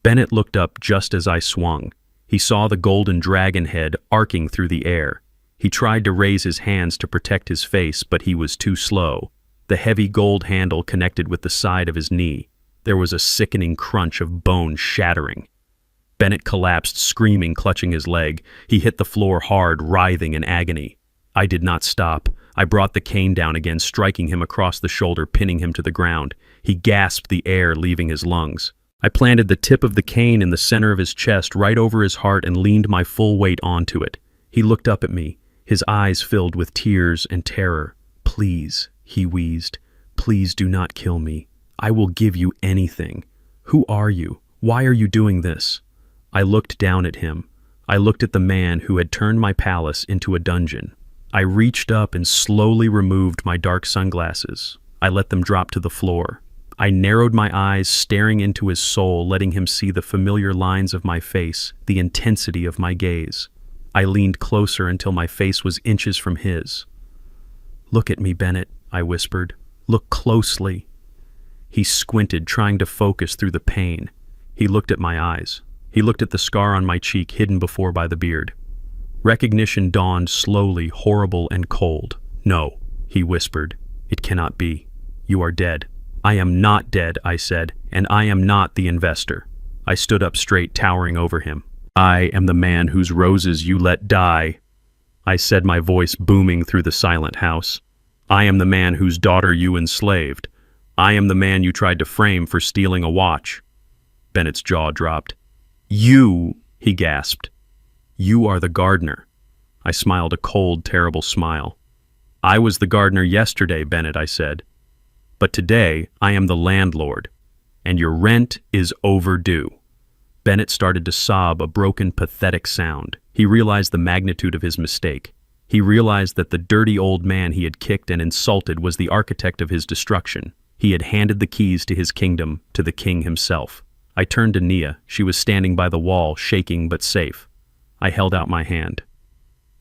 Bennett looked up just as I swung. He saw the golden dragon head arcing through the air. He tried to raise his hands to protect his face, but he was too slow. The heavy gold handle connected with the side of his knee. There was a sickening crunch of bone shattering. Bennett collapsed, screaming, clutching his leg. He hit the floor hard, writhing in agony. I did not stop. I brought the cane down again, striking him across the shoulder, pinning him to the ground. He gasped the air, leaving his lungs. I planted the tip of the cane in the center of his chest, right over his heart, and leaned my full weight onto it. He looked up at me, his eyes filled with tears and terror. "Please," he wheezed. "Please do not kill me. I will give you anything. Who are you? Why are you doing this?" I looked down at him. I looked at the man who had turned my palace into a dungeon. I reached up and slowly removed my dark sunglasses. I let them drop to the floor. I narrowed my eyes, staring into his soul, letting him see the familiar lines of my face, the intensity of my gaze. I leaned closer until my face was inches from his. "Look at me, Bennett," I whispered. "Look closely." He squinted, trying to focus through the pain. He looked at my eyes. He looked at the scar on my cheek, hidden before by the beard. Recognition dawned slowly, horrible and cold. "No," he whispered. "It cannot be. You are dead." "I am not dead," I said, "and I am not the investor." I stood up straight, towering over him. "I am the man whose roses you let die," I said, my voice booming through the silent house. "I am the man whose daughter you enslaved. I am the man you tried to frame for stealing a watch." Bennett's jaw dropped. "You," he gasped. "You are the gardener." I smiled a cold, terrible smile. "I was the gardener yesterday, Bennett," I said. "But today I am the landlord, and your rent is overdue." Bennett started to sob, a broken, pathetic sound. He realized the magnitude of his mistake. He realized that the dirty old man he had kicked and insulted was the architect of his destruction. He had handed the keys to his kingdom to the king himself. I turned to Nia. She was standing by the wall, shaking but safe. I held out my hand.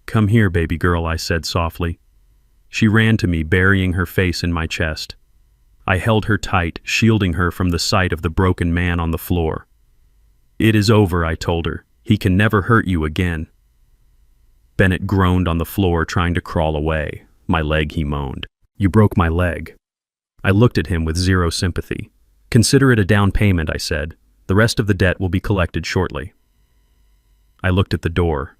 "Come here, baby girl," I said softly. She ran to me, burying her face in my chest. I held her tight, shielding her from the sight of the broken man on the floor. "It is over," I told her. "He can never hurt you again." Bennett groaned on the floor, trying to crawl away. "My leg," he moaned. "You broke my leg." I looked at him with zero sympathy. "Consider it a down payment," I said. "The rest of the debt will be collected shortly." I looked at the door.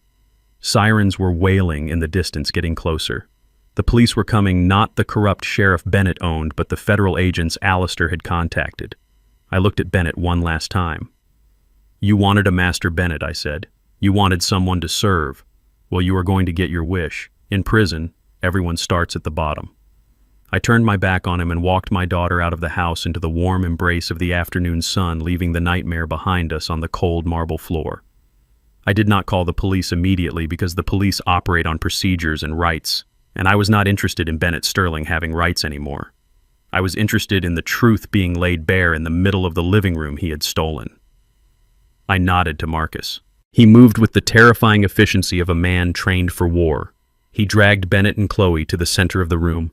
Sirens were wailing in the distance, getting closer. The police were coming, not the corrupt sheriff Bennett owned, but the federal agents Alistair had contacted. I looked at Bennett one last time. "You wanted a Master Bennett," I said. "You wanted someone to serve. Well, you are going to get your wish. In prison, everyone starts at the bottom." I turned my back on him and walked my daughter out of the house into the warm embrace of the afternoon sun, leaving the nightmare behind us on the cold marble floor. I did not call the police immediately because the police operate on procedures and rights, and I was not interested in Bennett Sterling having rights anymore. I was interested in the truth being laid bare in the middle of the living room he had stolen. I nodded to Marcus. He moved with the terrifying efficiency of a man trained for war. He dragged Bennett and Chloe to the center of the room.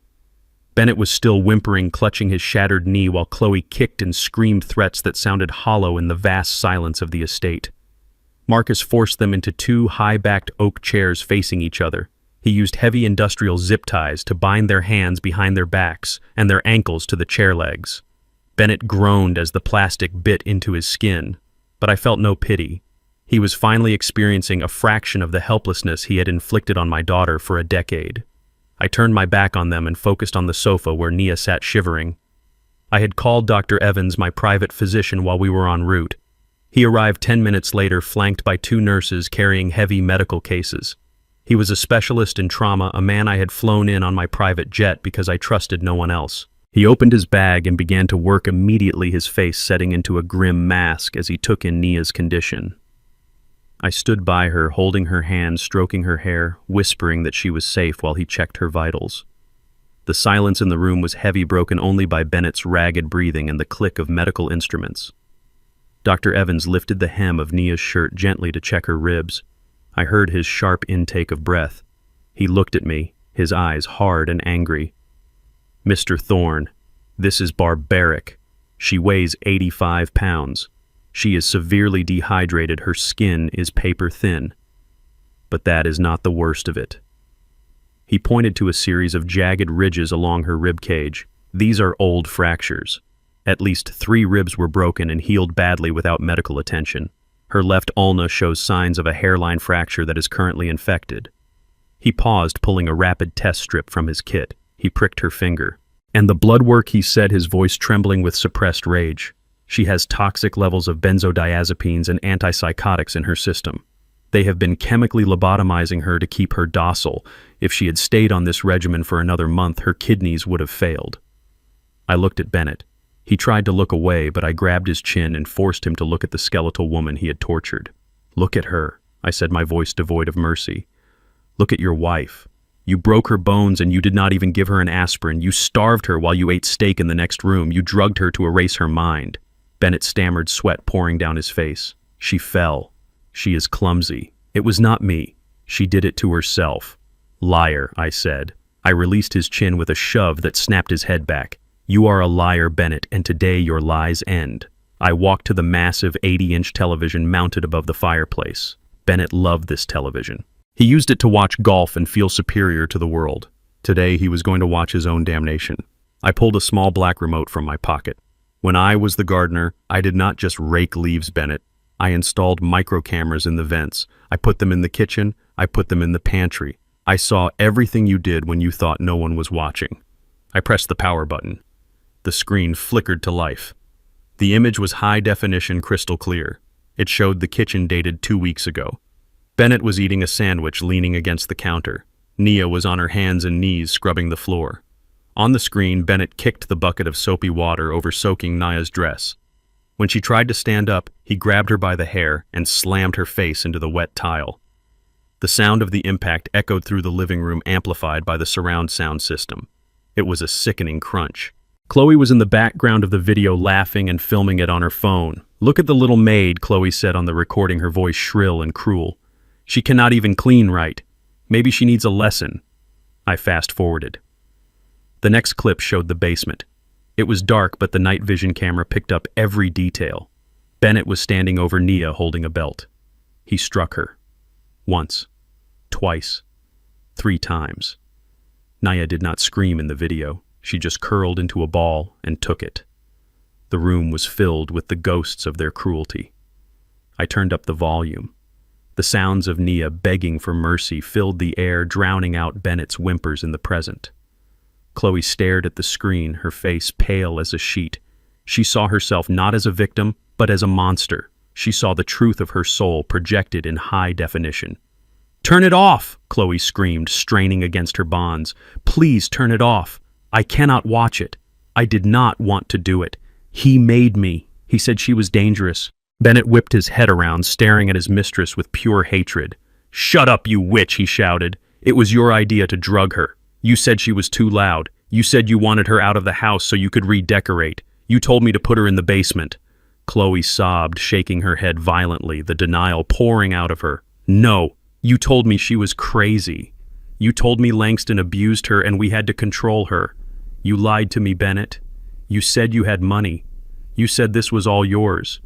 Bennett was still whimpering, clutching his shattered knee, while Chloe kicked and screamed threats that sounded hollow in the vast silence of the estate. Marcus forced them into 2 high-backed oak chairs facing each other. He used heavy industrial zip ties to bind their hands behind their backs and their ankles to the chair legs. Bennett groaned as the plastic bit into his skin, but I felt no pity. He was finally experiencing a fraction of the helplessness he had inflicted on my daughter for a decade. I turned my back on them and focused on the sofa where Nia sat shivering. I had called Dr. Evans, my private physician, while we were en route. He arrived 10 minutes later, flanked by 2 nurses carrying heavy medical cases. He was a specialist in trauma, a man I had flown in on my private jet because I trusted no one else. He opened his bag and began to work immediately, his face setting into a grim mask as he took in Nia's condition. I stood by her, holding her hand, stroking her hair, whispering that she was safe while he checked her vitals. The silence in the room was heavy, broken only by Bennett's ragged breathing and the click of medical instruments. Dr. Evans lifted the hem of Nia's shirt gently to check her ribs. I heard his sharp intake of breath. He looked at me, his eyes hard and angry. "Mr. Thorne, this is barbaric. She weighs 85 pounds. She is severely dehydrated. Her skin is paper thin. But that is not the worst of it." He pointed to a series of jagged ridges along her rib cage. "These are old fractures. At least 3 ribs were broken and healed badly without medical attention. Her left ulna shows signs of a hairline fracture that is currently infected." He paused, pulling a rapid test strip from his kit. He pricked her finger. "And the blood work," he said, his voice trembling with suppressed rage. "She has toxic levels of benzodiazepines and antipsychotics in her system. They have been chemically lobotomizing her to keep her docile. If she had stayed on this regimen for another month, her kidneys would have failed." I looked at Bennett. He tried to look away, but I grabbed his chin and forced him to look at the skeletal woman he had tortured. "Look at her," I said, my voice devoid of mercy. "Look at your wife. You broke her bones and you did not even give her an aspirin. You starved her while you ate steak in the next room. You drugged her to erase her mind." Bennett stammered, sweat pouring down his face. "She fell. She is clumsy. It was not me. She did it to herself." "Liar," I said. I released his chin with a shove that snapped his head back. "You are a liar, Bennett, and today your lies end." I walked to the massive 80-inch television mounted above the fireplace. Bennett loved this television. He used it to watch golf and feel superior to the world. Today he was going to watch his own damnation. I pulled a small black remote from my pocket. When I was the gardener, I did not just rake leaves, Bennett. I installed micro cameras in the vents. I put them in the kitchen. I put them in the pantry. I saw everything you did when you thought no one was watching. I pressed the power button. The screen flickered to life. The image was high definition, crystal clear. It showed the kitchen dated 2 weeks ago. Bennett was eating a sandwich, leaning against the counter. Nia was on her hands and knees, scrubbing the floor. On the screen, Bennett kicked the bucket of soapy water over soaking Nia's dress. When she tried to stand up, he grabbed her by the hair and slammed her face into the wet tile. The sound of the impact echoed through the living room, amplified by the surround sound system. It was a sickening crunch. Chloe was in the background of the video, laughing and filming it on her phone. "Look at the little maid," Chloe said on the recording, her voice shrill and cruel. "She cannot even clean right. Maybe she needs a lesson." I fast-forwarded. The next clip showed the basement. It was dark, but the night vision camera picked up every detail. Bennett was standing over Nia, holding a belt. He struck her. Once. Twice. 3 times. Nia did not scream in the video. She just curled into a ball and took it. The room was filled with the ghosts of their cruelty. I turned up the volume. The sounds of Nia begging for mercy filled the air, drowning out Bennett's whimpers in the present. Chloe stared at the screen, her face pale as a sheet. She saw herself not as a victim, but as a monster. She saw the truth of her soul projected in high definition. "Turn it off!" Chloe screamed, straining against her bonds. "Please turn it off. I cannot watch it. I did not want to do it. He made me. He said she was dangerous." Bennett whipped his head around, staring at his mistress with pure hatred. "Shut up, you witch," he shouted. "It was your idea to drug her. You said she was too loud. You said you wanted her out of the house so you could redecorate. You told me to put her in the basement." Chloe sobbed, shaking her head violently, the denial pouring out of her. "No, you told me she was crazy. You told me Langston abused her and we had to control her. You lied to me, Bennett. You said you had money. You said this was all yours.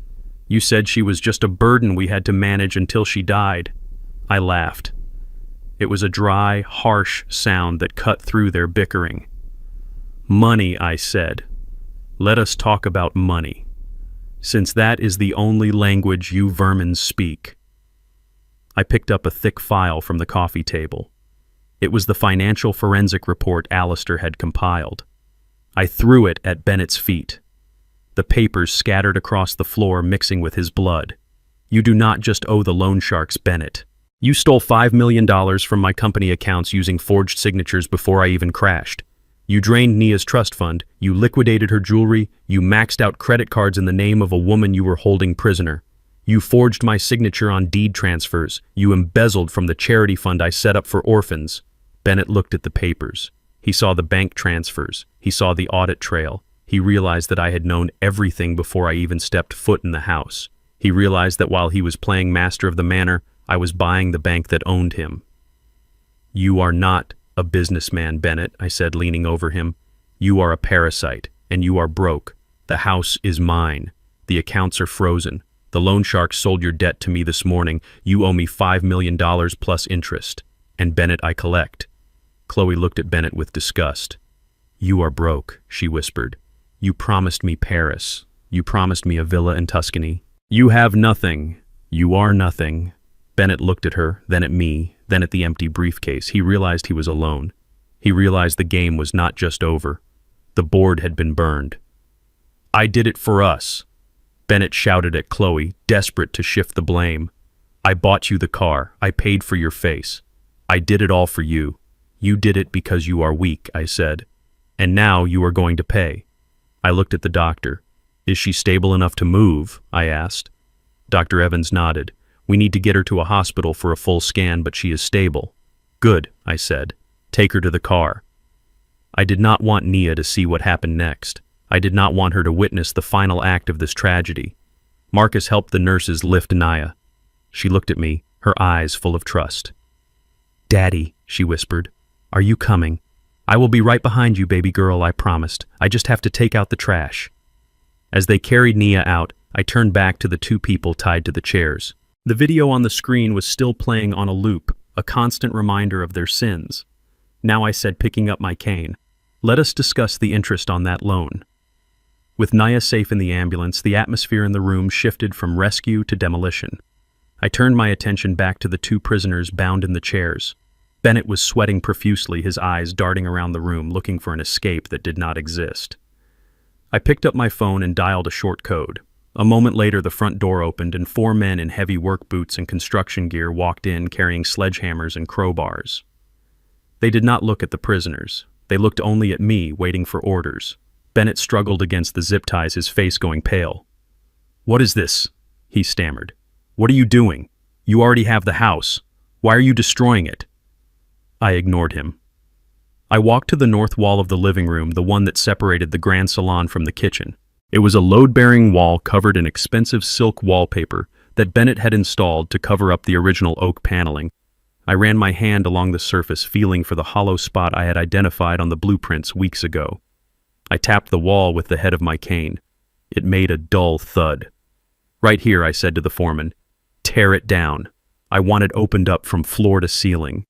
You said she was just a burden we had to manage until she died." I laughed. It was a dry, harsh sound that cut through their bickering. "Money," I said. "Let us talk about money, since that is the only language you vermin speak." I picked up a thick file from the coffee table. It was the financial forensic report Alistair had compiled. I threw it at Bennett's feet. The papers scattered across the floor, mixing with his blood. "You do not just owe the loan sharks, Bennett. You stole $5 million from my company accounts using forged signatures before I even crashed. You drained Nia's trust fund, you liquidated her jewelry, you maxed out credit cards in the name of a woman you were holding prisoner. You forged my signature on deed transfers, you embezzled from the charity fund I set up for orphans." Bennett looked at the papers. He saw the bank transfers, he saw the audit trail. He realized that I had known everything before I even stepped foot in the house. He realized that while he was playing master of the manor, I was buying the bank that owned him. "You are not a businessman, Bennett," I said, leaning over him. "You are a parasite, and you are broke. The house is mine. The accounts are frozen. The loan sharks sold your debt to me this morning. You owe me $5 million plus interest. And Bennett, I collect." Chloe looked at Bennett with disgust. "You are broke," she whispered. "You promised me Paris. You promised me a villa in Tuscany. You have nothing. You are nothing." Bennett looked at her, then at me, then at the empty briefcase. He realized he was alone. He realized the game was not just over. The board had been burned. "I did it for us," Bennett shouted at Chloe, desperate to shift the blame. "I bought you the car. I paid for your face. I did it all for you. You did it because you are weak," I said. "And now you are going to pay." I looked at the doctor. "Is she stable enough to move?" I asked. Dr. Evans nodded. "We need to get her to a hospital for a full scan, but she is stable." "Good," I said. "Take her to the car." I did not want Nia to see what happened next. I did not want her to witness the final act of this tragedy. Marcus helped the nurses lift Nia. She looked at me, her eyes full of trust. "Daddy," she whispered, "are you coming? I will be right behind you, baby girl, I promised. I just have to take out the trash." As they carried Nia out, I turned back to the two people tied to the chairs. The video on the screen was still playing on a loop, a constant reminder of their sins. Now I said, picking up my cane, "Let us discuss the interest on that loan." With Nia safe in the ambulance, the atmosphere in the room shifted from rescue to demolition. I turned my attention back to the two prisoners bound in the chairs. Bennett was sweating profusely, his eyes darting around the room, looking for an escape that did not exist. I picked up my phone and dialed a short code. A moment later, the front door opened and 4 men in heavy work boots and construction gear walked in carrying sledgehammers and crowbars. They did not look at the prisoners. They looked only at me, waiting for orders. Bennett struggled against the zip ties, his face going pale. "What is this?" he stammered. "What are you doing? You already have the house. Why are you destroying it?" I ignored him. I walked to the north wall of the living room, the one that separated the grand salon from the kitchen. It was a load-bearing wall covered in expensive silk wallpaper that Bennett had installed to cover up the original oak paneling. I ran my hand along the surface, feeling for the hollow spot I had identified on the blueprints weeks ago. I tapped the wall with the head of my cane. It made a dull thud. "Right here," I said to the foreman. "Tear it down. I want it opened up from floor to ceiling."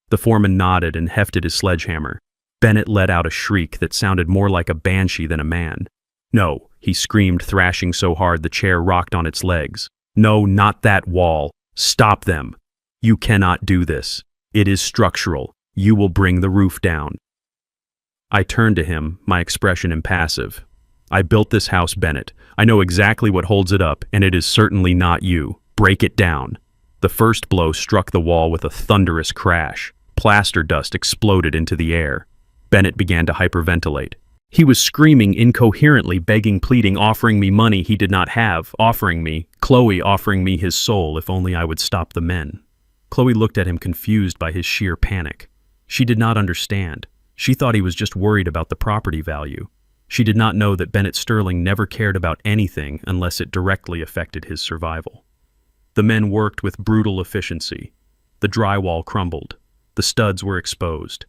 The foreman nodded and hefted his sledgehammer. Bennett let out a shriek that sounded more like a banshee than a man. "No," he screamed, thrashing so hard the chair rocked on its legs. "No, not that wall. Stop them. You cannot do this. It is structural. You will bring the roof down." I turned to him, my expression impassive. "I built this house, Bennett. I know exactly what holds it up, and it is certainly not you. Break it down." The first blow struck the wall with a thunderous crash. Plaster dust exploded into the air. Bennett began to hyperventilate. He was screaming incoherently, begging, pleading, offering me money he did not have, offering me, Chloe offering me his soul if only I would stop the men. Chloe looked at him, confused by his sheer panic. She did not understand. She thought he was just worried about the property value. She did not know that Bennett Sterling never cared about anything unless it directly affected his survival. The men worked with brutal efficiency. The drywall crumbled. The studs were exposed.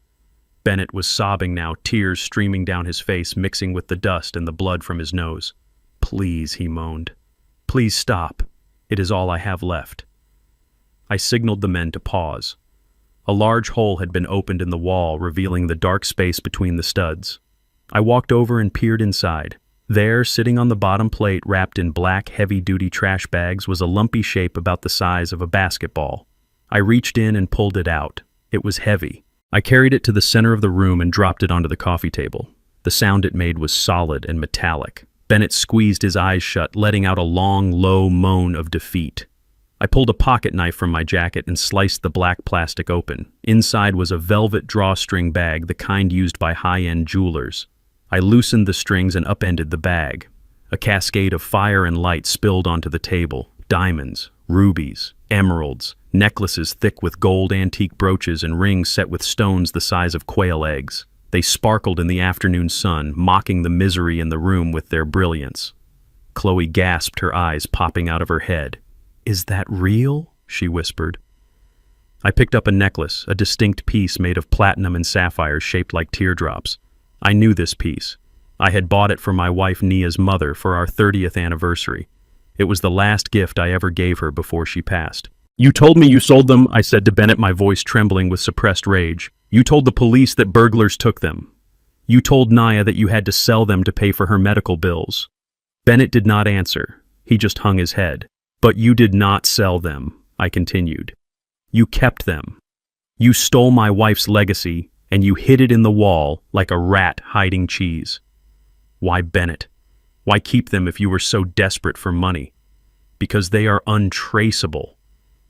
Bennett was sobbing now, tears streaming down his face, mixing with the dust and the blood from his nose. "Please," he moaned. "Please stop. It is all I have left." I signaled the men to pause. A large hole had been opened in the wall, revealing the dark space between the studs. I walked over and peered inside. There, sitting on the bottom plate wrapped in black, heavy-duty trash bags, was a lumpy shape about the size of a basketball. I reached in and pulled it out. It was heavy. I carried it to the center of the room and dropped it onto the coffee table. The sound it made was solid and metallic. Bennett squeezed his eyes shut, letting out a long, low moan of defeat. I pulled a pocket knife from my jacket and sliced the black plastic open. Inside was a velvet drawstring bag, the kind used by high-end jewelers. I loosened the strings and upended the bag. A cascade of fire and light spilled onto the table. Diamonds, rubies, emeralds, necklaces thick with gold antique brooches and rings set with stones the size of quail eggs. They sparkled in the afternoon sun, mocking the misery in the room with their brilliance. Chloe gasped, her eyes popping out of her head. "Is that real?" she whispered. I picked up a necklace, a distinct piece made of platinum and sapphires shaped like teardrops. I knew this piece. I had bought it for my wife Nia's mother for our 30th anniversary. It was the last gift I ever gave her before she passed. "You told me you sold them," I said to Bennett, my voice trembling with suppressed rage. "You told the police that burglars took them. You told Nia that you had to sell them to pay for her medical bills." Bennett did not answer. He just hung his head. "But you did not sell them," I continued. "You kept them. You stole my wife's legacy, and you hid it in the wall like a rat hiding cheese. Why, Bennett? Why keep them if you were so desperate for money? Because they are untraceable."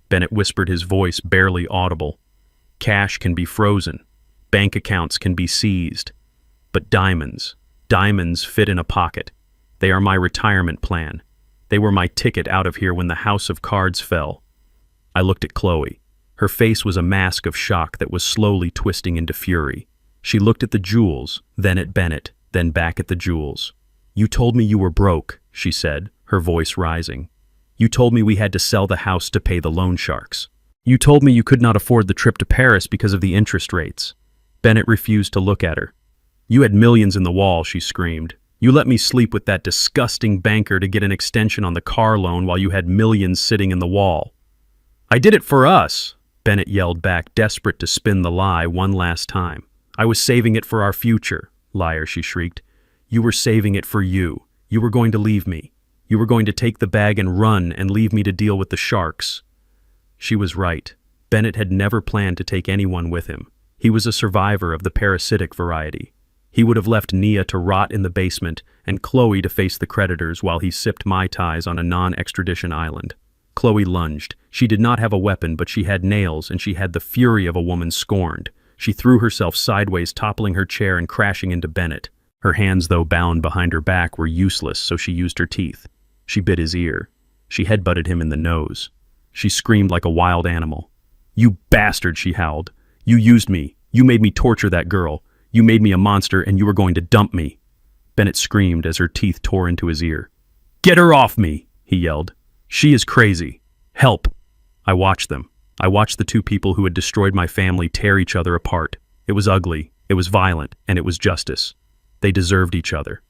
Bennett whispered, his voice barely audible. "Cash can be frozen. Bank accounts can be seized. But diamonds fit in a pocket. They are my retirement plan. They were my ticket out of here when the house of cards fell." I looked at Chloe. Her face was a mask of shock that was slowly twisting into fury. She looked at the jewels, then at Bennett, then back at the jewels. "You told me you were broke," she said, her voice rising. "You told me we had to sell the house to pay the loan sharks. You told me you could not afford the trip to Paris because of the interest rates." Bennett refused to look at her. "You had millions in the wall," she screamed. "You let me sleep with that disgusting banker to get an extension on the car loan while you had millions sitting in the wall." "I did it for us," Bennett yelled back, desperate to spin the lie one last time. "I was saving it for our future." "Liar," she shrieked. "You were saving it for you. You were going to leave me. You were going to take the bag and run and leave me to deal with the sharks." She was right. Bennett had never planned to take anyone with him. He was a survivor of the parasitic variety. He would have left Nia to rot in the basement and Chloe to face the creditors while he sipped Mai Tais on a non-extradition island. Chloe lunged. She did not have a weapon, but she had nails, and she had the fury of a woman scorned. She threw herself sideways, toppling her chair and crashing into Bennett. Her hands, though bound behind her back, were useless, so she used her teeth. She bit his ear. She headbutted him in the nose. She screamed like a wild animal. "You bastard," she howled. "You used me. You made me torture that girl. You made me a monster, and you were going to dump me." Bennett screamed as her teeth tore into his ear. "Get her off me," he yelled. "She is crazy. Help." I watched them. I watched the two people who had destroyed my family tear each other apart. It was ugly, it was violent, and it was justice. They deserved each other.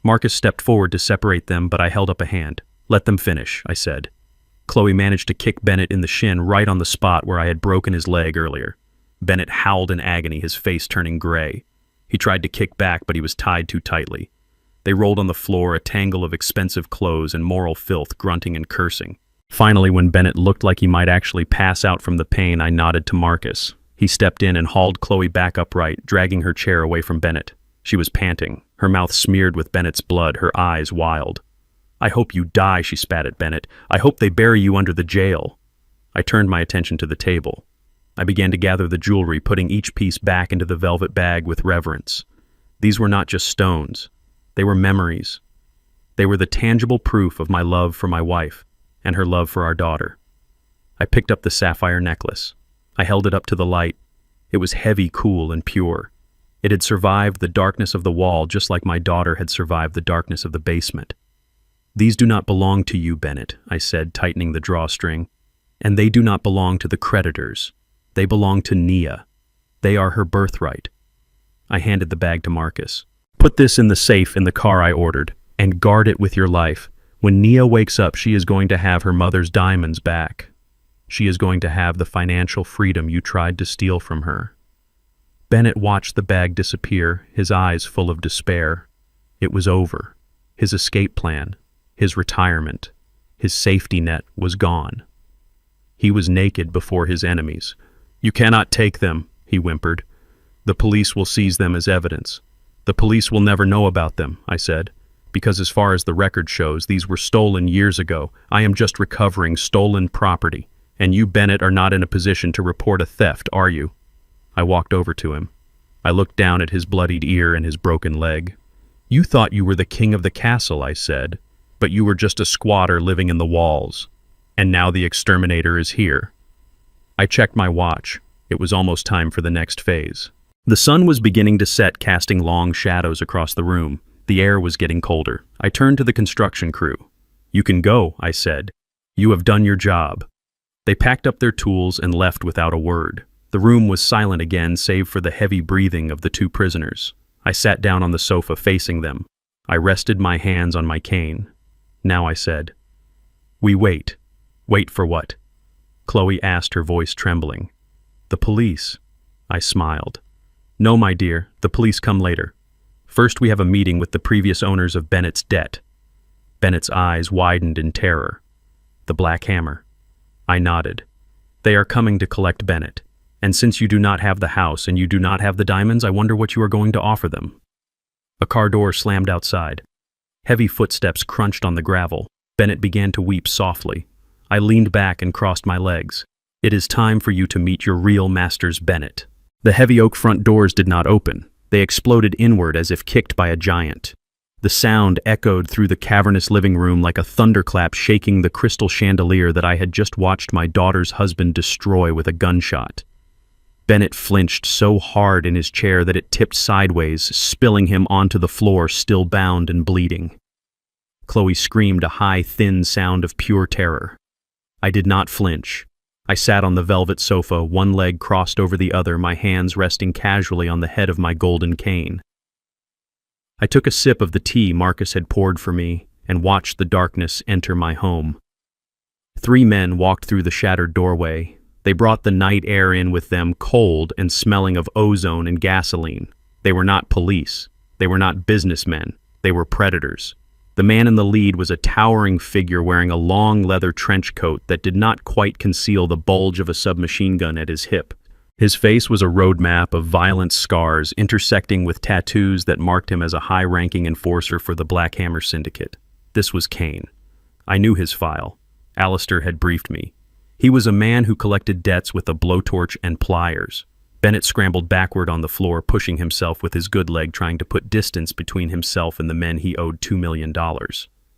Marcus stepped forward to separate them, but I held up a hand. "Let them finish," I said. Chloe managed to kick Bennett in the shin right on the spot where I had broken his leg earlier. Bennett howled in agony, his face turning gray. He tried to kick back, but he was tied too tightly. They rolled on the floor, a tangle of expensive clothes and moral filth, grunting and cursing. Finally, when Bennett looked like he might actually pass out from the pain, I nodded to Marcus. He stepped in and hauled Chloe back upright, dragging her chair away from Bennett. She was panting, her mouth smeared with Bennett's blood, her eyes wild. "I hope you die," she spat at Bennett. "I hope they bury you under the jail." I turned my attention to the table. I began to gather the jewelry, putting each piece back into the velvet bag with reverence. These were not just stones. They were memories. They were the tangible proof of my love for my wife and her love for our daughter. I picked up the sapphire necklace. I held it up to the light. It was heavy, cool, and pure. It had survived the darkness of the wall just like my daughter had survived the darkness of the basement. "These do not belong to you, Bennett," I said, tightening the drawstring. "And they do not belong to the creditors. They belong to Nia. They are her birthright." I handed the bag to Marcus. "Put this in the safe in the car," I ordered, "and guard it with your life. When Nia wakes up, she is going to have her mother's diamonds back." She is going to have the financial freedom you tried to steal from her." Bennett watched the bag disappear, his eyes full of despair. It was over. His escape plan, his retirement, his safety net was gone. He was naked before his enemies. "You cannot take them," he whimpered. "The police will seize them as evidence." "The police will never know about them," I said, "because as far as the record shows, these were stolen years ago. I am just recovering stolen property, and you, Bennett, are not in a position to report a theft, are you?" I walked over to him. I looked down at his bloodied ear and his broken leg. "You thought you were the king of the castle," I said, "but you were just a squatter living in the walls. And now the exterminator is here." I checked my watch. It was almost time for the next phase. The sun was beginning to set, casting long shadows across the room. The air was getting colder. I turned to the construction crew. "You can go," I said. "You have done your job." They packed up their tools and left without a word. The room was silent again, save for the heavy breathing of the two prisoners. I sat down on the sofa facing them. I rested my hands on my cane. Now I said, "We wait." "Wait for what?" Chloe asked, her voice trembling. "The police." I smiled. "No, my dear, the police come later. First we have a meeting with the previous owners of Bennett's debt." Bennett's eyes widened in terror. "The Black Hammer." I nodded. "They are coming to collect Bennett. And since you do not have the house and you do not have the diamonds, I wonder what you are going to offer them." A car door slammed outside. Heavy footsteps crunched on the gravel. Bennett began to weep softly. I leaned back and crossed my legs. "It is time for you to meet your real masters, Bennett." The heavy oak front doors did not open. They exploded inward as if kicked by a giant. The sound echoed through the cavernous living room like a thunderclap shaking the crystal chandelier that I had just watched my daughter's husband destroy with a gunshot. Bennett flinched so hard in his chair that it tipped sideways, spilling him onto the floor, still bound and bleeding. Chloe screamed a high, thin sound of pure terror. I did not flinch. I sat on the velvet sofa, one leg crossed over the other, my hands resting casually on the head of my golden cane. I took a sip of the tea Marcus had poured for me and watched the darkness enter my home. 3 men walked through the shattered doorway. They brought the night air in with them, cold and smelling of ozone and gasoline. They were not police. They were not businessmen. They were predators. The man in the lead was a towering figure wearing a long leather trench coat that did not quite conceal the bulge of a submachine gun at his hip. His face was a roadmap of violent scars intersecting with tattoos that marked him as a high-ranking enforcer for the Black Hammer Syndicate. This was Kane. I knew his file. Alistair had briefed me. He was a man who collected debts with a blowtorch and pliers. Bennett scrambled backward on the floor, pushing himself with his good leg, trying to put distance between himself and the men he owed $2 million.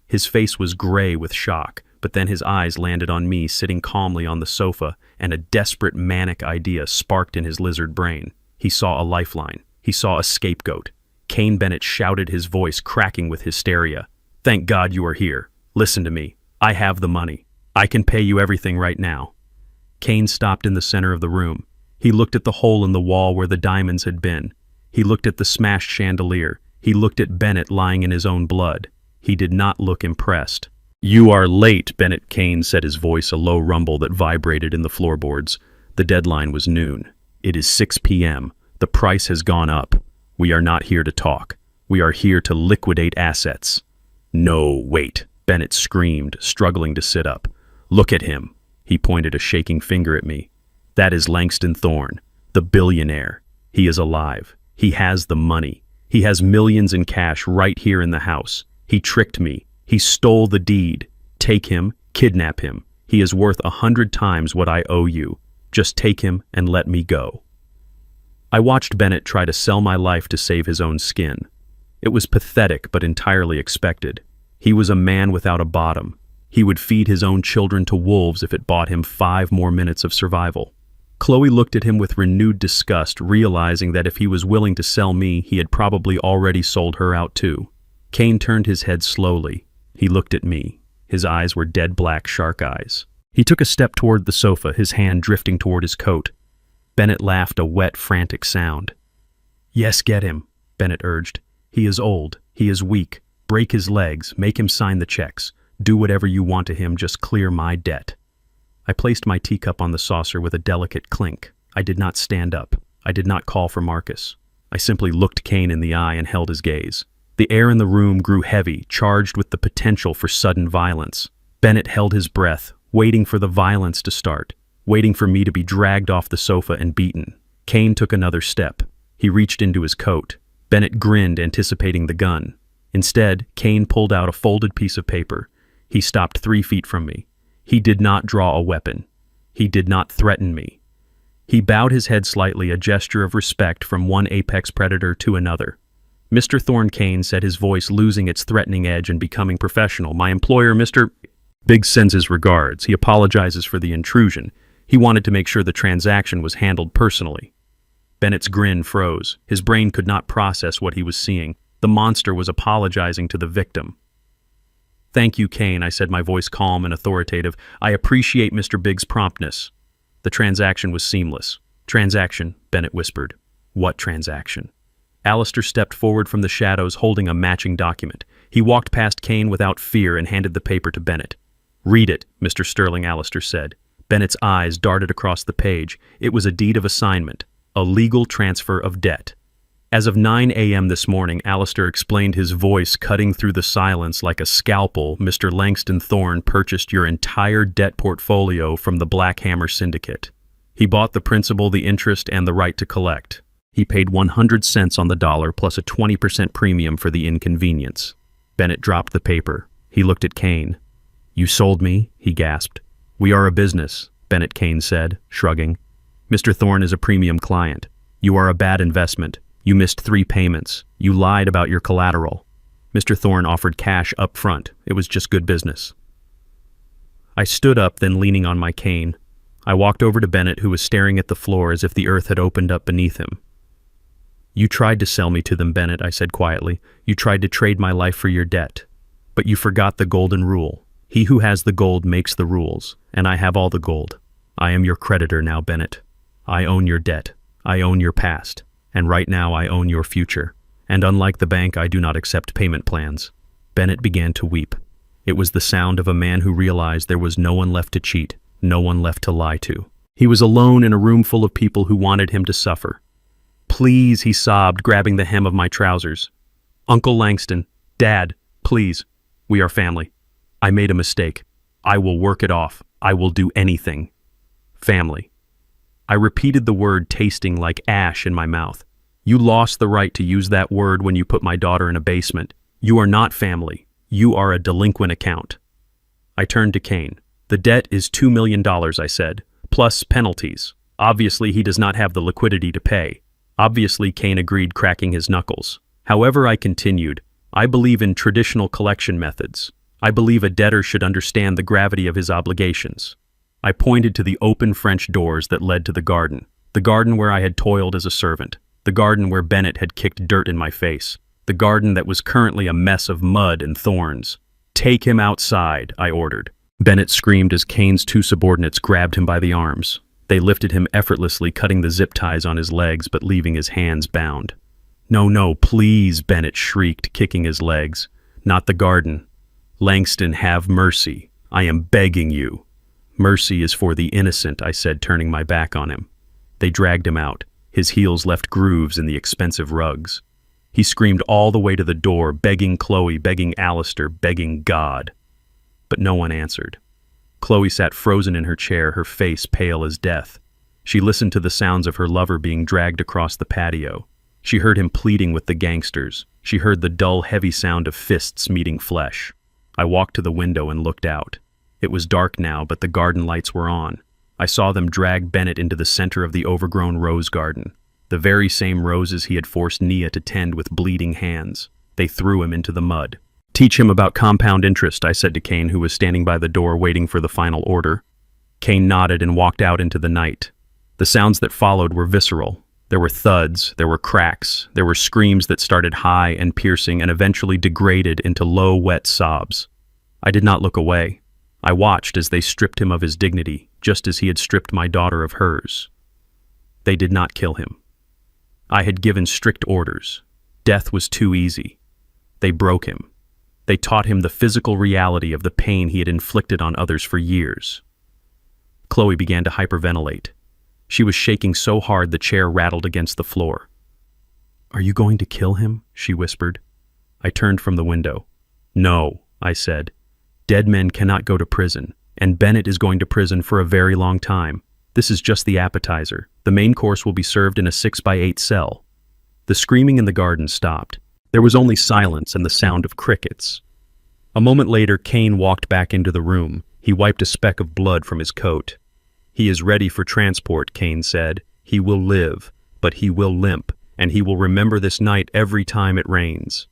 His face was gray with shock, but then his eyes landed on me, sitting calmly on the sofa, and a desperate, manic idea sparked in his lizard brain. He saw a lifeline. He saw a scapegoat. Kane Bennett shouted, his voice cracking with hysteria. "Thank God you are here. Listen to me. I have the money. I can pay you everything right now." Kane stopped in the center of the room. He looked at the hole in the wall where the diamonds had been. He looked at the smashed chandelier. He looked at Bennett lying in his own blood. He did not look impressed. "You are late," Bennett Kane said, his voice a low rumble that vibrated in the floorboards. The deadline was noon. "It is 6 p.m. The price has gone up. We are not here to talk. We are here to liquidate assets." "No, wait," Bennett screamed, struggling to sit up. "Look at him." He pointed a shaking finger at me. "That is Langston Thorne, the billionaire. He is alive. He has the money. He has millions in cash right here in the house. He tricked me. He stole the deed. Take him, kidnap him. He is worth 100 times what I owe you. Just take him and let me go." I watched Bennett try to sell my life to save his own skin. It was pathetic but entirely expected. He was a man without a bottom. He would feed his own children to wolves if it bought him 5 more minutes of survival. Chloe looked at him with renewed disgust, realizing that if he was willing to sell me, he had probably already sold her out too. Kane turned his head slowly. He looked at me. His eyes were dead black shark eyes. He took a step toward the sofa, his hand drifting toward his coat. Bennett laughed a wet, frantic sound. "Yes, get him," Bennett urged. "He is old. He is weak. Break his legs. Make him sign the checks. Do whatever you want to him. Just clear my debt." I placed my teacup on the saucer with a delicate clink. I did not stand up. I did not call for Marcus. I simply looked Kane in the eye and held his gaze. The air in the room grew heavy, charged with the potential for sudden violence. Bennett held his breath, waiting for the violence to start, waiting for me to be dragged off the sofa and beaten. Kane took another step. He reached into his coat. Bennett grinned, anticipating the gun. Instead, Kane pulled out a folded piece of paper. He stopped 3 feet from me. He did not draw a weapon. He did not threaten me. He bowed his head slightly, a gesture of respect from one apex predator to another. Mr. Thorne, Kane said, his voice losing its threatening edge and becoming professional. My employer, Mr. Biggs, sends his regards. He apologizes for the intrusion. He wanted to make sure the transaction was handled personally. Bennett's grin froze. His brain could not process what he was seeing. The monster was apologizing to the victim. Thank you, Kane, I said, my voice calm and authoritative. I appreciate Mr. Biggs' promptness. The transaction was seamless. Transaction, Bennett whispered. What transaction? Alistair stepped forward from the shadows holding a matching document. He walked past Kane without fear and handed the paper to Bennett. Read it, Mr. Sterling, Alistair said. Bennett's eyes darted across the page. It was a deed of assignment, a legal transfer of debt. As of 9 a.m. this morning, Alistair explained, his voice cutting through the silence like a scalpel. Mr. Langston Thorne purchased your entire debt portfolio from the Black Hammer Syndicate. He bought the principal, the interest, and the right to collect. He paid 100 cents on the dollar plus a 20% premium for the inconvenience. Bennett dropped the paper. He looked at Kane. You sold me, he gasped. We are a business, Bennett, Kane said, shrugging. Mr. Thorne is a premium client. You are a bad investment. You missed 3 payments. You lied about your collateral. Mr. Thorne offered cash up front. It was just good business. I stood up, then leaning on my cane. I walked over to Bennett, who was staring at the floor as if the earth had opened up beneath him. You tried to sell me to them, Bennett, I said quietly. You tried to trade my life for your debt. But you forgot the golden rule. He who has the gold makes the rules, and I have all the gold. I am your creditor now, Bennett. I own your debt. I own your past. And right now I own your future. And unlike the bank, I do not accept payment plans. Bennett began to weep. It was the sound of a man who realized there was no one left to cheat, no one left to lie to. He was alone in a room full of people who wanted him to suffer. Please, he sobbed, grabbing the hem of my trousers. Uncle Langston, Dad, please. We are family. I made a mistake. I will work it off. I will do anything. Family. I repeated the word, tasting like ash in my mouth. You lost the right to use that word when you put my daughter in a basement. You are not family. You are a delinquent account. I turned to Kane. The debt is $2 million, I said, plus penalties. Obviously, he does not have the liquidity to pay. Obviously, Kane agreed, cracking his knuckles. However, I continued, I believe in traditional collection methods. I believe a debtor should understand the gravity of his obligations. I pointed to the open French doors that led to the garden where I had toiled as a servant, the garden where Bennett had kicked dirt in my face, the garden that was currently a mess of mud and thorns. Take him outside, I ordered. Bennett screamed as Kane's 2 subordinates grabbed him by the arms. They lifted him effortlessly, cutting the zip ties on his legs but leaving his hands bound. No, please, Bennett shrieked, kicking his legs. Not the garden. Langston, have mercy. I am begging you. Mercy is for the innocent, I said, turning my back on him. They dragged him out. His heels left grooves in the expensive rugs. He screamed all the way to the door, begging Chloe, begging Alistair, begging God. But no one answered. Chloe sat frozen in her chair, her face pale as death. She listened to the sounds of her lover being dragged across the patio. She heard him pleading with the gangsters. She heard the dull, heavy sound of fists meeting flesh. I walked to the window and looked out. It was dark now, but the garden lights were on. I saw them drag Bennett into the center of the overgrown rose garden, the very same roses he had forced Nia to tend with bleeding hands. They threw him into the mud. Teach him about compound interest, I said to Kane, who was standing by the door waiting for the final order. Kane nodded and walked out into the night. The sounds that followed were visceral. There were thuds, there were cracks, there were screams that started high and piercing and eventually degraded into low, wet sobs. I did not look away. I watched as they stripped him of his dignity, just as he had stripped my daughter of hers. They did not kill him. I had given strict orders. Death was too easy. They broke him. They taught him the physical reality of the pain he had inflicted on others for years. Chloe began to hyperventilate. She was shaking so hard the chair rattled against the floor. "Are you going to kill him?" she whispered. I turned from the window. "No," I said. "Dead men cannot go to prison, and Bennett is going to prison for a very long time. This is just the appetizer. The main course will be served in a 6x8 cell." The screaming in the garden stopped. There was only silence and the sound of crickets. A moment later, Kane walked back into the room. He wiped a speck of blood from his coat. "He is ready for transport," Kane said. "He will live, but he will limp, and he will remember this night every time it rains."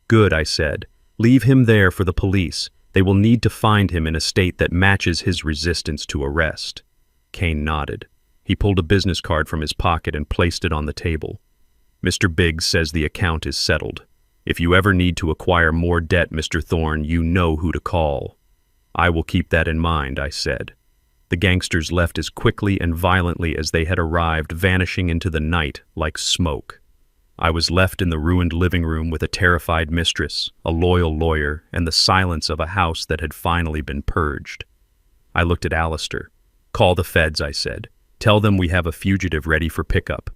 "Good," I said. "Leave him there for the police. They will need to find him in a state that matches his resistance to arrest." Kane nodded. He pulled a business card from his pocket and placed it on the table. "Mr. Biggs says the account is settled. If you ever need to acquire more debt, Mr. Thorne, you know who to call." "I will keep that in mind," I said. The gangsters left as quickly and violently as they had arrived, vanishing into the night like smoke. I was left in the ruined living room with a terrified mistress, a loyal lawyer, and the silence of a house that had finally been purged. I looked at Alistair. "Call the feds," I said. "Tell them we have a fugitive ready for pickup,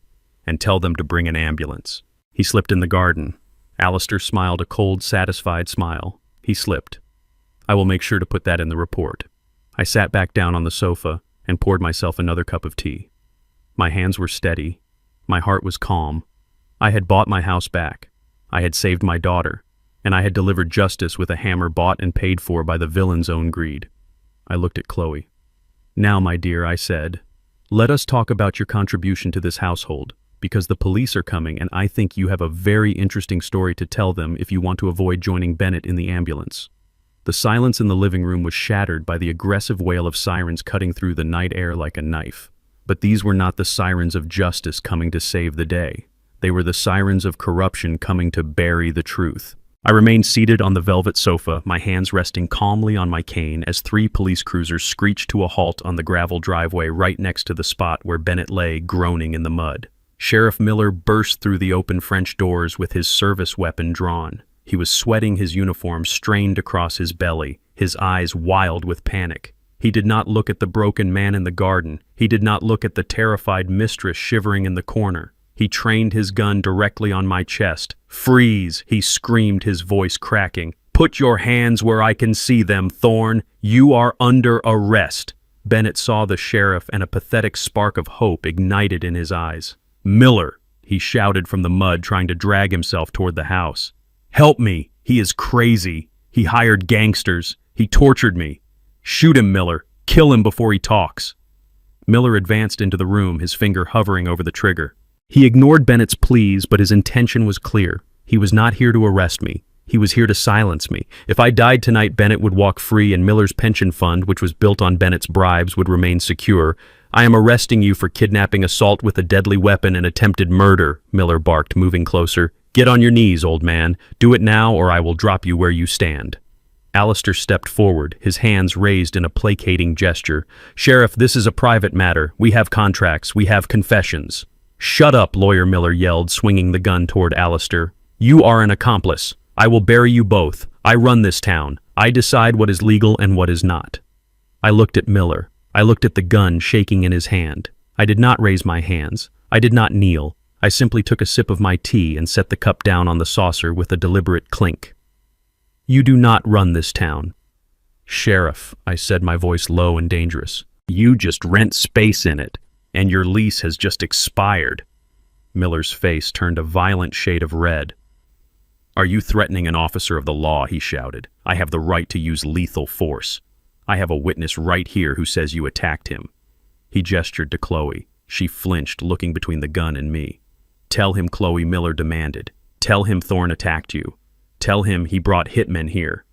and tell them to bring an ambulance." He slipped in the garden. Alistair smiled a cold, satisfied smile. He slipped. "I will make sure to put that in the report." I sat back down on the sofa and poured myself another cup of tea. My hands were steady. My heart was calm. I had bought my house back. I had saved my daughter, and I had delivered justice with a hammer bought and paid for by the villain's own greed. I looked at Chloe. "Now, my dear," I said, "let us talk about your contribution to this household, because the police are coming and I think you have a very interesting story to tell them if you want to avoid joining Bennett in the ambulance." The silence in the living room was shattered by the aggressive wail of sirens cutting through the night air like a knife. But these were not the sirens of justice coming to save the day. They were the sirens of corruption coming to bury the truth. I remained seated on the velvet sofa, my hands resting calmly on my cane as 3 police cruisers screeched to a halt on the gravel driveway right next to the spot where Bennett lay groaning in the mud. Sheriff Miller burst through the open French doors with his service weapon drawn. He was sweating, his uniform strained across his belly, his eyes wild with panic. He did not look at the broken man in the garden. He did not look at the terrified mistress shivering in the corner. He trained his gun directly on my chest. "Freeze!" he screamed, his voice cracking. "Put your hands where I can see them, Thorne. You are under arrest." Bennett saw the sheriff and a pathetic spark of hope ignited in his eyes. "Miller!" he shouted from the mud, trying to drag himself toward the house. "Help me! He is crazy. He hired gangsters. He tortured me. Shoot him, Miller. Kill him before he talks." Miller advanced into the room, his finger hovering over the trigger. He ignored Bennett's pleas, but his intention was clear. He was not here to arrest me. He was here to silence me. If I died tonight, Bennett would walk free and Miller's pension fund, which was built on Bennett's bribes, would remain secure. "I am arresting you for kidnapping, assault with a deadly weapon, and attempted murder," Miller barked, moving closer. "Get on your knees, old man. Do it now, or I will drop you where you stand." Alistair stepped forward, his hands raised in a placating gesture. "Sheriff, this is a private matter. We have contracts. We have confessions." "Shut up," Lawyer Miller yelled, swinging the gun toward Alistair. "You are an accomplice. I will bury you both. I run this town. I decide what is legal and what is not." I looked at Miller. I looked at the gun shaking in his hand. I did not raise my hands. I did not kneel. I simply took a sip of my tea and set the cup down on the saucer with a deliberate clink. "You do not run this town." "Sheriff," I said, my voice low and dangerous, "you just rent space in it, and your lease has just expired." Miller's face turned a violent shade of red. "Are you threatening an officer of the law?" he shouted. "I have the right to use lethal force. I have a witness right here who says you attacked him." He gestured to Chloe. She flinched, looking between the gun and me. "Tell him," Chloe, Miller demanded. "Tell him Thorne attacked you. Tell him he brought hitmen here."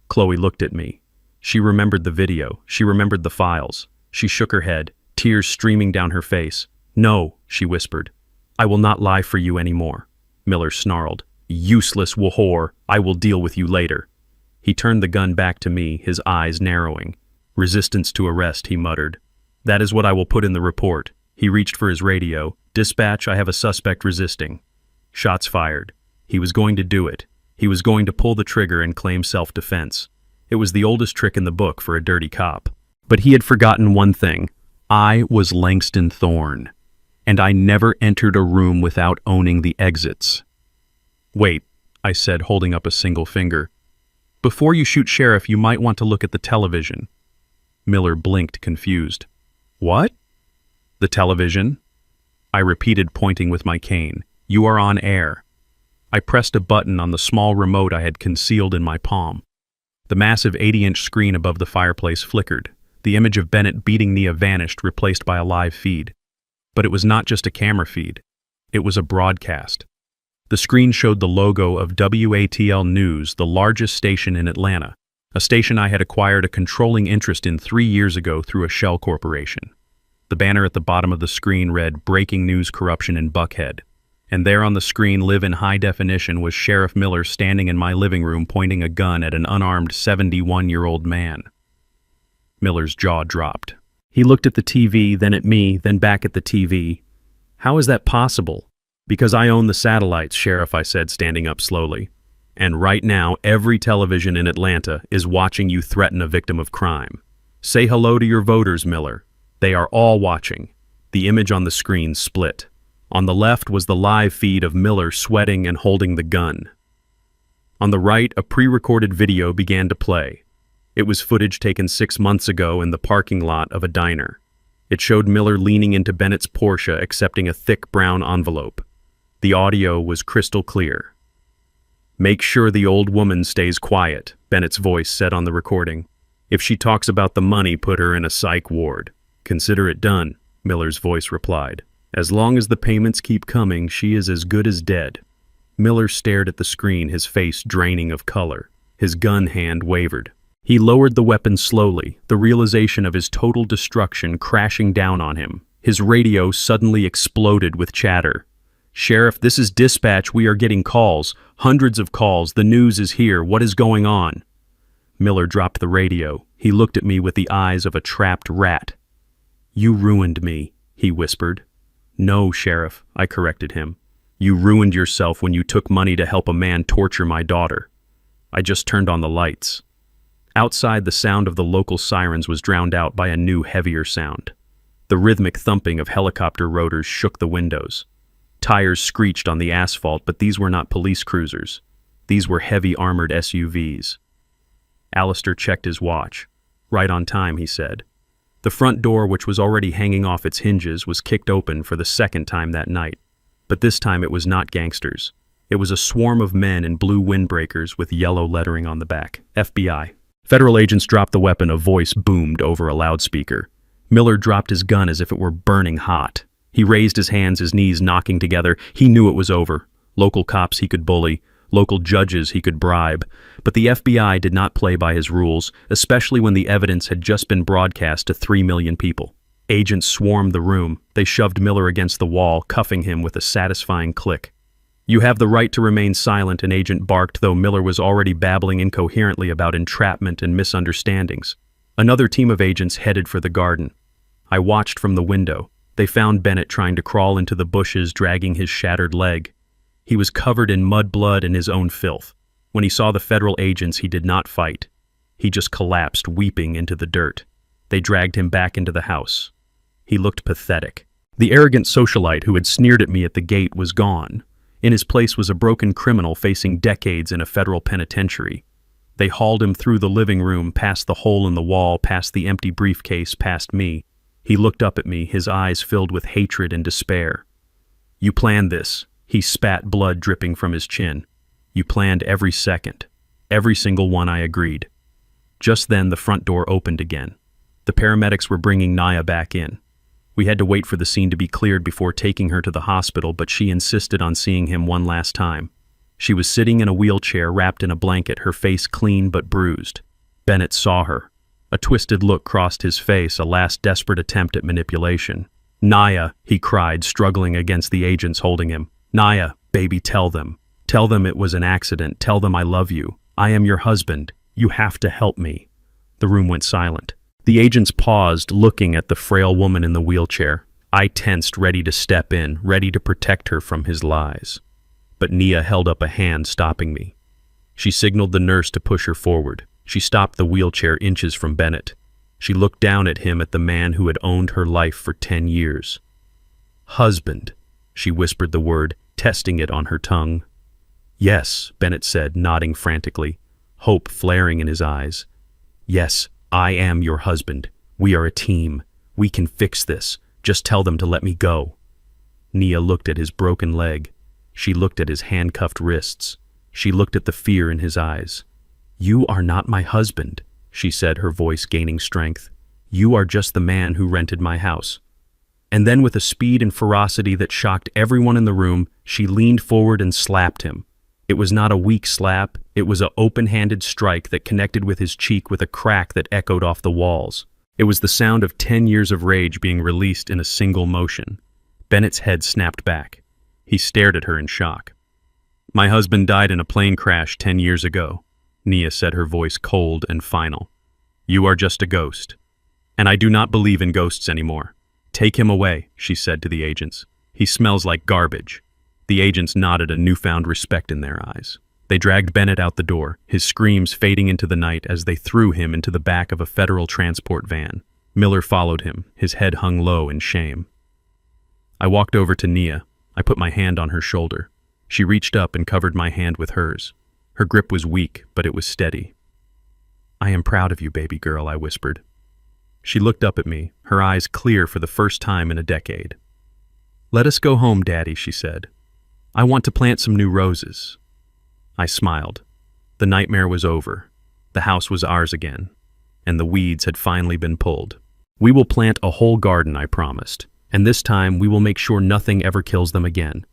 Chloe looked at me. She remembered the video. She remembered the files. She shook her head, tears streaming down her face. "No," she whispered. "I will not lie for you anymore." Miller snarled. "Useless whore. I will deal with you later." He turned the gun back to me, his eyes narrowing. "Resistance to arrest," he muttered. "That is what I will put in the report." He reached for his radio. "Dispatch, I have a suspect resisting." Shots fired. He was going to do it. He was going to pull the trigger and claim self-defense. It was the oldest trick in the book for a dirty cop. But he had forgotten one thing. I was Langston Thorne, and I never entered a room without owning the exits. "Wait," I said, holding up a single finger. "Before you shoot Sheriff, you might want to look at the television." Miller blinked, confused. "What?" "The television," I repeated, pointing with my cane. "You are on air." I pressed a button on the small remote I had concealed in my palm. The massive 80-inch screen above the fireplace flickered. The image of Bennett beating Nia vanished, replaced by a live feed. But it was not just a camera feed. It was a broadcast. The screen showed the logo of WATL News, the largest station in Atlanta, a station I had acquired a controlling interest in 3 years ago through a shell corporation. The banner at the bottom of the screen read, "Breaking News Corruption in Buckhead." And there on the screen, live in high definition, was Sheriff Miller standing in my living room pointing a gun at an unarmed 71-year-old man. Miller's jaw dropped. He looked at the TV, then at me, then back at the TV. "How is that possible?" "Because I own the satellites, Sheriff," I said, standing up slowly. "And right now, every television in Atlanta is watching you threaten a victim of crime. Say hello to your voters, Miller. They are all watching." The image on the screen split. On the left was the live feed of Miller sweating and holding the gun. On the right, a pre-recorded video began to play. It was footage taken 6 months ago in the parking lot of a diner. It showed Miller leaning into Bennett's Porsche, accepting a thick brown envelope. The audio was crystal clear. "Make sure the old woman stays quiet," Bennett's voice said on the recording. "If she talks about the money, put her in a psych ward." "Consider it done," Miller's voice replied. "As long as the payments keep coming, she is as good as dead." Miller stared at the screen, his face draining of color. His gun hand wavered. He lowered the weapon slowly, the realization of his total destruction crashing down on him. His radio suddenly exploded with chatter. "Sheriff, this is dispatch. We are getting calls. Hundreds of calls. The news is here. What is going on?" Miller dropped the radio. He looked at me with the eyes of a trapped rat. "You ruined me," he whispered. "No, Sheriff," I corrected him. "You ruined yourself when you took money to help a man torture my daughter." I just turned on the lights. Outside, the sound of the local sirens was drowned out by a new, heavier sound. The rhythmic thumping of helicopter rotors shook the windows. Tires screeched on the asphalt, but these were not police cruisers. These were heavy armored SUVs. Alistair checked his watch. "Right on time," he said. The front door, which was already hanging off its hinges, was kicked open for the second time that night. But this time it was not gangsters. It was a swarm of men in blue windbreakers with yellow lettering on the back. FBI. Federal agents dropped the weapon. A voice boomed over a loudspeaker. Miller dropped his gun as if it were burning hot. He raised his hands, his knees knocking together. He knew it was over. Local cops he could bully. Local judges he could bribe. But the FBI did not play by his rules, especially when the evidence had just been broadcast to 3 million people. Agents swarmed the room. They shoved Miller against the wall, cuffing him with a satisfying click. "You have the right to remain silent," an agent barked, though Miller was already babbling incoherently about entrapment and misunderstandings. Another team of agents headed for the garden. I watched from the window. They found Bennett trying to crawl into the bushes, dragging his shattered leg. He was covered in mud blood and his own filth. When he saw the federal agents, he did not fight. He just collapsed, weeping, into the dirt. They dragged him back into the house. He looked pathetic. The arrogant socialite who had sneered at me at the gate was gone. In his place was a broken criminal facing decades in a federal penitentiary. They hauled him through the living room, past the hole in the wall, past the empty briefcase, past me. He looked up at me, his eyes filled with hatred and despair. "You planned this." He spat blood dripping from his chin. "You planned every second. Every single one," I agreed. Just then, the front door opened again. The paramedics were bringing Nia back in. We had to wait for the scene to be cleared before taking her to the hospital, but she insisted on seeing him one last time. She was sitting in a wheelchair, wrapped in a blanket, her face clean but bruised. Bennett saw her. A twisted look crossed his face, a last desperate attempt at manipulation. "Nia," he cried, struggling against the agents holding him. "Nia, baby, tell them. Tell them it was an accident. Tell them I love you. I am your husband. You have to help me." The room went silent. The agents paused, looking at the frail woman in the wheelchair. I tensed, ready to step in, ready to protect her from his lies. But Nia held up a hand, stopping me. She signaled the nurse to push her forward. She stopped the wheelchair inches from Bennett. She looked down at him, at the man who had owned her life for 10 years. Husband, she whispered the word, testing it on her tongue. Yes, Bennett said, nodding frantically, hope flaring in his eyes. Yes, I am your husband. We are a team. We can fix this. Just tell them to let me go. Nia looked at his broken leg. She looked at his handcuffed wrists. She looked at the fear in his eyes. You are not my husband, she said, her voice gaining strength. You are just the man who rented my house. And then, with a speed and ferocity that shocked everyone in the room, she leaned forward and slapped him. It was not a weak slap, it was an open-handed strike that connected with his cheek with a crack that echoed off the walls. It was the sound of 10 years of rage being released in a single motion. Bennett's head snapped back. He stared at her in shock. My husband died in a plane crash 10 years ago, Nia said, her voice cold and final. You are just a ghost. And I do not believe in ghosts anymore. Take him away, she said to the agents. He smells like garbage. The agents nodded, a newfound respect in their eyes. They dragged Bennett out the door, his screams fading into the night as they threw him into the back of a federal transport van. Miller followed him, his head hung low in shame. I walked over to Nia. I put my hand on her shoulder. She reached up and covered my hand with hers. Her grip was weak, but it was steady. I am proud of you, baby girl, I whispered. She looked up at me, her eyes clear for the first time in a decade. Let us go home, Daddy, she said. I want to plant some new roses. I smiled. The nightmare was over. The house was ours again, and the weeds had finally been pulled. We will plant a whole garden, I promised, and this time we will make sure nothing ever kills them again.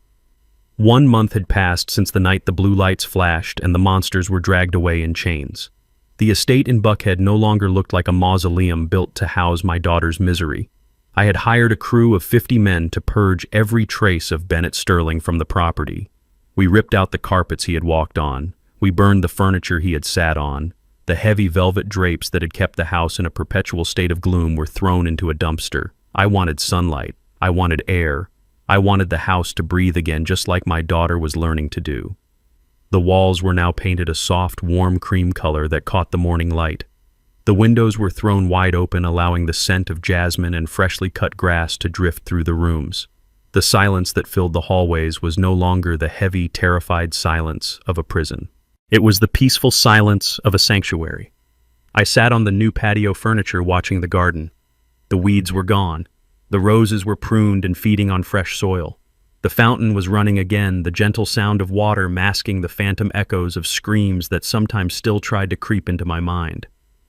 1 month had passed since the night the blue lights flashed and the monsters were dragged away in chains. The estate in Buckhead no longer looked like a mausoleum built to house my daughter's misery. I had hired a crew of 50 men to purge every trace of Bennett Sterling from the property. We ripped out the carpets he had walked on. We burned the furniture he had sat on. The heavy velvet drapes that had kept the house in a perpetual state of gloom were thrown into a dumpster. I wanted sunlight. I wanted air. I wanted the house to breathe again, just like my daughter was learning to do. The walls were now painted a soft, warm cream color that caught the morning light. The windows were thrown wide open, allowing the scent of jasmine and freshly cut grass to drift through the rooms. The silence that filled the hallways was no longer the heavy, terrified silence of a prison. It was the peaceful silence of a sanctuary. I sat on the new patio furniture watching the garden. The weeds were gone. The roses were pruned and feeding on fresh soil. The fountain was running again, the gentle sound of water masking the phantom echoes of screams that sometimes still tried to creep into my mind.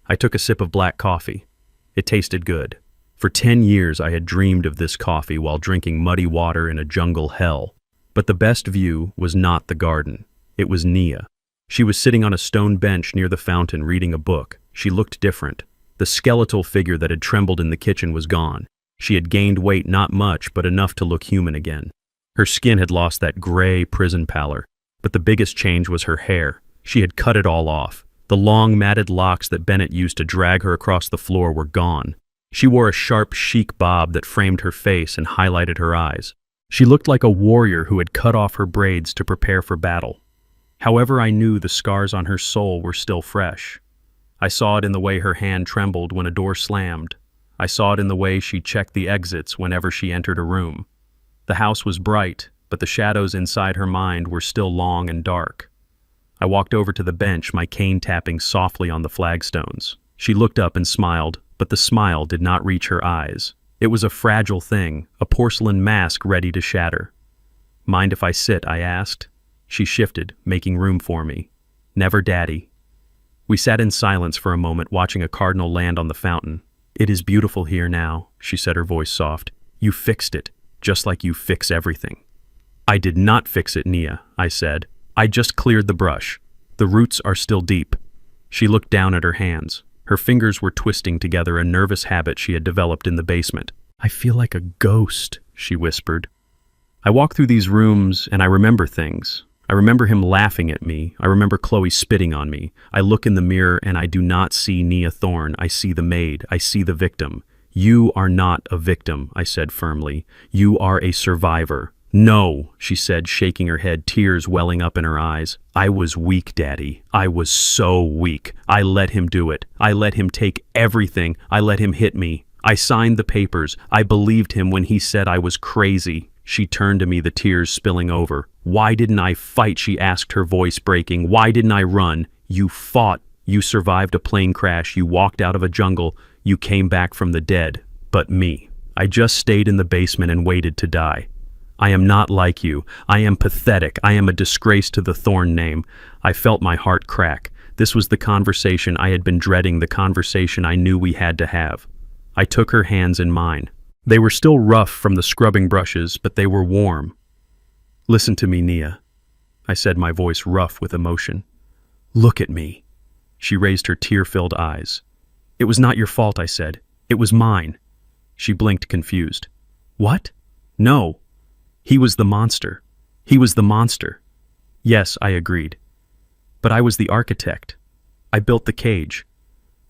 I took a sip of black coffee. It tasted good. For 10 years I had dreamed of this coffee while drinking muddy water in a jungle hell. But the best view was not the garden. It was Nia. She was sitting on a stone bench near the fountain reading a book. She looked different. The skeletal figure that had trembled in the kitchen was gone. She had gained weight, not much, but enough to look human again. Her skin had lost that gray prison pallor, but the biggest change was her hair. She had cut it all off. The long, matted locks that Bennett used to drag her across the floor were gone. She wore a sharp, chic bob that framed her face and highlighted her eyes. She looked like a warrior who had cut off her braids to prepare for battle. However, I knew the scars on her soul were still fresh. I saw it in the way her hand trembled when a door slammed. I saw it in the way she checked the exits whenever she entered a room. The house was bright, but the shadows inside her mind were still long and dark. I walked over to the bench, my cane tapping softly on the flagstones. She looked up and smiled, but the smile did not reach her eyes. It was a fragile thing, a porcelain mask ready to shatter. Mind if I sit? I asked. She shifted, making room for me. Never, Daddy. We sat in silence for a moment, watching a cardinal land on the fountain. It is beautiful here now, she said, her voice soft. You fixed it, just like you fix everything. I did not fix it, Nia, I said. I just cleared the brush. The roots are still deep. She looked down at her hands. Her fingers were twisting together, a nervous habit she had developed in the basement. I feel like a ghost, she whispered. I walk through these rooms and I remember things. I remember him laughing at me. I remember Chloe spitting on me. I look in the mirror and I do not see Nia Thorne. I see the maid. I see the victim. You are not a victim, I said firmly. You are a survivor. No, she said, shaking her head, tears welling up in her eyes. I was weak, Daddy. I was so weak. I let him do it. I let him take everything. I let him hit me. I signed the papers. I believed him when he said I was crazy. She turned to me, the tears spilling over. Why didn't I fight? She asked, her voice breaking. Why didn't I run? You fought. You survived a plane crash. You walked out of a jungle. You came back from the dead. But me, I just stayed in the basement and waited to die. I am not like you. I am pathetic. I am a disgrace to the Thorn name. I felt my heart crack. This was the conversation I had been dreading, the conversation I knew we had to have. I took her hands in mine. They were still rough from the scrubbing brushes, but they were warm. Listen to me, Nia, I said, my voice rough with emotion. Look at me. She raised her tear-filled eyes. It was not your fault, I said. It was mine. She blinked, confused. What? No. He was the monster. He was the monster. Yes, I agreed. But I was the architect. I built the cage.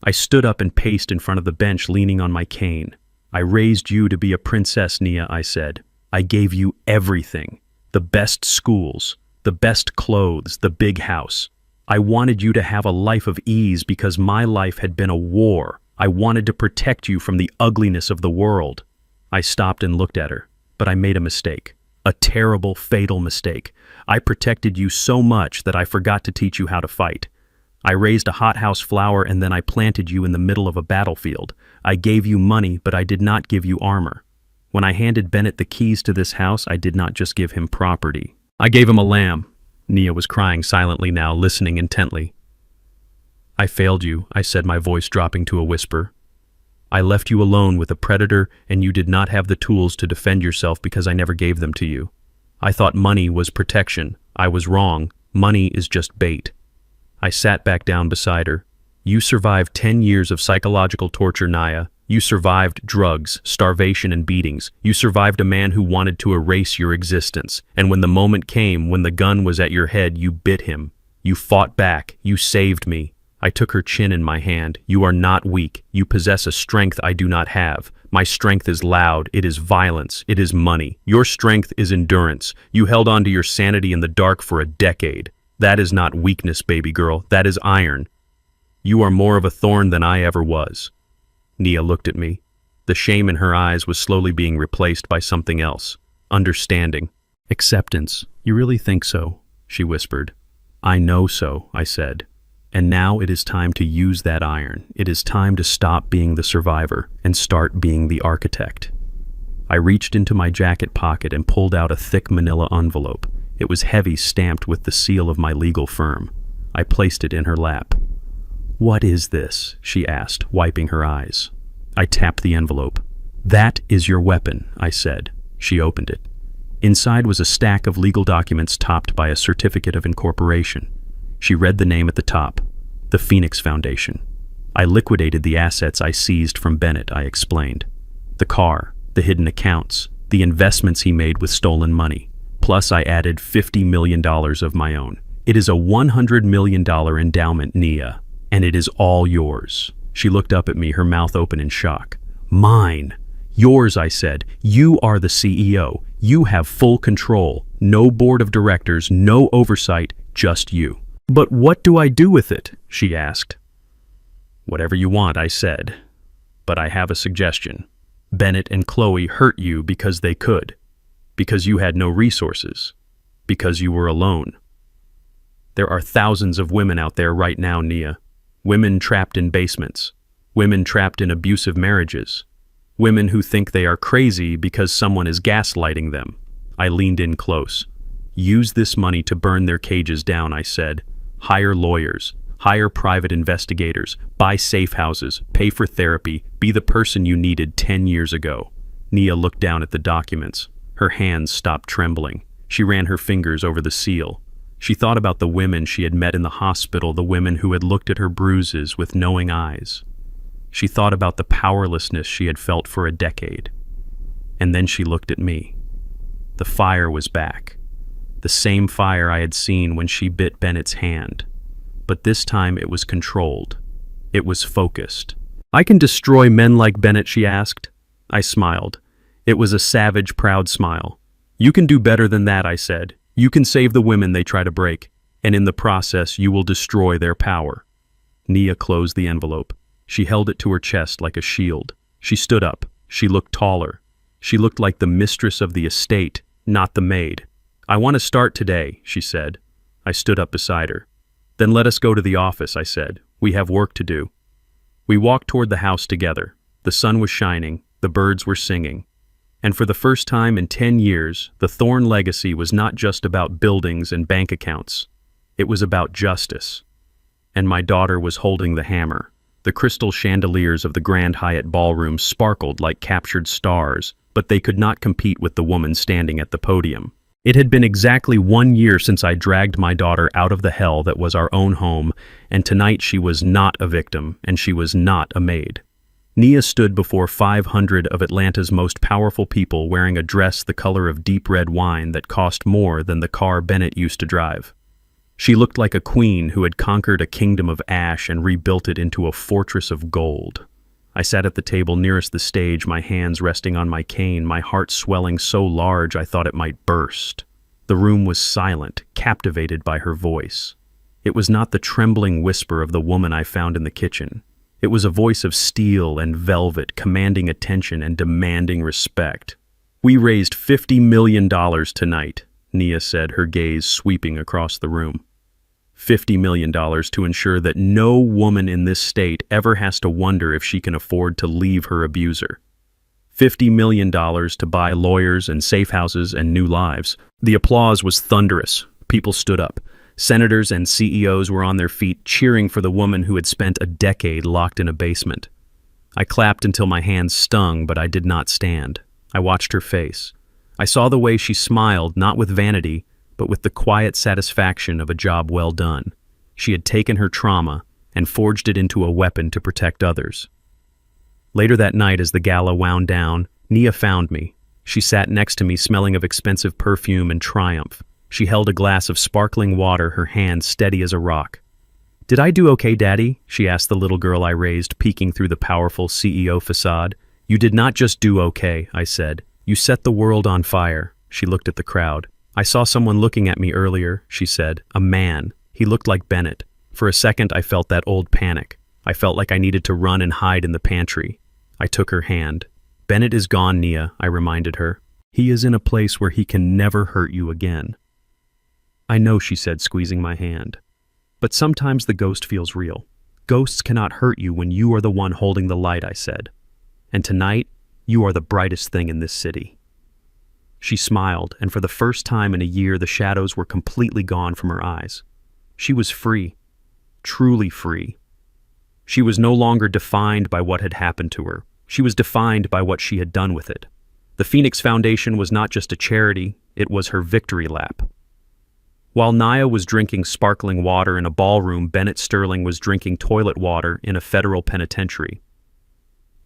I stood up and paced in front of the bench, leaning on my cane. I raised you to be a princess, Nia, I said. I gave you everything. The best schools, the best clothes, the big house. I wanted you to have a life of ease because my life had been a war. I wanted to protect you from the ugliness of the world. I stopped and looked at her, but I made a mistake. A terrible, fatal mistake. I protected you so much that I forgot to teach you how to fight. I raised a hothouse flower and then I planted you in the middle of a battlefield. I gave you money, but I did not give you armor. When I handed Bennett the keys to this house, I did not just give him property. I gave him a lamb. Nia was crying silently now, listening intently. I failed you, I said, my voice dropping to a whisper. I left you alone with a predator, and you did not have the tools to defend yourself because I never gave them to you. I thought money was protection. I was wrong. Money is just bait. I sat back down beside her. You survived 10 years of psychological torture, Nia. You survived drugs, starvation, and beatings. You survived a man who wanted to erase your existence. And when the moment came, when the gun was at your head, you bit him. You fought back. You saved me. I took her chin in my hand. You are not weak. You possess a strength I do not have. My strength is loud. It is violence. It is money. Your strength is endurance. You held on to your sanity in the dark for a decade. That is not weakness, baby girl. That is iron. You are more of a thorn than I ever was. Nia looked at me. The shame in her eyes was slowly being replaced by something else. Understanding. Acceptance. You really think so? She whispered. I know so, I said. And now it is time to use that iron. It is time to stop being the survivor and start being the architect. I reached into my jacket pocket and pulled out a thick manila envelope. It was heavy, stamped with the seal of my legal firm. I placed it in her lap. What is this? She asked, wiping her eyes. I tapped the envelope. That is your weapon, I said. She opened it. Inside was a stack of legal documents topped by a certificate of incorporation. She read the name at the top, the Phoenix Foundation. I liquidated the assets I seized from Bennett, I explained. The car, the hidden accounts, the investments he made with stolen money. Plus I added $50 million of my own. It is a $100 million endowment, Nia, and it is all yours. She looked up at me, her mouth open in shock. Mine. Yours, I said. You are the CEO. You have full control. No board of directors, no oversight, just you. But what do I do with it? She asked. Whatever you want, I said. But I have a suggestion. Bennett and Chloe hurt you because they could. Because you had no resources. Because you were alone. There are thousands of women out there right now, Nia. Women trapped in basements. Women trapped in abusive marriages. Women who think they are crazy because someone is gaslighting them. I leaned in close. Use this money to burn their cages down, I said. Hire lawyers. Hire private investigators. Buy safe houses. Pay for therapy. Be the person you needed 10 years ago. Nia looked down at the documents. Her hands stopped trembling. She ran her fingers over the seal. She thought about the women she had met in the hospital, the women who had looked at her bruises with knowing eyes. She thought about the powerlessness she had felt for a decade. And then she looked at me. The fire was back. The same fire I had seen when she bit Bennett's hand. But this time it was controlled. It was focused. I can destroy men like Bennett, she asked. I smiled. It was a savage, proud smile. You can do better than that, I said. You can save the women they try to break, and in the process you will destroy their power. Nia closed the envelope. She held it to her chest like a shield. She stood up. She looked taller. She looked like the mistress of the estate, not the maid. I want to start today, she said. I stood up beside her. Then let us go to the office, I said. We have work to do. We walked toward the house together. The sun was shining. The birds were singing. And for the first time in 10 years, the Thorne legacy was not just about buildings and bank accounts. It was about justice. And my daughter was holding the hammer. The crystal chandeliers of the Grand Hyatt ballroom sparkled like captured stars, but they could not compete with the woman standing at the podium. It had been exactly 1 year since I dragged my daughter out of the hell that was our own home, and tonight she was not a victim, and she was not a maid. Nia stood before 500 of Atlanta's most powerful people wearing a dress the color of deep red wine that cost more than the car Bennett used to drive. She looked like a queen who had conquered a kingdom of ash and rebuilt it into a fortress of gold. I sat at the table nearest the stage, my hands resting on my cane, my heart swelling so large I thought it might burst. The room was silent, captivated by her voice. It was not the trembling whisper of the woman I found in the kitchen. It was a voice of steel and velvet, commanding attention and demanding respect. We raised $50 million tonight, Nia said, her gaze sweeping across the room. $50 million to ensure that no woman in this state ever has to wonder if she can afford to leave her abuser. $50 million to buy lawyers and safe houses and new lives. The applause was thunderous. People stood up. Senators and CEOs were on their feet, cheering for the woman who had spent a decade locked in a basement. I clapped until my hands stung, but I did not stand. I watched her face. I saw the way she smiled, not with vanity, but with the quiet satisfaction of a job well done. She had taken her trauma and forged it into a weapon to protect others. Later that night, as the gala wound down, Nia found me. She sat next to me, smelling of expensive perfume and triumph. She held a glass of sparkling water, her hand steady as a rock. "Did I do okay, Daddy?" she asked the little girl I raised, peeking through the powerful CEO facade. "You did not just do okay," I said. "You set the world on fire." She looked at the crowd. "I saw someone looking at me earlier," she said. "A man. He looked like Bennett. For a second I felt that old panic. I felt like I needed to run and hide in the pantry." I took her hand. "Bennett is gone, Nia," I reminded her. "He is in a place where he can never hurt you again." "I know," she said, squeezing my hand. "But sometimes the ghost feels real. Ghosts cannot hurt you when you are the one holding the light," I said. "And tonight, you are the brightest thing in this city." She smiled, and for the first time in a year, the shadows were completely gone from her eyes. She was free, truly free. She was no longer defined by what had happened to her. She was defined by what she had done with it. The Phoenix Foundation was not just a charity, it was her victory lap. While Nia was drinking sparkling water in a ballroom, Bennett Sterling was drinking toilet water in a federal penitentiary.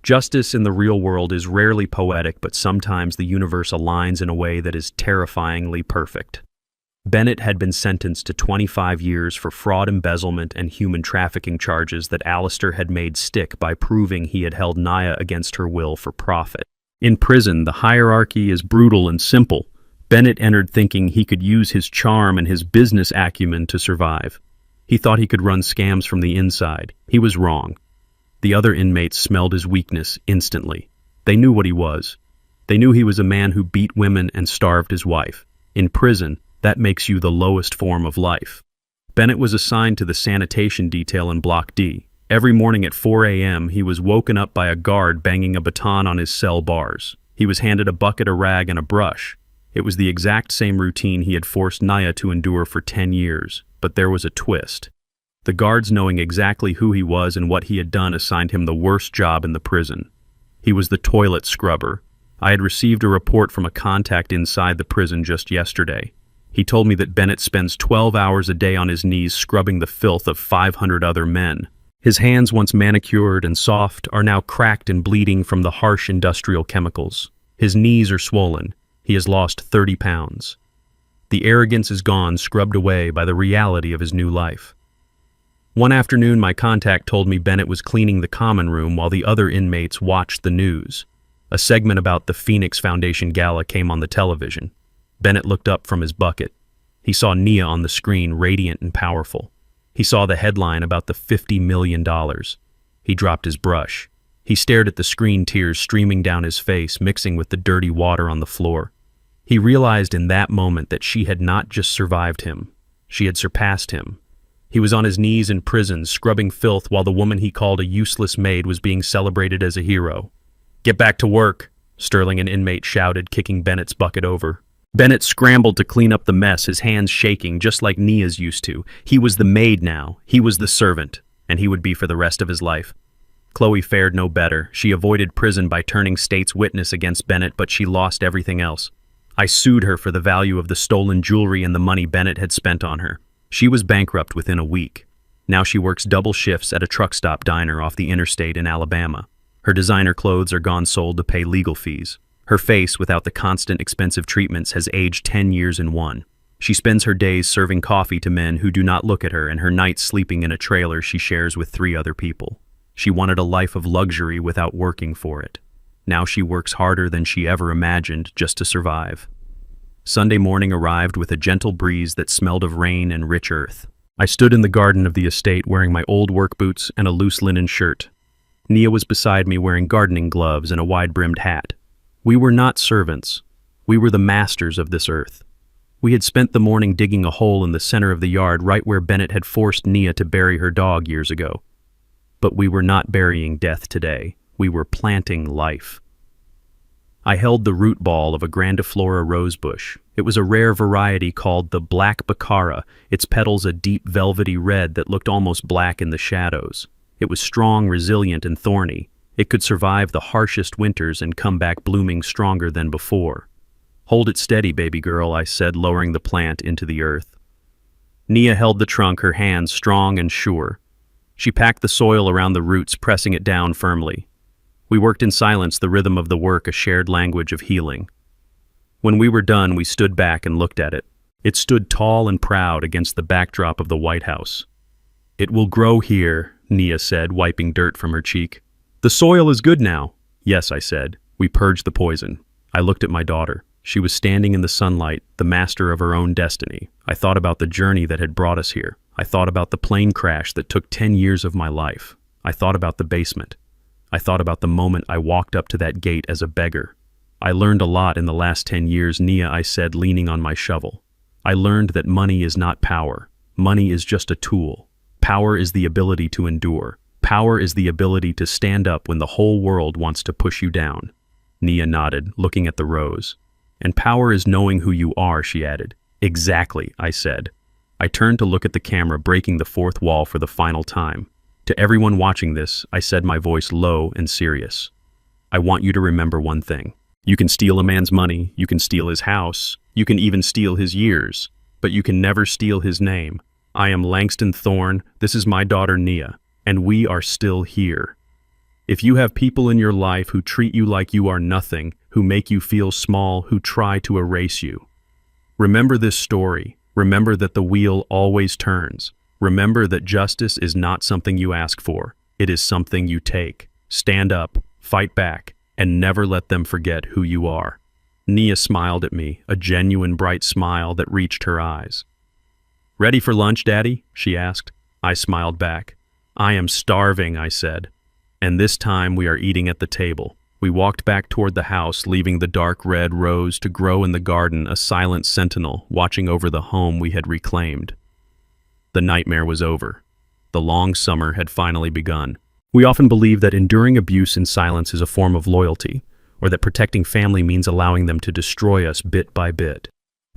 Justice in the real world is rarely poetic, but sometimes the universe aligns in a way that is terrifyingly perfect. Bennett had been sentenced to 25 years for fraud, embezzlement, and human trafficking charges that Alistair had made stick by proving he had held Nia against her will for profit. In prison, the hierarchy is brutal and simple. Bennett entered thinking he could use his charm and his business acumen to survive. He thought he could run scams from the inside. He was wrong. The other inmates smelled his weakness instantly. They knew what he was. They knew he was a man who beat women and starved his wife. In prison, that makes you the lowest form of life. Bennett was assigned to the sanitation detail in Block D. Every morning at 4 a.m., he was woken up by a guard banging a baton on his cell bars. He was handed a bucket, a rag, and a brush. It was the exact same routine he had forced Nia to endure for 10 years, but there was a twist. The guards, knowing exactly who he was and what he had done, assigned him the worst job in the prison. He was the toilet scrubber. I had received a report from a contact inside the prison just yesterday. He told me that Bennett spends 12 hours a day on his knees scrubbing the filth of 500 other men. His hands, once manicured and soft, are now cracked and bleeding from the harsh industrial chemicals. His knees are swollen. He has lost 30 pounds. The arrogance is gone, scrubbed away by the reality of his new life. One afternoon, my contact told me Bennett was cleaning the common room while the other inmates watched the news. A segment about the Phoenix Foundation Gala came on the television. Bennett looked up from his bucket. He saw Nia on the screen, radiant and powerful. He saw the headline about the $50 million. He dropped his brush. He stared at the screen, tears streaming down his face, mixing with the dirty water on the floor. He realized in that moment that she had not just survived him, she had surpassed him. He was on his knees in prison, scrubbing filth while the woman he called a useless maid was being celebrated as a hero. "Get back to work," Sterling, an inmate, shouted, kicking Bennett's bucket over. Bennett scrambled to clean up the mess, his hands shaking, just like Nia's used to. He was the maid now, he was the servant, and he would be for the rest of his life. Chloe fared no better. She avoided prison by turning state's witness against Bennett, but she lost everything else. I sued her for the value of the stolen jewelry and the money Bennett had spent on her. She was bankrupt within a week. Now she works double shifts at a truck stop diner off the interstate in Alabama. Her designer clothes are gone sold to pay legal fees. Her face, without the constant expensive treatments, has aged 10 years in one. She spends her days serving coffee to men who do not look at her and her nights sleeping in a trailer she shares with 3 other people. She wanted a life of luxury without working for it. Now she works harder than she ever imagined just to survive. Sunday morning arrived with a gentle breeze that smelled of rain and rich earth. I stood in the garden of the estate wearing my old work boots and a loose linen shirt. Nia was beside me wearing gardening gloves and a wide-brimmed hat. We were not servants. We were the masters of this earth. We had spent the morning digging a hole in the center of the yard right where Bennett had forced Nia to bury her dog years ago. But we were not burying death today. We were planting life. I held the root ball of a grandiflora rosebush. It was a rare variety called the black baccara, its petals a deep velvety red that looked almost black in the shadows. It was strong, resilient, and thorny. It could survive the harshest winters and come back blooming stronger than before. "Hold it steady, baby girl," I said, lowering the plant into the earth. Nia held the trunk, her hands strong and sure. She packed the soil around the roots, pressing it down firmly. We worked in silence, the rhythm of the work a shared language of healing. When we were done, we stood back and looked at it. It stood tall and proud against the backdrop of the White House. "It will grow here," Nia said, wiping dirt from her cheek. "The soil is good now." "Yes," I said. "We purged the poison." I looked at my daughter. She was standing in the sunlight, the master of her own destiny. I thought about the journey that had brought us here. I thought about the plane crash that took 10 years of my life. I thought about the basement. I thought about the moment I walked up to that gate as a beggar. I learned a lot in the last 10 years, Nia, I said, leaning on my shovel. I learned that money is not power. Money is just a tool. Power is the ability to endure. Power is the ability to stand up when the whole world wants to push you down. Nia nodded, looking at the rose. "And power is knowing who you are," she added. "Exactly," I said. I turned to look at the camera, breaking the fourth wall for the final time. To everyone watching this, I said, my voice low and serious. I want you to remember one thing. You can steal a man's money, you can steal his house, you can even steal his years, but you can never steal his name. I am Langston Thorne, this is my daughter Nia, and we are still here. If you have people in your life who treat you like you are nothing, who make you feel small, who try to erase you, remember this story. Remember that the wheel always turns. Remember that justice is not something you ask for. It is something you take. Stand up, fight back, and never let them forget who you are. Nia smiled at me, a genuine bright smile that reached her eyes. "Ready for lunch, Daddy?" she asked. I smiled back. "I am starving," I said. And this time we are eating at the table. We walked back toward the house, leaving the dark red rose to grow in the garden, a silent sentinel watching over the home we had reclaimed. The nightmare was over. The long summer had finally begun. We often believe that enduring abuse in silence is a form of loyalty, or that protecting family means allowing them to destroy us bit by bit.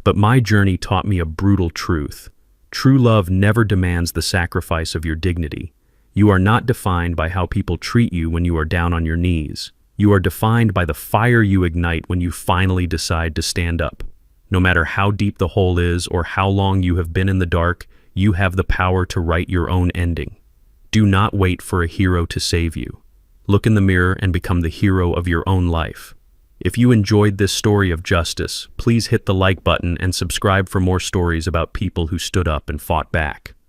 But my journey taught me a brutal truth. True love never demands the sacrifice of your dignity. You are not defined by how people treat you when you are down on your knees. You are defined by the fire you ignite when you finally decide to stand up. No matter how deep the hole is or how long you have been in the dark, you have the power to write your own ending. Do not wait for a hero to save you. Look in the mirror and become the hero of your own life. If you enjoyed this story of justice, please hit the like button and subscribe for more stories about people who stood up and fought back.